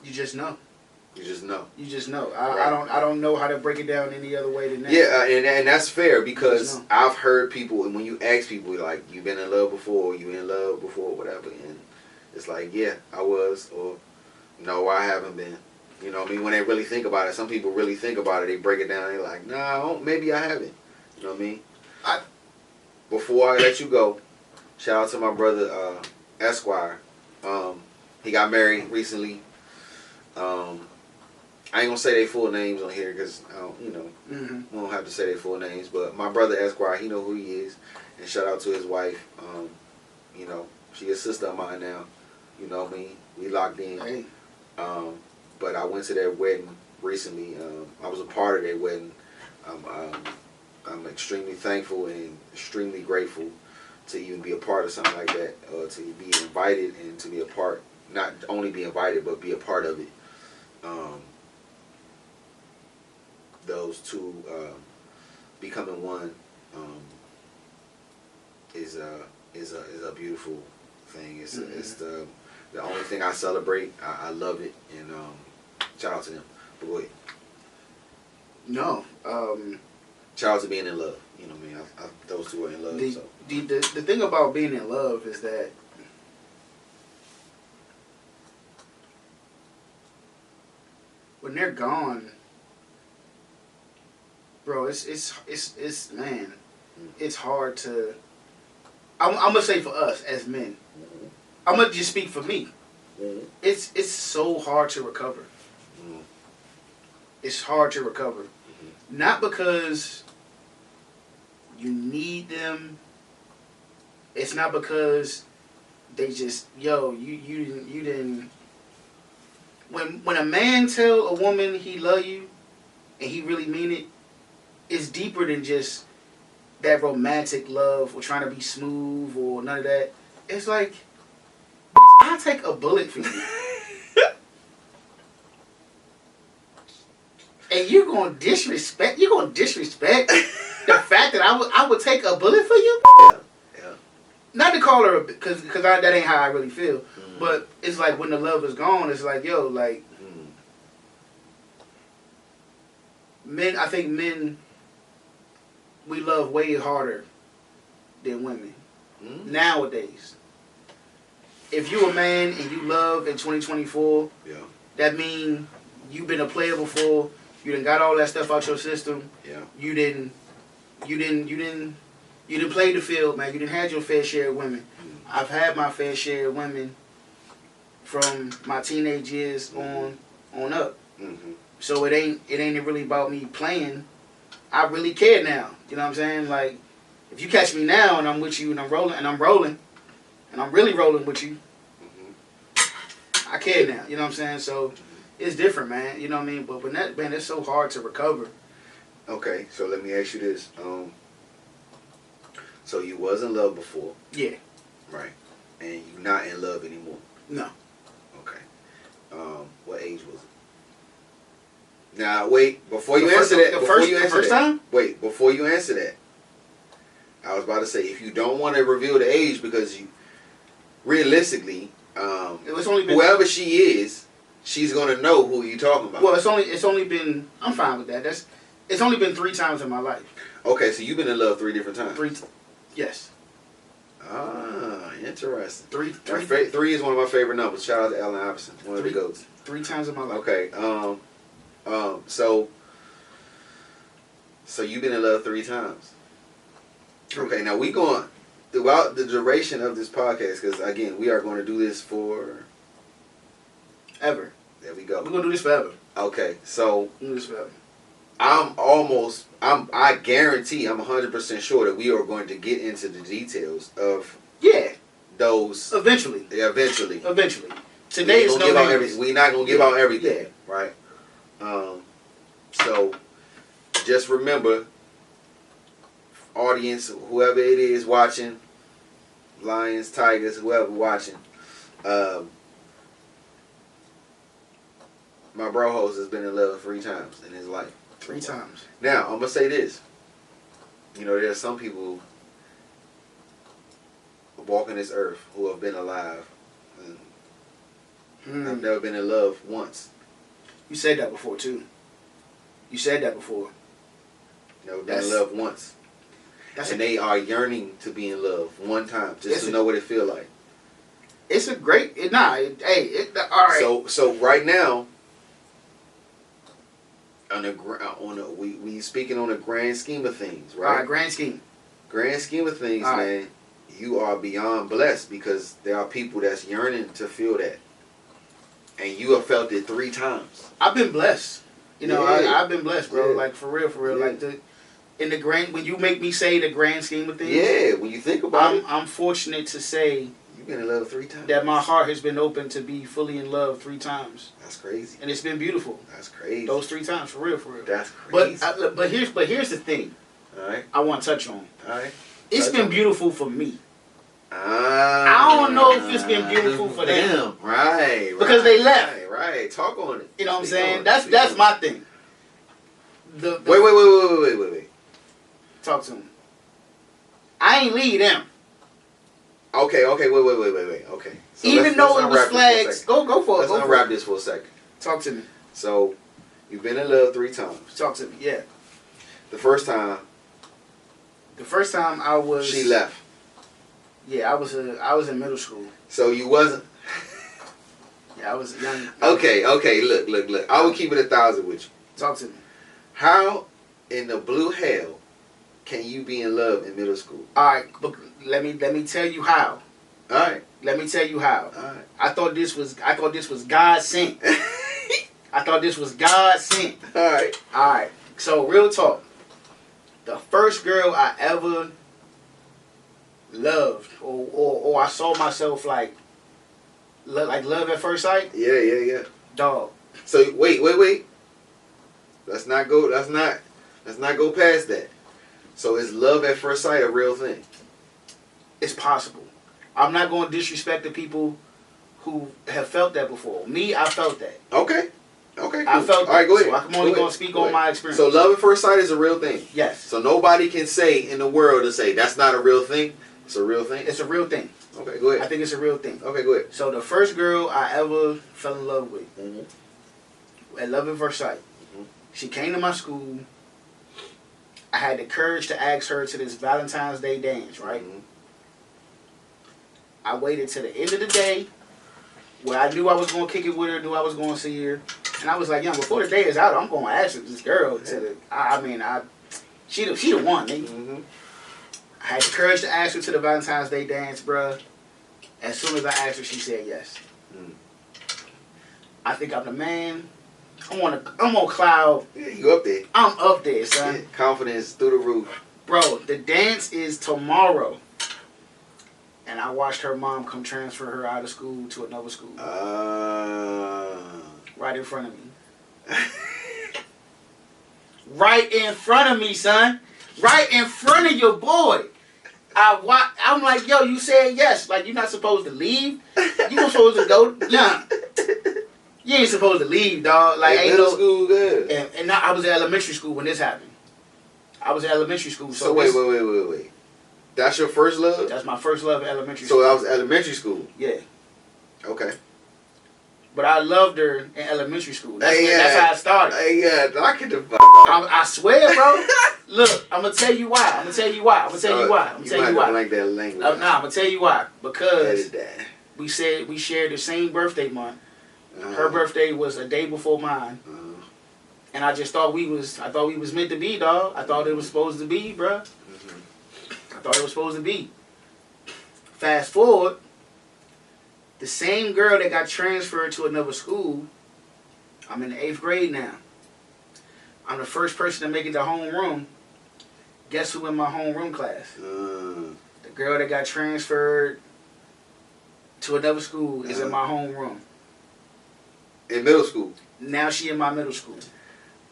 You just know. You just know. You just know. I don't know how to break it down any other way than that. Yeah, and that's fair because I've heard people, and when you ask people, like, you been in love before, you in love before, whatever, and it's like, yeah, I was, or no, I haven't been. You know what I mean? When they really think about it, some people really think about it, they break it down, they're like, no, maybe I haven't. You know what I mean? Before I let you go, shout out to my brother, Esquire. He got married recently. I ain't gonna say their full names on here because we don't have to say their full names. But my brother Esquire, he know who he is, and shout out to his wife. She a sister of mine now. You know what I mean? We locked in. Hey. But I went to their wedding recently. I was a part of their wedding. I'm extremely thankful and extremely grateful to even be a part of something like that, to be invited and to be a part, not only be invited, but be a part of it. Those two becoming one a beautiful thing. It's the only thing I celebrate. I love it, and shout out to them. But go ahead. No. Shout out to being in love. You know what I mean? Those two are in love. The thing about being in love is that when they're gone, bro, it's man, it's hard to. I'm gonna say for us as men, I'm gonna just speak for me. It's so hard to recover. It's hard to recover, not because you need them. It's not because they just you didn't. When a man tell a woman he love you, and he really mean it, it's deeper than just that romantic love or trying to be smooth or none of that. It's like, I'll take a bullet for you. And you're gonna disrespect the fact that I would take a bullet for you? Yeah. Not to call her, because that ain't how I really feel. But it's like when the love is gone, it's like, yo, like, men, I think men, we love way harder than women nowadays. If you a man and you love in 2024, that mean you've been a player before. You done got all that stuff out your system. Yeah. You didn't play the field, man. You didn't have your fair share of women. I've had my fair share of women from my teenage years on up. So it ain't really about me playing. I really care now. You know what I'm saying? Like, if you catch me now and I'm with you and I'm rolling and I'm really rolling with you, I care now. You know what I'm saying? So it's different, man. You know what I mean? But when that, man, it's so hard to recover. Okay, so let me ask you this. So you was in love before. Yeah. Right. And you not in love anymore. No. Okay. What age was it? Now wait, before you answer that. The first time? Wait, before you answer that. I was about to say, if you don't want to reveal the age, because you realistically, it was only been, whoever she is, she's gonna know who you talking about. Well, it's only been. I'm fine with that. It's only been 3 times in my life. Okay, so you've been in love 3 different times. Yes. Ah, interesting. 3. 3 is one of my favorite numbers. Shout out to Allen Iverson, one of the goats. 3 times in my life. Okay. So you've been in love 3 times. Okay. Now we going throughout the duration of this podcast, because again, we are going to do this for ever. There we go. We're gonna do this forever. Okay. So we'll do this forever. I guarantee, I'm 100% sure that we are going to get into the details of those eventually. Yeah, eventually. Today is no names. We're not gonna give out everything, right? So just remember, audience, whoever it is watching, Lions, Tigers, whoever watching, my bro host has been in love 3 times in his life. 3 times. Now, I'm going to say this. You know, there are some people walking this earth who have been alive and have never been in love once. You said that before, too. Never been in love once. And they are yearning to be in love one time, just to know what it feel like. It's a great... all right. So right now, we speaking on a grand scheme of things, right? All right, grand scheme of things, all man. Right. You are beyond blessed, because there are people that's yearning to feel that, and you have felt it 3 times. I've been blessed. You know, I've been blessed, bro. Like for real. Like when you make me say the grand scheme of things. Yeah, when you think about it, I'm fortunate to say. Been in love 3 times. That my heart has been open to be fully in love 3 times. That's crazy. And it's been beautiful. That's crazy. Those 3 times, for real. That's crazy. But here's the thing. All right. I want to touch on. All right. It's been beautiful for me. I don't know if it's been beautiful for them. Right. Because they left. Right. Talk on it. You know what I'm saying? That's my thing. Wait. Talk to them. I ain't leave them. Okay, wait. Okay. So Even though it was flags, go for it. Let's unwrap this for a second. Talk to me. So, you've been in love 3 times. Talk to me. Yeah. The first time I was. She left. Yeah, I was in middle school. So you wasn't. Yeah, I was young. Okay. Look. I will keep it 1,000 with you. Talk to me. How in the blue hell can you be in love in middle school? All right, but let me tell you how. All right. Let me tell you how. All right. I thought this was God sent. I thought this was God sent. All right. All right. So real talk. The first girl I ever loved, or I saw myself like love at first sight. Yeah. Dog. So wait. Let's not go past that. So is love at first sight a real thing? It's possible. I'm not going to disrespect the people who have felt that before. Me, I felt that. Okay. Cool. I felt that. All right, go ahead. So I'm only going to speak on my experience. So love at first sight is a real thing. Yes. So nobody can say in the world to say that's not a real thing. It's a real thing. It's a real thing. Okay, go ahead. I think it's a real thing. Okay, go ahead. So the first girl I ever fell in love with, at love at first sight, she came to my school. I had the courage to ask her to this Valentine's Day dance, right? I waited to the end of the day where I knew I was going to kick it with her, knew I was going to see her. And I was like, before the day is out, I'm going to ask this girl. She the one, nigga. I had the courage to ask her to the Valentine's Day dance, bruh. As soon as I asked her, she said yes. I think I'm the man. I'm on cloud. Yeah, you up there. I'm up there, son. Yeah, confidence through the roof. Bro, the dance is tomorrow. And I watched her mom come transfer her out of school to another school. Right in front of me. Right in front of me, son. Right in front of your boy. I'm like, yo, you said yes. Like, you're not supposed to leave. You were supposed to go. Yeah. You ain't supposed to leave, dog. Like, ain't middle school, good. And I was in elementary school when this happened. I was in elementary school. So wait. That's your first love? That's my first love in elementary school. So that was elementary school? Yeah. Okay. But I loved her in elementary school. That's how I started. Knock it the fuck off. I swear, bro. Look, I'm going to tell you why. I'm going to tell you why. Like that language. I'm going to tell you why. Because we shared the same birthday month. Her birthday was a day before mine. And I just thought we was meant to be, dog. I thought it was supposed to be, bro. I thought it was supposed to be. Fast forward, the same girl that got transferred to another school, I'm in the 8th grade now. I'm the first person to make it to homeroom. Guess who in my homeroom class? The girl that got transferred to another school is in my homeroom. In middle school? Now she in my middle school.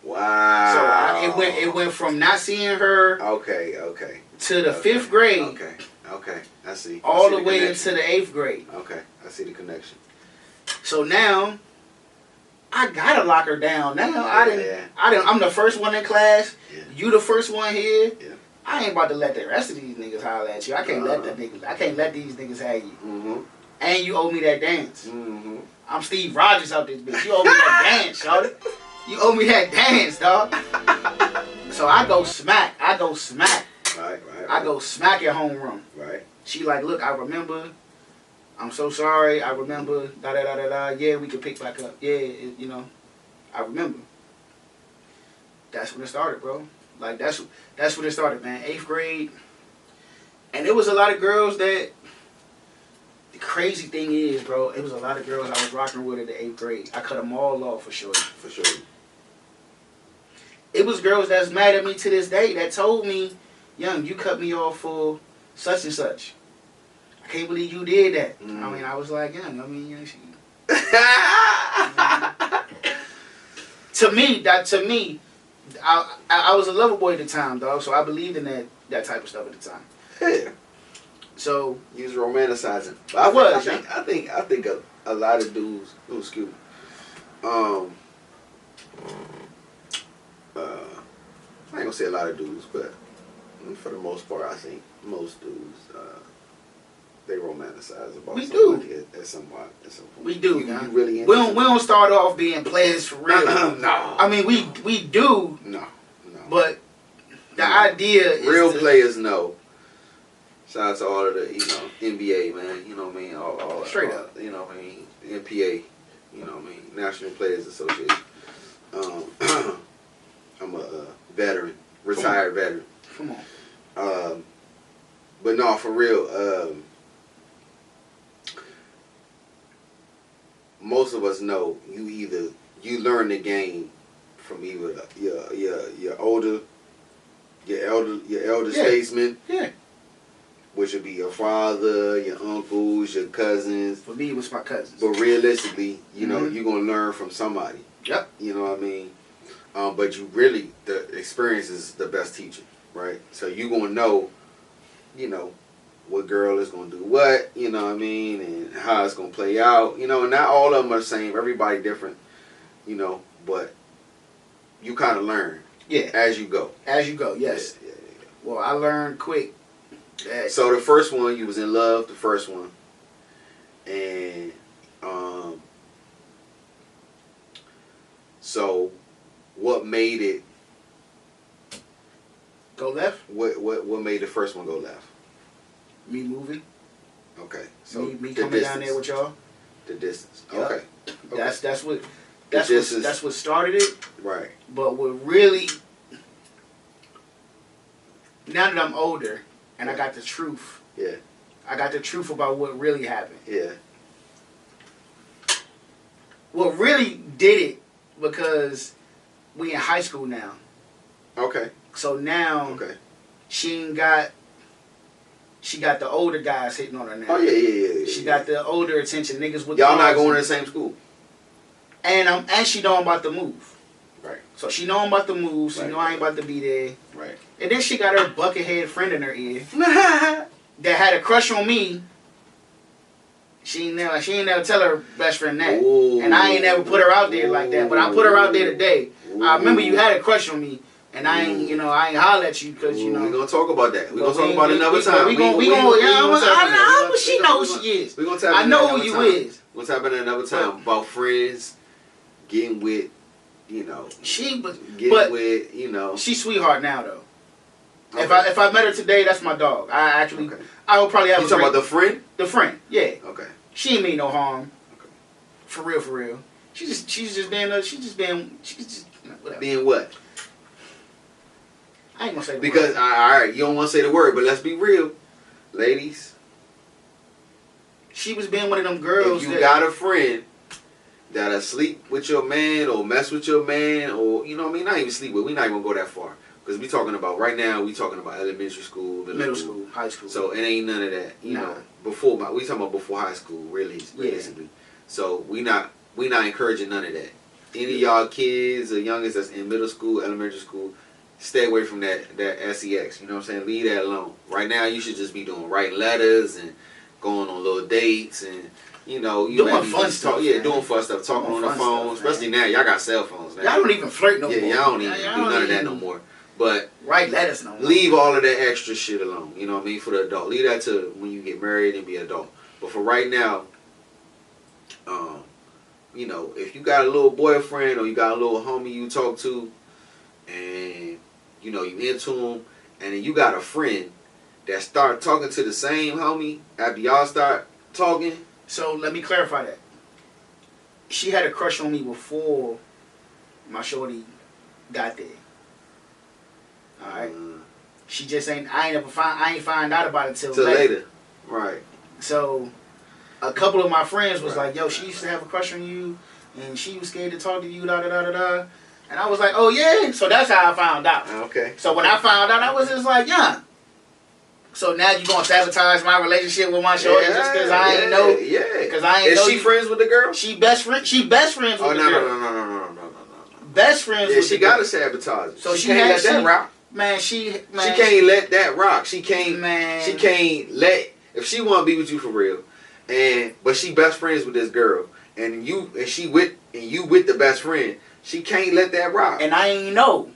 Wow. So it went from not seeing her okay to the 5th grade. Okay. I see. All the way into the 8th grade. Okay. I see the connection. So now I gotta lock her down. Now I'm the first one in class. Yeah. You the first one here. Yeah. I ain't about to let the rest of these niggas holler at you. I can't let these niggas have you. And you owe me that dance. I'm Steve Rogers out this bitch. You owe me that dance, shawty. You owe me that dance, dog. So I go smack. Right. I go smack at homeroom. Right. She like, look, I remember. I'm so sorry. I remember. Yeah, we can pick back up. Yeah, I remember. That's when it started, bro. Like that's when it started, man. 8th grade, and it was a lot of girls that. The crazy thing is, bro, it was a lot of girls I was rocking with in the 8th grade. I cut them all off for sure. For sure. It was girls that's mad at me to this day that told me, young, you cut me off for such and such. I can't believe you did that. I mean, I was like, young, to me, I was a lover boy at the time, dog, so I believed in that type of stuff at the time. Yeah. So you was romanticizing. I think a lot of dudes. Oh, excuse me. I ain't gonna say a lot of dudes, but for the most part, I think most dudes they romanticize romanticize about we somebody do. at some point. We do. You really we don't start off being players for real. No. I mean, we do. No. But the idea is real players know. Shout out to all of the NBA, man. You know what I mean? All straight up. You know what I mean? NPA. You know what I mean? National Players Association. I'm a veteran, retired veteran. Come on. But no, for real. Most of us know you learn the game from either your elder statesman, which would be your father, your uncles, your cousins. For me, it was my cousins. But realistically, you're gonna learn from somebody. Yep. You know what I mean? But the experience is the best teacher, right? So you gonna know, what girl is gonna do what, you know what I mean, and how it's gonna play out. And not all of them are the same. Everybody different, but you kind of learn. Yeah. As you go. As you go, yes. Yeah. Well, I learned quick. So the first one, you was in love, the first one. And so what made it go left? What made the first one go left? Me moving. Okay. So me coming down there with y'all. The distance. Yep. Okay. That's what started it. Right. But what really, now that I'm older and I got the truth. Yeah. I got the truth about what really happened. Yeah. What really did it, because we in high school now. Okay. So now she got the older guys hitting on her now. Oh yeah. She got the older attention niggas with y'all not going to the same school. And she know I'm about to move. Right. So she know I'm about to move, so know I ain't about to be there. Right. And then she got her buckethead friend in her ear that had a crush on me. She ain't never tell her best friend that. Ooh. And I ain't never put her out there like that. But I put her out there today. Ooh. I remember you had a crush on me. And I ain't holler at you because, We're going to talk about that. We're going to talk about it another time. We going to, but she knows who she is. We're going to tap I know who you is. We'll tap in another time about friends, getting with, She's sweetheart now, though. Okay. If I met her today, that's my dog. I would probably have You talking about the friend? The friend, yeah. Okay. She ain't mean no harm. Okay. For real. She's just being whatever. Being what? I ain't gonna say the because word. All right, you don't want to say the word, but let's be real, ladies. She was being one of them girls. If you got a friend that'll sleep with your man or mess with your man, or not even sleep with. We not even gonna go that far because we talking about right now. We talking about elementary school, middle school, high school. So it ain't none of that. You know, we talking about before high school, realistically. Yeah. So we not encouraging none of that. Any of y'all kids or youngest that's in middle school, elementary school, stay away from that sex. You know what I'm saying? Leave that alone. Right now, you should just be writing letters and going on little dates and doing fun stuff. Doing fun stuff. Talking on the phone, especially now. Y'all got cell phones now. Y'all don't even flirt no more. Yeah, y'all don't even do none of that no more. But write letters no more. Leave all of that extra shit alone. You know what I mean? For the adult, leave that to when you get married and be an adult. But for right now, if you got a little boyfriend or you got a little homie you talk to, and you into him, and then you got a friend that start talking to the same homie after y'all start talking. So let me clarify that. She had a crush on me before my shorty got there. All right. She just ain't. I ain't find out about it till later. Right. So a couple of my friends was like, "Yo, she used to have a crush on you, and she was scared to talk to you." Da da da da da. And I was like, "Oh yeah." So that's how I found out. Okay. So when I found out, I was just like, "Yeah." So now you gonna sabotage my relationship with my shorty just because I ain't know? Yeah. Because I ain't know. Is she friends with the girl? She best friends with the girl. No. Best friends. Yeah, with she the girl. gotta sabotage it. So she can't let that rock. She can't let that rock. She can't. Man. She can't let. If she want to be with you for real, but she best friends with this girl, and you with the best friend, she can't let that rock. And I ain't know.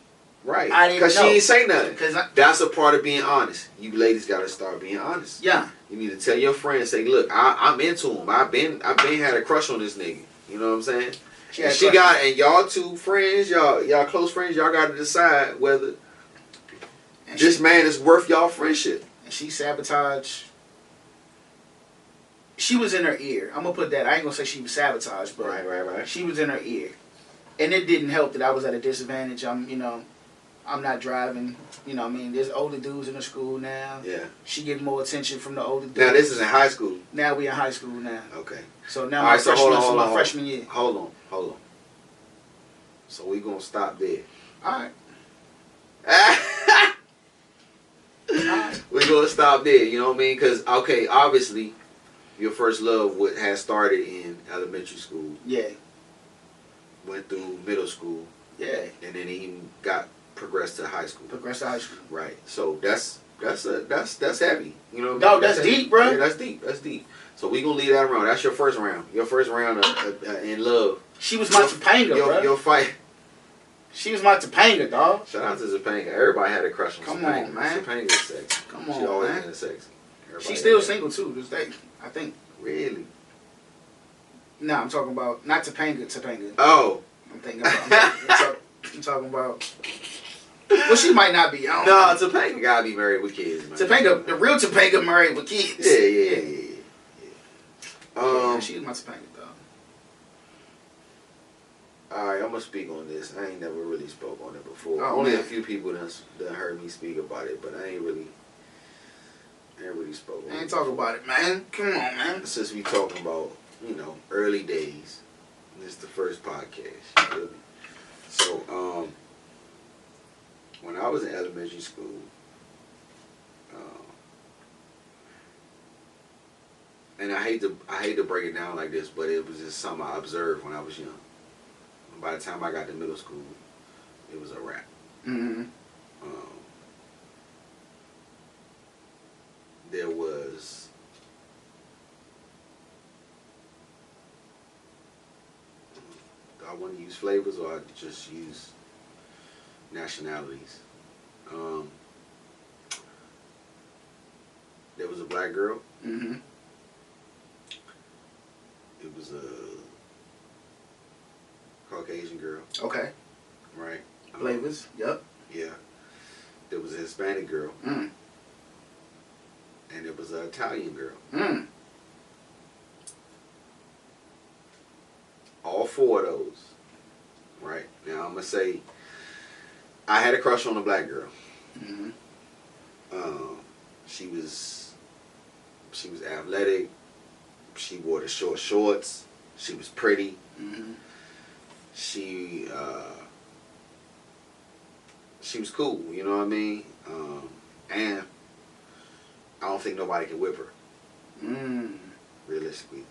Right. I didn't know. Because she ain't say nothing. That's a part of being honest. You ladies got to start being honest. Yeah. You need to tell your friends, say, look, I'm into him. I've been had a crush on this nigga. You know what I'm saying? And y'all two friends, y'all close friends, y'all got to decide whether this man is worth y'all friendship. And she sabotaged. She was in her ear. I'm gonna put that. I ain't gonna say she was sabotaged, but right. She was in her ear, and it didn't help that I was at a disadvantage. I'm not driving. You know, what I mean, there's older dudes in the school now. Yeah. She getting more attention from the older dudes. Now this is in high school. Now we in high school now. Okay. So now my freshman year. Hold on. So we gonna stop there. All right. We gonna stop there. You know what I mean? Because obviously, your first love had started in elementary school. Yeah. Went through middle school. Yeah. And then he progressed to high school. Right. So that's heavy. You know what I mean? No, that's deep, bro. Yeah, that's deep. So we gonna leave that round. That's your first round. Your first round in love. She was my Topanga, bro. Your fight. She was my Topanga, dog. Shout out to Topanga. Everybody had a crush on Topanga. Come on, man. Topanga's sexy. Come on, she always man. been sexy. She's still single too this day, I think. Really? No, I'm talking about not Topanga. Oh. I'm talking about. Well, she might not be. I don't know. Topanga gotta be married with kids, man. Topanga, the real Topanga, married with kids. Yeah. Yeah, she was my Topanga, dog. Alright, I'm gonna speak on this. I ain't never really spoke on it before. Oh, Only man. a few people done heard me speak about it, but I ain't really spoke on it. Ain't talk about it, man. Come on, man. Since we talking about, early days, this is the first podcast. You feel me? So, when I was in elementary school, and I hate to break it down like this, but it was just something I observed when I was young. By the time I got to middle school, it was a wrap. Mm-hmm. There was do I want to use flavors or I just use nationalities? There was a black girl. Mm-hmm. It was a Caucasian girl. Okay. Right. Flavors. Yep. Yeah. There was a Hispanic girl. Mm. And there was an Italian girl. Mm. All four of those. Right. Now I'm gonna say I had a crush on a black girl. Mm-hmm. She was athletic. She wore the short shorts. She was pretty. Mm-hmm. She was cool, you know what I mean? And I don't think nobody could whip her. Realistically.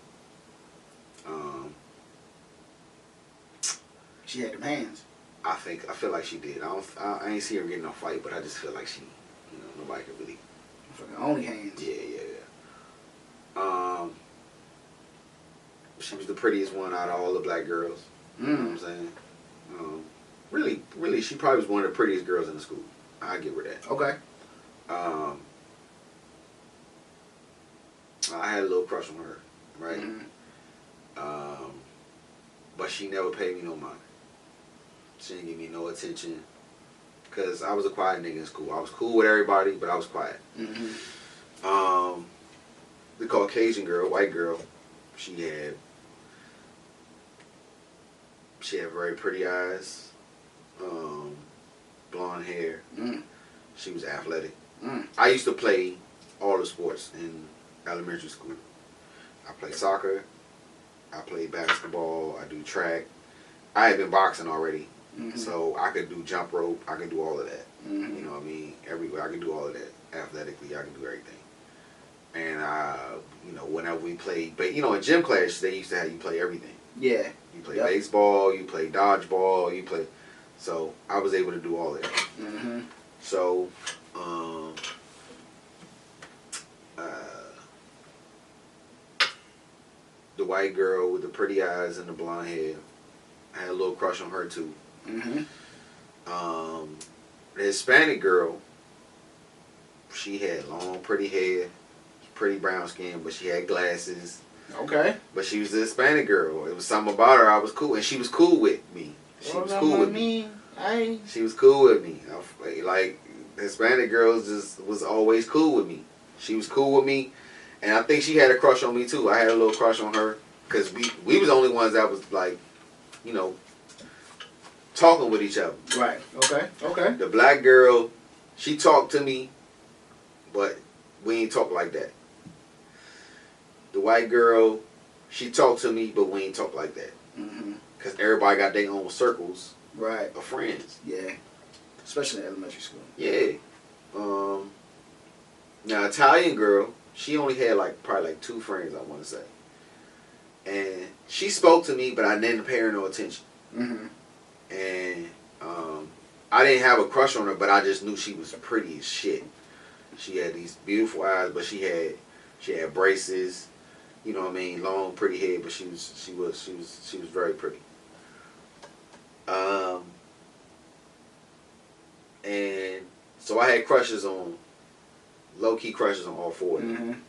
She had them hands. I feel like she did. I ain't see her getting no fight, but I just feel like she, nobody could really. Only hands. Yeah. She was the prettiest one out of all the black girls. You know what I'm saying? Really, she probably was one of the prettiest girls in the school. I give her that. Okay. I had a little crush on her, right? Mm-hmm. But she never paid me no mind. She didn't give me no attention. Because I was a quiet nigga in school. I was cool with everybody, but I was quiet. Mm-hmm. The Caucasian girl, white girl, she had very pretty eyes, blonde hair. She was athletic. I used to play all the sports in elementary school. I played soccer. I played basketball. I do track. I had been boxing already. So I could do jump rope. I could do all of that. You know what I mean? Everywhere. I could do all of that. Athletically, I could do everything. And, whenever we played, but, in gym class, they used to have you play everything. Yeah. You play baseball, you play dodgeball, so I was able to do all of that. Mm-hmm. So, the white girl with the pretty eyes and the blonde hair, I had a little crush on her too. Mm-hmm. The Hispanic girl, she had long, pretty hair, pretty brown skin, but she had glasses. Okay. But she was a Hispanic girl. It was something about her I was cool, and she was cool with me. She was cool with me. She was cool with me. Like Hispanic girls just was always cool with me. She was cool with me, and I think she had a crush on me too. I had a little crush on her because we was the only ones that was like, you know, talking with each other. Right. Okay. Okay. The black girl, she talked to me, but we ain't talk like that. The white girl, she talked to me, but we ain't talk like that. Because everybody got their own circles of friends. Yeah. Especially in elementary school. Yeah. Now, Italian girl, she only had probably 2 friends, I want to say. And she spoke to me, but I didn't pay her no attention. And I didn't have a crush on her, but I just knew she was pretty as shit. She had these beautiful eyes, but she had braces. You know what I mean? Long, pretty hair, but she was very pretty. And so I had low-key crushes on all 4 of them.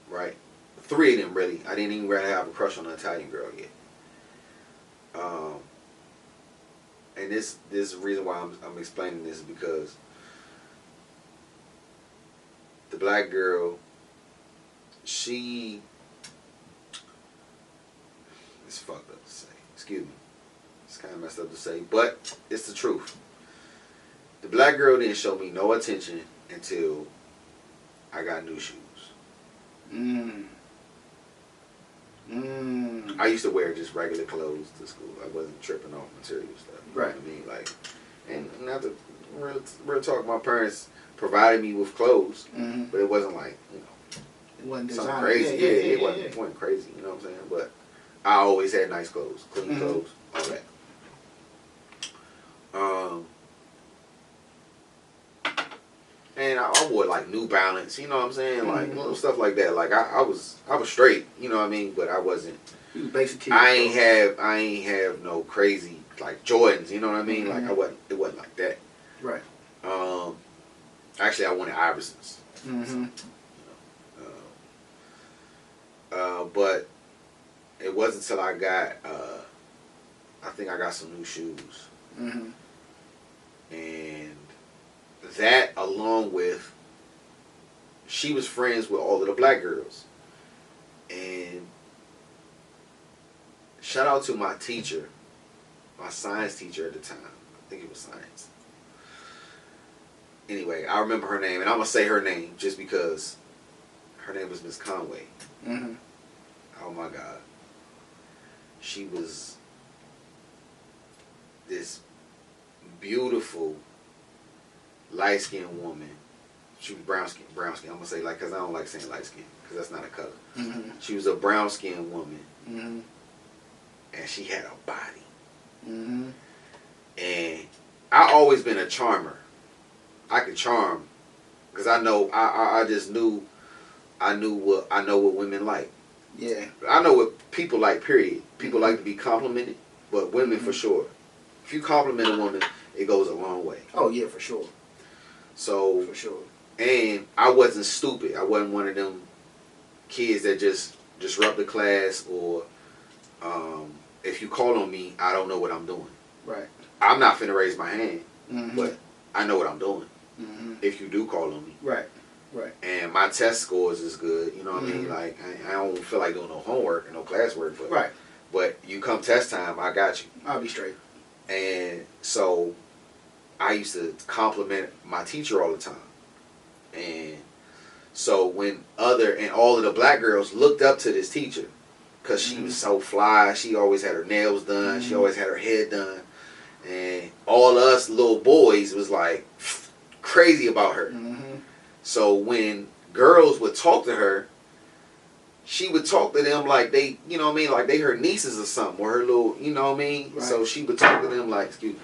Right? 3 of them, really. I didn't even really have a crush on an Italian girl yet. And this is the reason why I'm explaining this, because the black girl, it's fucked up to say. Excuse me. It's kind of messed up to say, but it's the truth. The black girl didn't show me no attention until I got new shoes. I used to wear just regular clothes to school. I wasn't tripping off material stuff. You know what I mean? Like, and not to real talk, my parents provided me with clothes, but it wasn't like, you know, it wasn't something crazy. It wasn't crazy. You know what I'm saying? But I always had nice clothes, clean clothes, all that. And I wore like New Balance, you know what I'm saying, like little stuff like that. Like I was straight, you know what I mean, but I wasn't. You basically. I ain't have no crazy like Jordans, you know what I mean. Like it wasn't like that. Right. Actually, I wanted Iversons. But it wasn't until I got, I think I got some new shoes, and that, along with, she was friends with all of the black girls. And shout out to my teacher, my science teacher at the time. I think it was science. Anyway, I remember her name, and I'm going to say her name just because her name was Miss Conway. Oh my God. She was this beautiful light skinned woman. She was brown skin. I'm gonna say because I don't like saying light skin because that's not a color. She was a brown skinned woman, and she had a body. And I always been a charmer. I could charm because I know I just knew I know what women like. Yeah, I know what people like. Period. People like to be complimented, but women for sure. If you compliment a woman, it goes a long way. Oh yeah, for sure. So for sure. And I wasn't stupid. I wasn't one of them kids that just disrupt the class, or if you call on me, I don't know what I'm doing. Right. I'm not finna raise my hand, but I know what I'm doing. If you do call on me. Right. Right. And my test scores is good. You know what I mean? Like I don't feel like doing no homework and no classwork, but right. But you come test time, I got you. I'll be straight. And so I used to compliment my teacher all the time. And so when all of the black girls looked up to this teacher because she was so fly, she always had her nails done, she always had her head done, and all us little boys was like crazy about her. So when girls would talk to her, she would talk to them like they, you know what I mean, like they her nieces or something, or her little, you know what I mean. Right. So she would talk to them like, excuse me,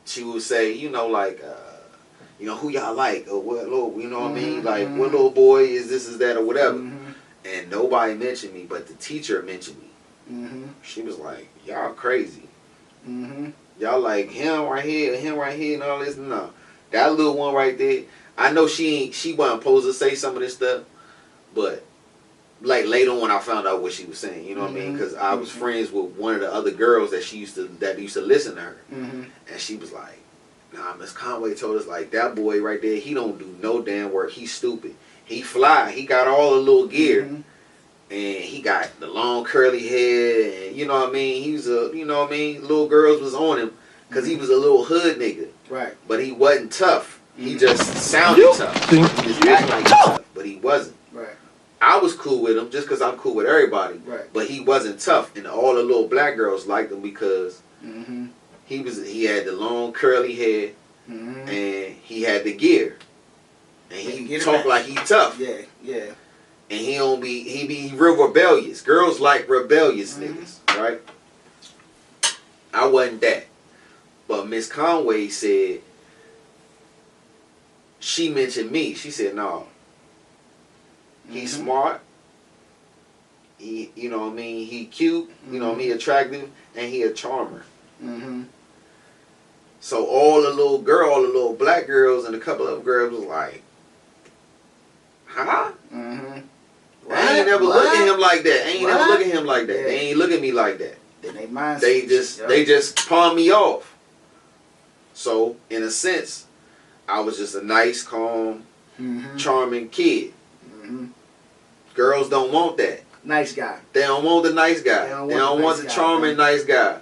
she would say, you know, like, you know, who y'all like, or what little, you know what I mean, like what little boy is this, is that, or whatever. And nobody mentioned me, but the teacher mentioned me. She was like, y'all crazy. Y'all like him right here, and all this. No, that little one right there. I know she wasn't supposed to say some of this stuff, but like later on, I found out what she was saying. You know what I mean? Because I was friends with one of the other girls that used to listen to her, and she was like, "Nah, Miss Conway told us like that boy right there. He don't do no damn work. He's stupid. He fly. He got all the little gear." And he got the long curly hair, and you know what I mean. He was little girls was on him because he was a little hood nigga. Right. But he wasn't tough. He just sounded tough. He just acted like tough, but he wasn't. Right. I was cool with him just because I'm cool with everybody. Right. But he wasn't tough, and all the little black girls liked him because he had the long curly hair, and he had the gear, and he talked like he tough. Yeah. Yeah. And he be real rebellious. Girls like rebellious niggas, right? I wasn't that. But Miss Conway said, she mentioned me. She said, no. He's smart. He, you know what I mean? He cute. You know what I mean? He attractive. And he a charmer. So all the little black girls and a couple of girls was like, huh? I ain't never look at him like that. They ain't look at me like that. Then they just palm me off. So in a sense, I was just a nice, calm, charming kid. Girls don't want that. Nice guy. They don't want the nice guy. They don't want the charming, nice guy.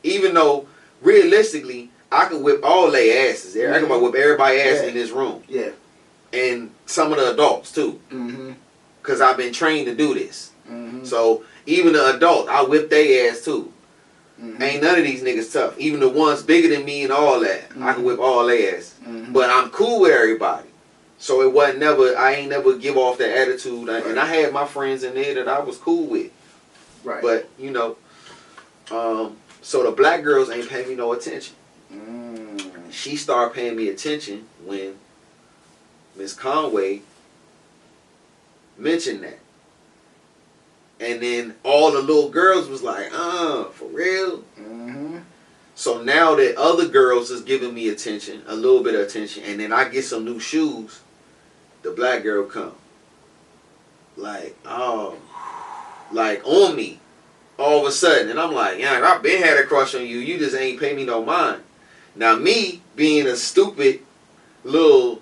Even though realistically, I could whip all their asses. I could whip everybody's ass in this room. Yeah. And some of the adults too. Because I've been trained to do this. So even the adult, I whip their ass too. Ain't none of these niggas tough. Even the ones bigger than me and all that, I can whip all their ass. But I'm cool with everybody. So it wasn't never, I ain't never give off that attitude. Right. And I had my friends in there that I was cool with. Right. But, you know, so the black girls ain't paying me no attention. She started paying me attention when Miss Conway mentioned that. And then all the little girls was like, for real? So now that other girls is giving me attention, a little bit of attention, and then I get some new shoes, the black girl come. Like, like on me. All of a sudden. And I'm like, yeah, I've been had a crush on you. You just ain't pay me no mind. Now me being a stupid little,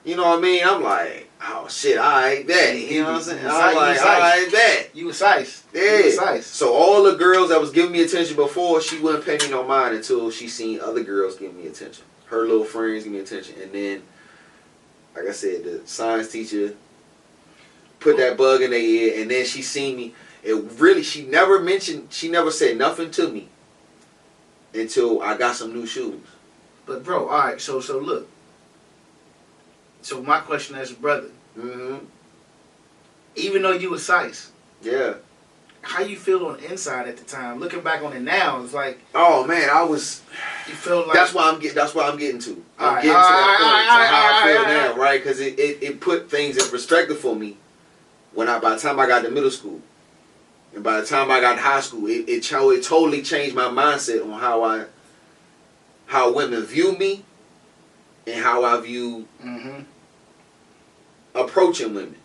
you know what I mean? I'm like, oh shit, I bet. You know what I'm saying? I'm like, I bet. You was nice. Yeah. You was nice. So all the girls that was giving me attention before, she wouldn't pay me no mind until she seen other girls give me attention. Her little friends give me attention. And then, like I said, the science teacher put that bug in their ear, and then she seen me. It really, she never said nothing to me until I got some new shoes. But bro, all right, so look. So my question as a brother, even though you was size, how you feel on the inside at the time? Looking back on it now, it's like, oh man, I was. You feel like that's why I'm getting to. I'm getting to that point to how I feel now, right? Because it put things in perspective for me by the time I got to middle school, and by the time I got to high school, it totally changed my mindset on how women view me and how I view approaching women.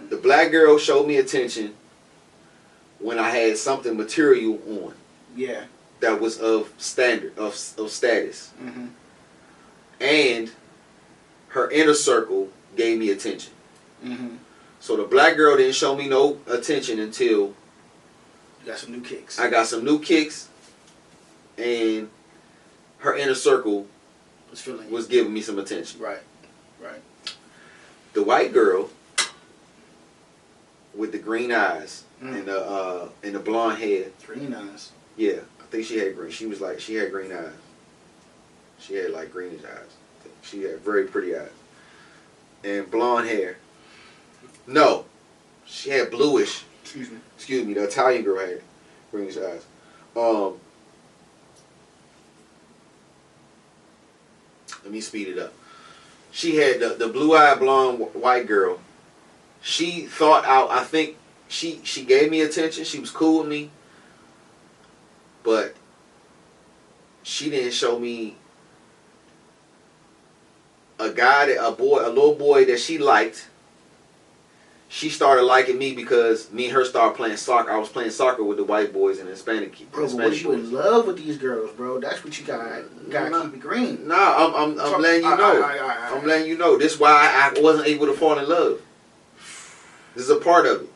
The black girl showed me attention when I had something material on. Yeah. That was of standard, of status. And her inner circle gave me attention. So the black girl didn't show me no attention until you got some new kicks. I got some new kicks, and her inner circle was giving me some attention. Right. The white girl with the green eyes and the blonde hair. Green eyes. Yeah, I think she had green. She had green eyes. She had like greenish eyes. She had very pretty eyes and blonde hair. No, she had bluish. Excuse me. The Italian girl had greenish eyes. Let me speed it up. She had the blue-eyed blonde white girl. She thought out. I think she gave me attention. She was cool with me. But she didn't show me a little boy that she liked. She started liking me because me and her started playing soccer. I was playing soccer with the white boys and the Hispanic kids. Bro, but you in love with these girls, bro. That's what you gotta keep it green. Nah, I'm letting you know. I'm letting you know. This is why I wasn't able to fall in love. This is a part of it.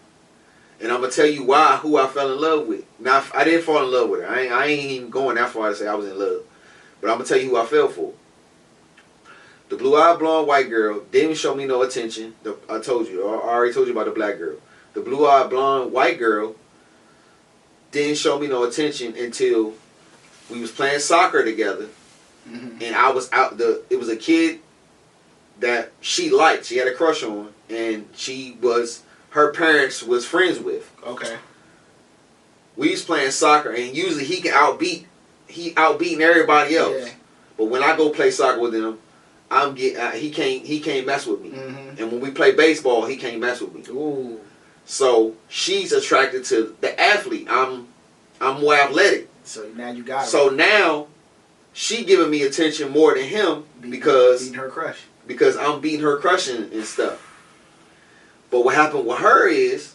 And I'm going to tell you who I fell in love with. Now, I didn't fall in love with her. I ain't even going that far to say I was in love. But I'm going to tell you who I fell for. The blue-eyed blonde white girl didn't show me no attention. I told you. I already told you about the black girl. The blue-eyed blonde white girl didn't show me no attention until we was playing soccer together. Mm-hmm. And I was out. It was a kid that she liked. She had a crush on. And her parents was friends with. Okay. We was playing soccer, and usually he outbeating everybody else. Yeah. But when I go play soccer with him, he can't mess with me. Mm-hmm. And when we play baseball, he can't mess with me. Ooh. So she's attracted to the athlete. I'm more athletic. So now you got her. So now she giving me attention more than him because beating her crush. Because I'm beating her crush and stuff. But what happened with her is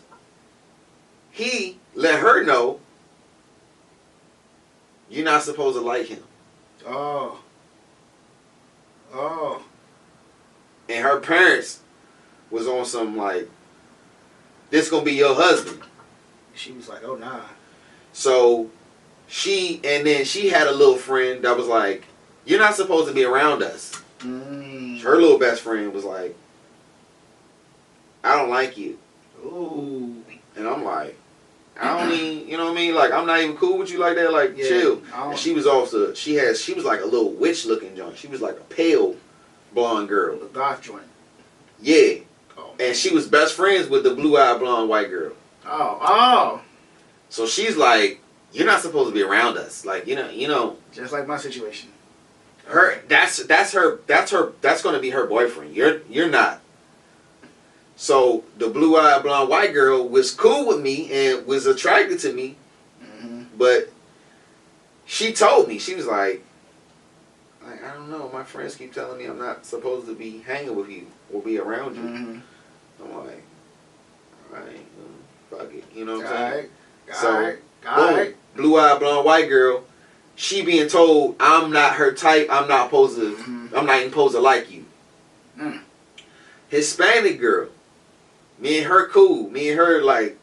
he let her know you're not supposed to like him. Oh. And her parents was on some like, this gonna be your husband. She was like, oh nah. So she had a little friend that was like, you're not supposed to be around us. Mm. Her little best friend was like, I don't like you. Ooh. And I'm like, I don't even, you know what I mean? Like, I'm not even cool with you like that. Like, chill. And she was also, she was like a little witch looking joint. She was like a pale blonde girl. A goth joint. Yeah. Oh. And she was best friends with the blue-eyed blonde white girl. Oh. So she's like, you're not supposed to be around us. Like, you know. Just like my situation. That's gonna be her boyfriend. You're not. So the blue-eyed blonde white girl was cool with me and was attracted to me, mm-hmm. But she told me, she was like, I don't know, my friends keep telling me I'm not supposed to be hanging with you or be around you. Mm-hmm. I'm like, all right, fuck it, you know what I'm saying? So, blue-eyed blonde white girl, she being told I'm not her type, I'm not even supposed to like you. Mm. Hispanic girl. Me and her cool. Me and her, like,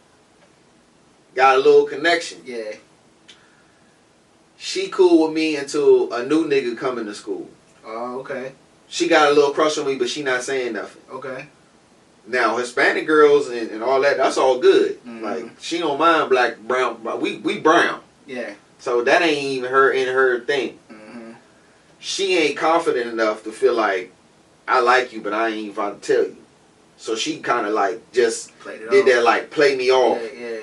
got a little connection. Yeah. She cool with me until a new nigga coming to school. Oh, okay. She got a little crush on me, but she not saying nothing. Okay. Now, Hispanic girls and all that, that's all good. Mm-hmm. Like, she don't mind black, brown. We brown. Yeah. So that ain't even her thing. Mm-hmm. She ain't confident enough to feel like, I like you, but I ain't even about to tell you. So she kind of like just did that, like, play me off. Yeah.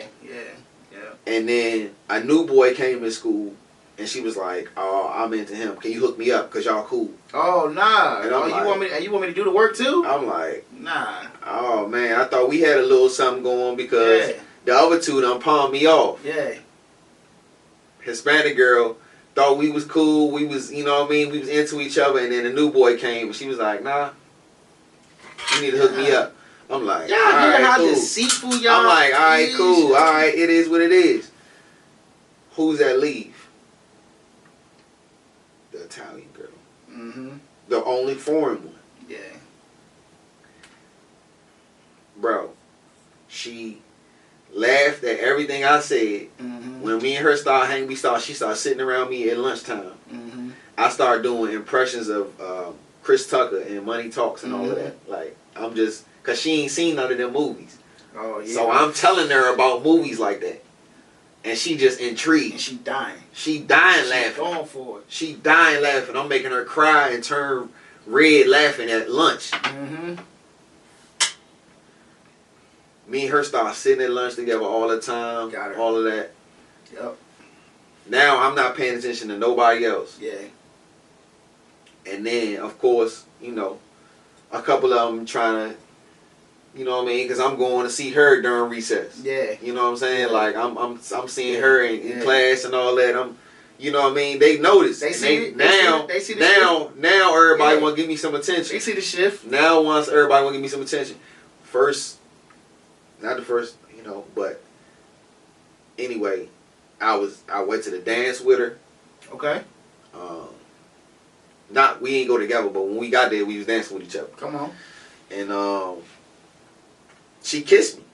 And then a new boy came to school, and she was like, "Oh, I'm into him. Can you hook me up? Cause y'all cool." Oh nah. And you want me to do the work too? I'm like, nah. Oh man, I thought we had a little something going because the other two done palmed me off. Yeah. Hispanic girl thought we was cool. We was, you know what I mean? We was into each other, and then a new boy came, and she was like, "Nah. You need to hook me up." I'm like, y'all hear how deceitful y'all I'm like, all right, cool. All right, it is what it is. Who's that leave? The Italian girl. Mm-hmm. The only foreign one. Yeah. Bro, she laughed at everything I said. Mm-hmm. When me and her started hanging, she started sitting around me at lunchtime. Mm-hmm. I started doing impressions of Chris Tucker and Money Talks and all of that. Like, I'm just, because she ain't seen none of them movies. Oh, yeah. So I'm telling her about movies like that. And she just intrigued. And she dying. She dying laughing. She going for it. She dying laughing. I'm making her cry and turn red laughing at lunch. Mm-hmm. Me and her start sitting at lunch together all the time. Got her. All of that. Yep. Now I'm not paying attention to nobody else. Yeah. And then, of course, you know, a couple of them trying to You know what I mean? Because I'm going to see her during recess. Yeah. You know what I'm saying? Like I'm seeing her in class and all that. You know what I mean? They notice. They see it. Now everybody want to give me some attention. They see the shift. Now once everybody want to give me some attention. Not the first, but anyway, I went to the dance with her. Okay. We ain't go together, but when we got there, we was dancing with each other. Come on. And she kissed me.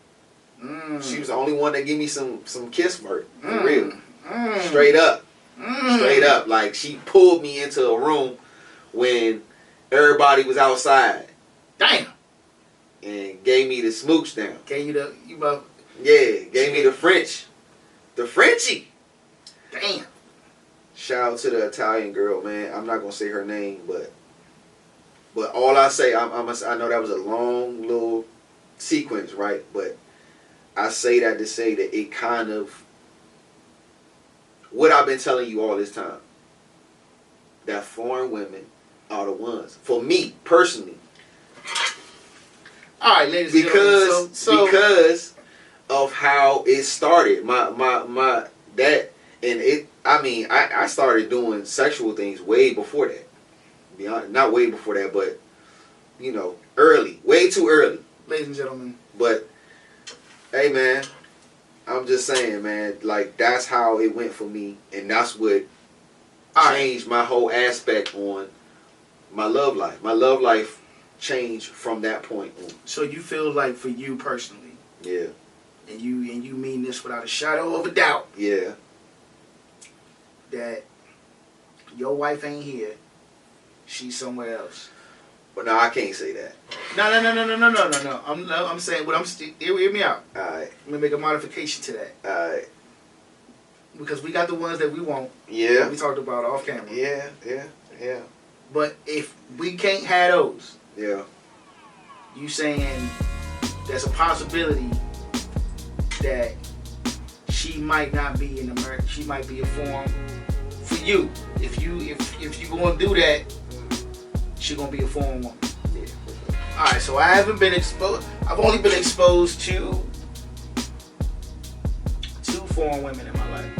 She was the only one that gave me some kiss for real. Straight up. Straight up. Like, she pulled me into a room when everybody was outside. Damn. And gave me the smooch down. Gave you gave me the French. The Frenchie. Damn. Shout out to the Italian girl, man. I'm not gonna say her name, but all I say, I know that was a long little sequence, right? But I say that to say that it kind of, what I've been telling you all this time, that foreign women are the ones, for me personally. All right, ladies and gentlemen. Because of how it started, I started doing sexual things way before that. Not way before that, but early, way too early. Ladies and gentlemen. But hey, man, I'm just saying, man, like, that's how it went for me, and that's what changed my whole aspect on my love life. My love life changed from that point on. So you feel like, for you personally, yeah, and you mean this without a shadow of a doubt, yeah, that your wife ain't here, she's somewhere else. But no, I can't say that. No. I'm saying hear me out. All right. Let me make a modification to that. All right. Because we got the ones that we want. Yeah. We talked about off camera. Yeah. But if we can't have those, yeah, you saying there's a possibility that she might not be in America. She might be a form for you. If you gonna do that, she gonna be a foreign woman. Yeah. All right. So I haven't been exposed. I've only been exposed to 2 foreign women in my life.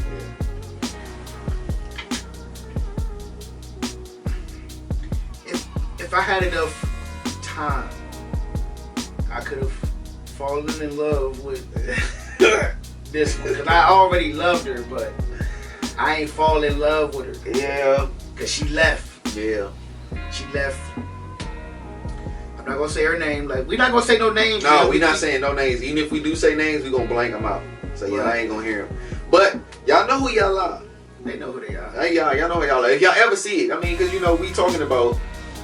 Yeah. If I had enough time, I could have fallen in love with this one, because I already loved her, but I ain't fall in love with her. Yeah. Because she left. Yeah. She left. I'm not going to say her name. Like, we're not going to say no names. No, we're not saying no names. Even if we do say names, we're going to blank them out. So, yeah, I ain't going to hear them. But y'all know who y'all are. They know who they are. Hey, y'all know who y'all are. If y'all ever see it, I mean, because, we talking about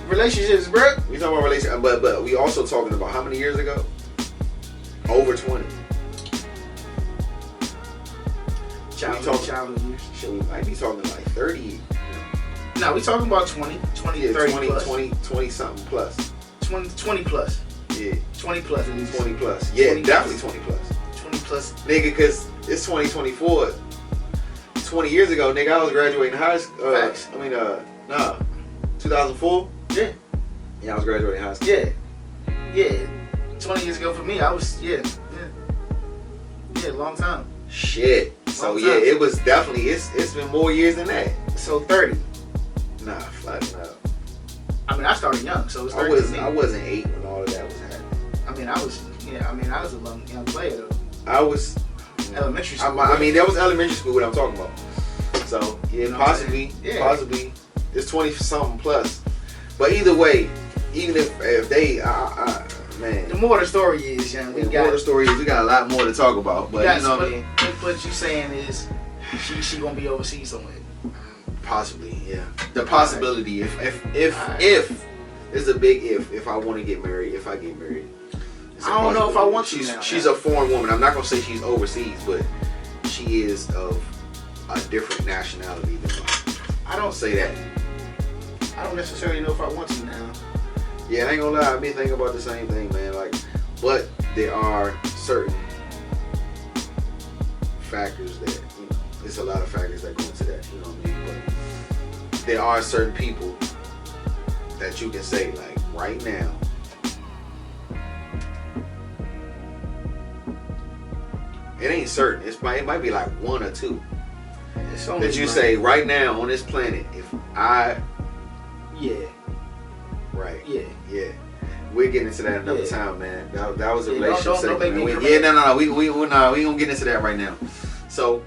relationships, bro. We talking about relationships, but we also talking about how many years ago? Over 20. Childhood years. Shit, we might be talking like 30. No, we talking about 20, 30 plus. 20 something plus. 20 plus. Yeah. 20 plus at least. 20 plus. Yeah, 20 definitely 20 plus. 20 plus. Nigga, because it's 2024. 20 years ago, nigga, I was graduating high school. Facts. 2004? Yeah. Yeah, I was graduating high school. Yeah. 20 years ago for me, I was, yeah, long time. Shit. So, yeah, it was definitely, it's been more years than that. So, 30. Nah, flat out. I mean, I started young, so it was 30. I wasn't 8 when all of that was happening. I mean, I was a young player, though. I was... Elementary school. I mean, that was elementary school, what I'm talking about. So, yeah, possibly, it's 20-something plus. But either way, even if they... man. The more the story is, young, we got a lot more to talk about. But you know what I mean? What you saying is, she gonna be overseas somewhere. Possibly, yeah. The possibility, if it's a big if I want to get married, if I get married. I don't know if I want to now. She's a foreign woman. I'm not gonna say she's overseas, but she is of a different nationality than mine. I don't say that. I don't necessarily know if I want to now. Yeah, I ain't gonna lie. I've been thinking about the same thing, man. Like, but there are certain factors that, it's a lot of factors that go into that, you know what I mean? But there are certain people that you can say, like, right now, It ain't certain. It might be like one or two. It's only that you say right now on this planet, if I. Yeah. Right. Yeah. Yeah. We'll get into that another time, man. That was a relationship don't segment. make me No, we gonna get into that right now. So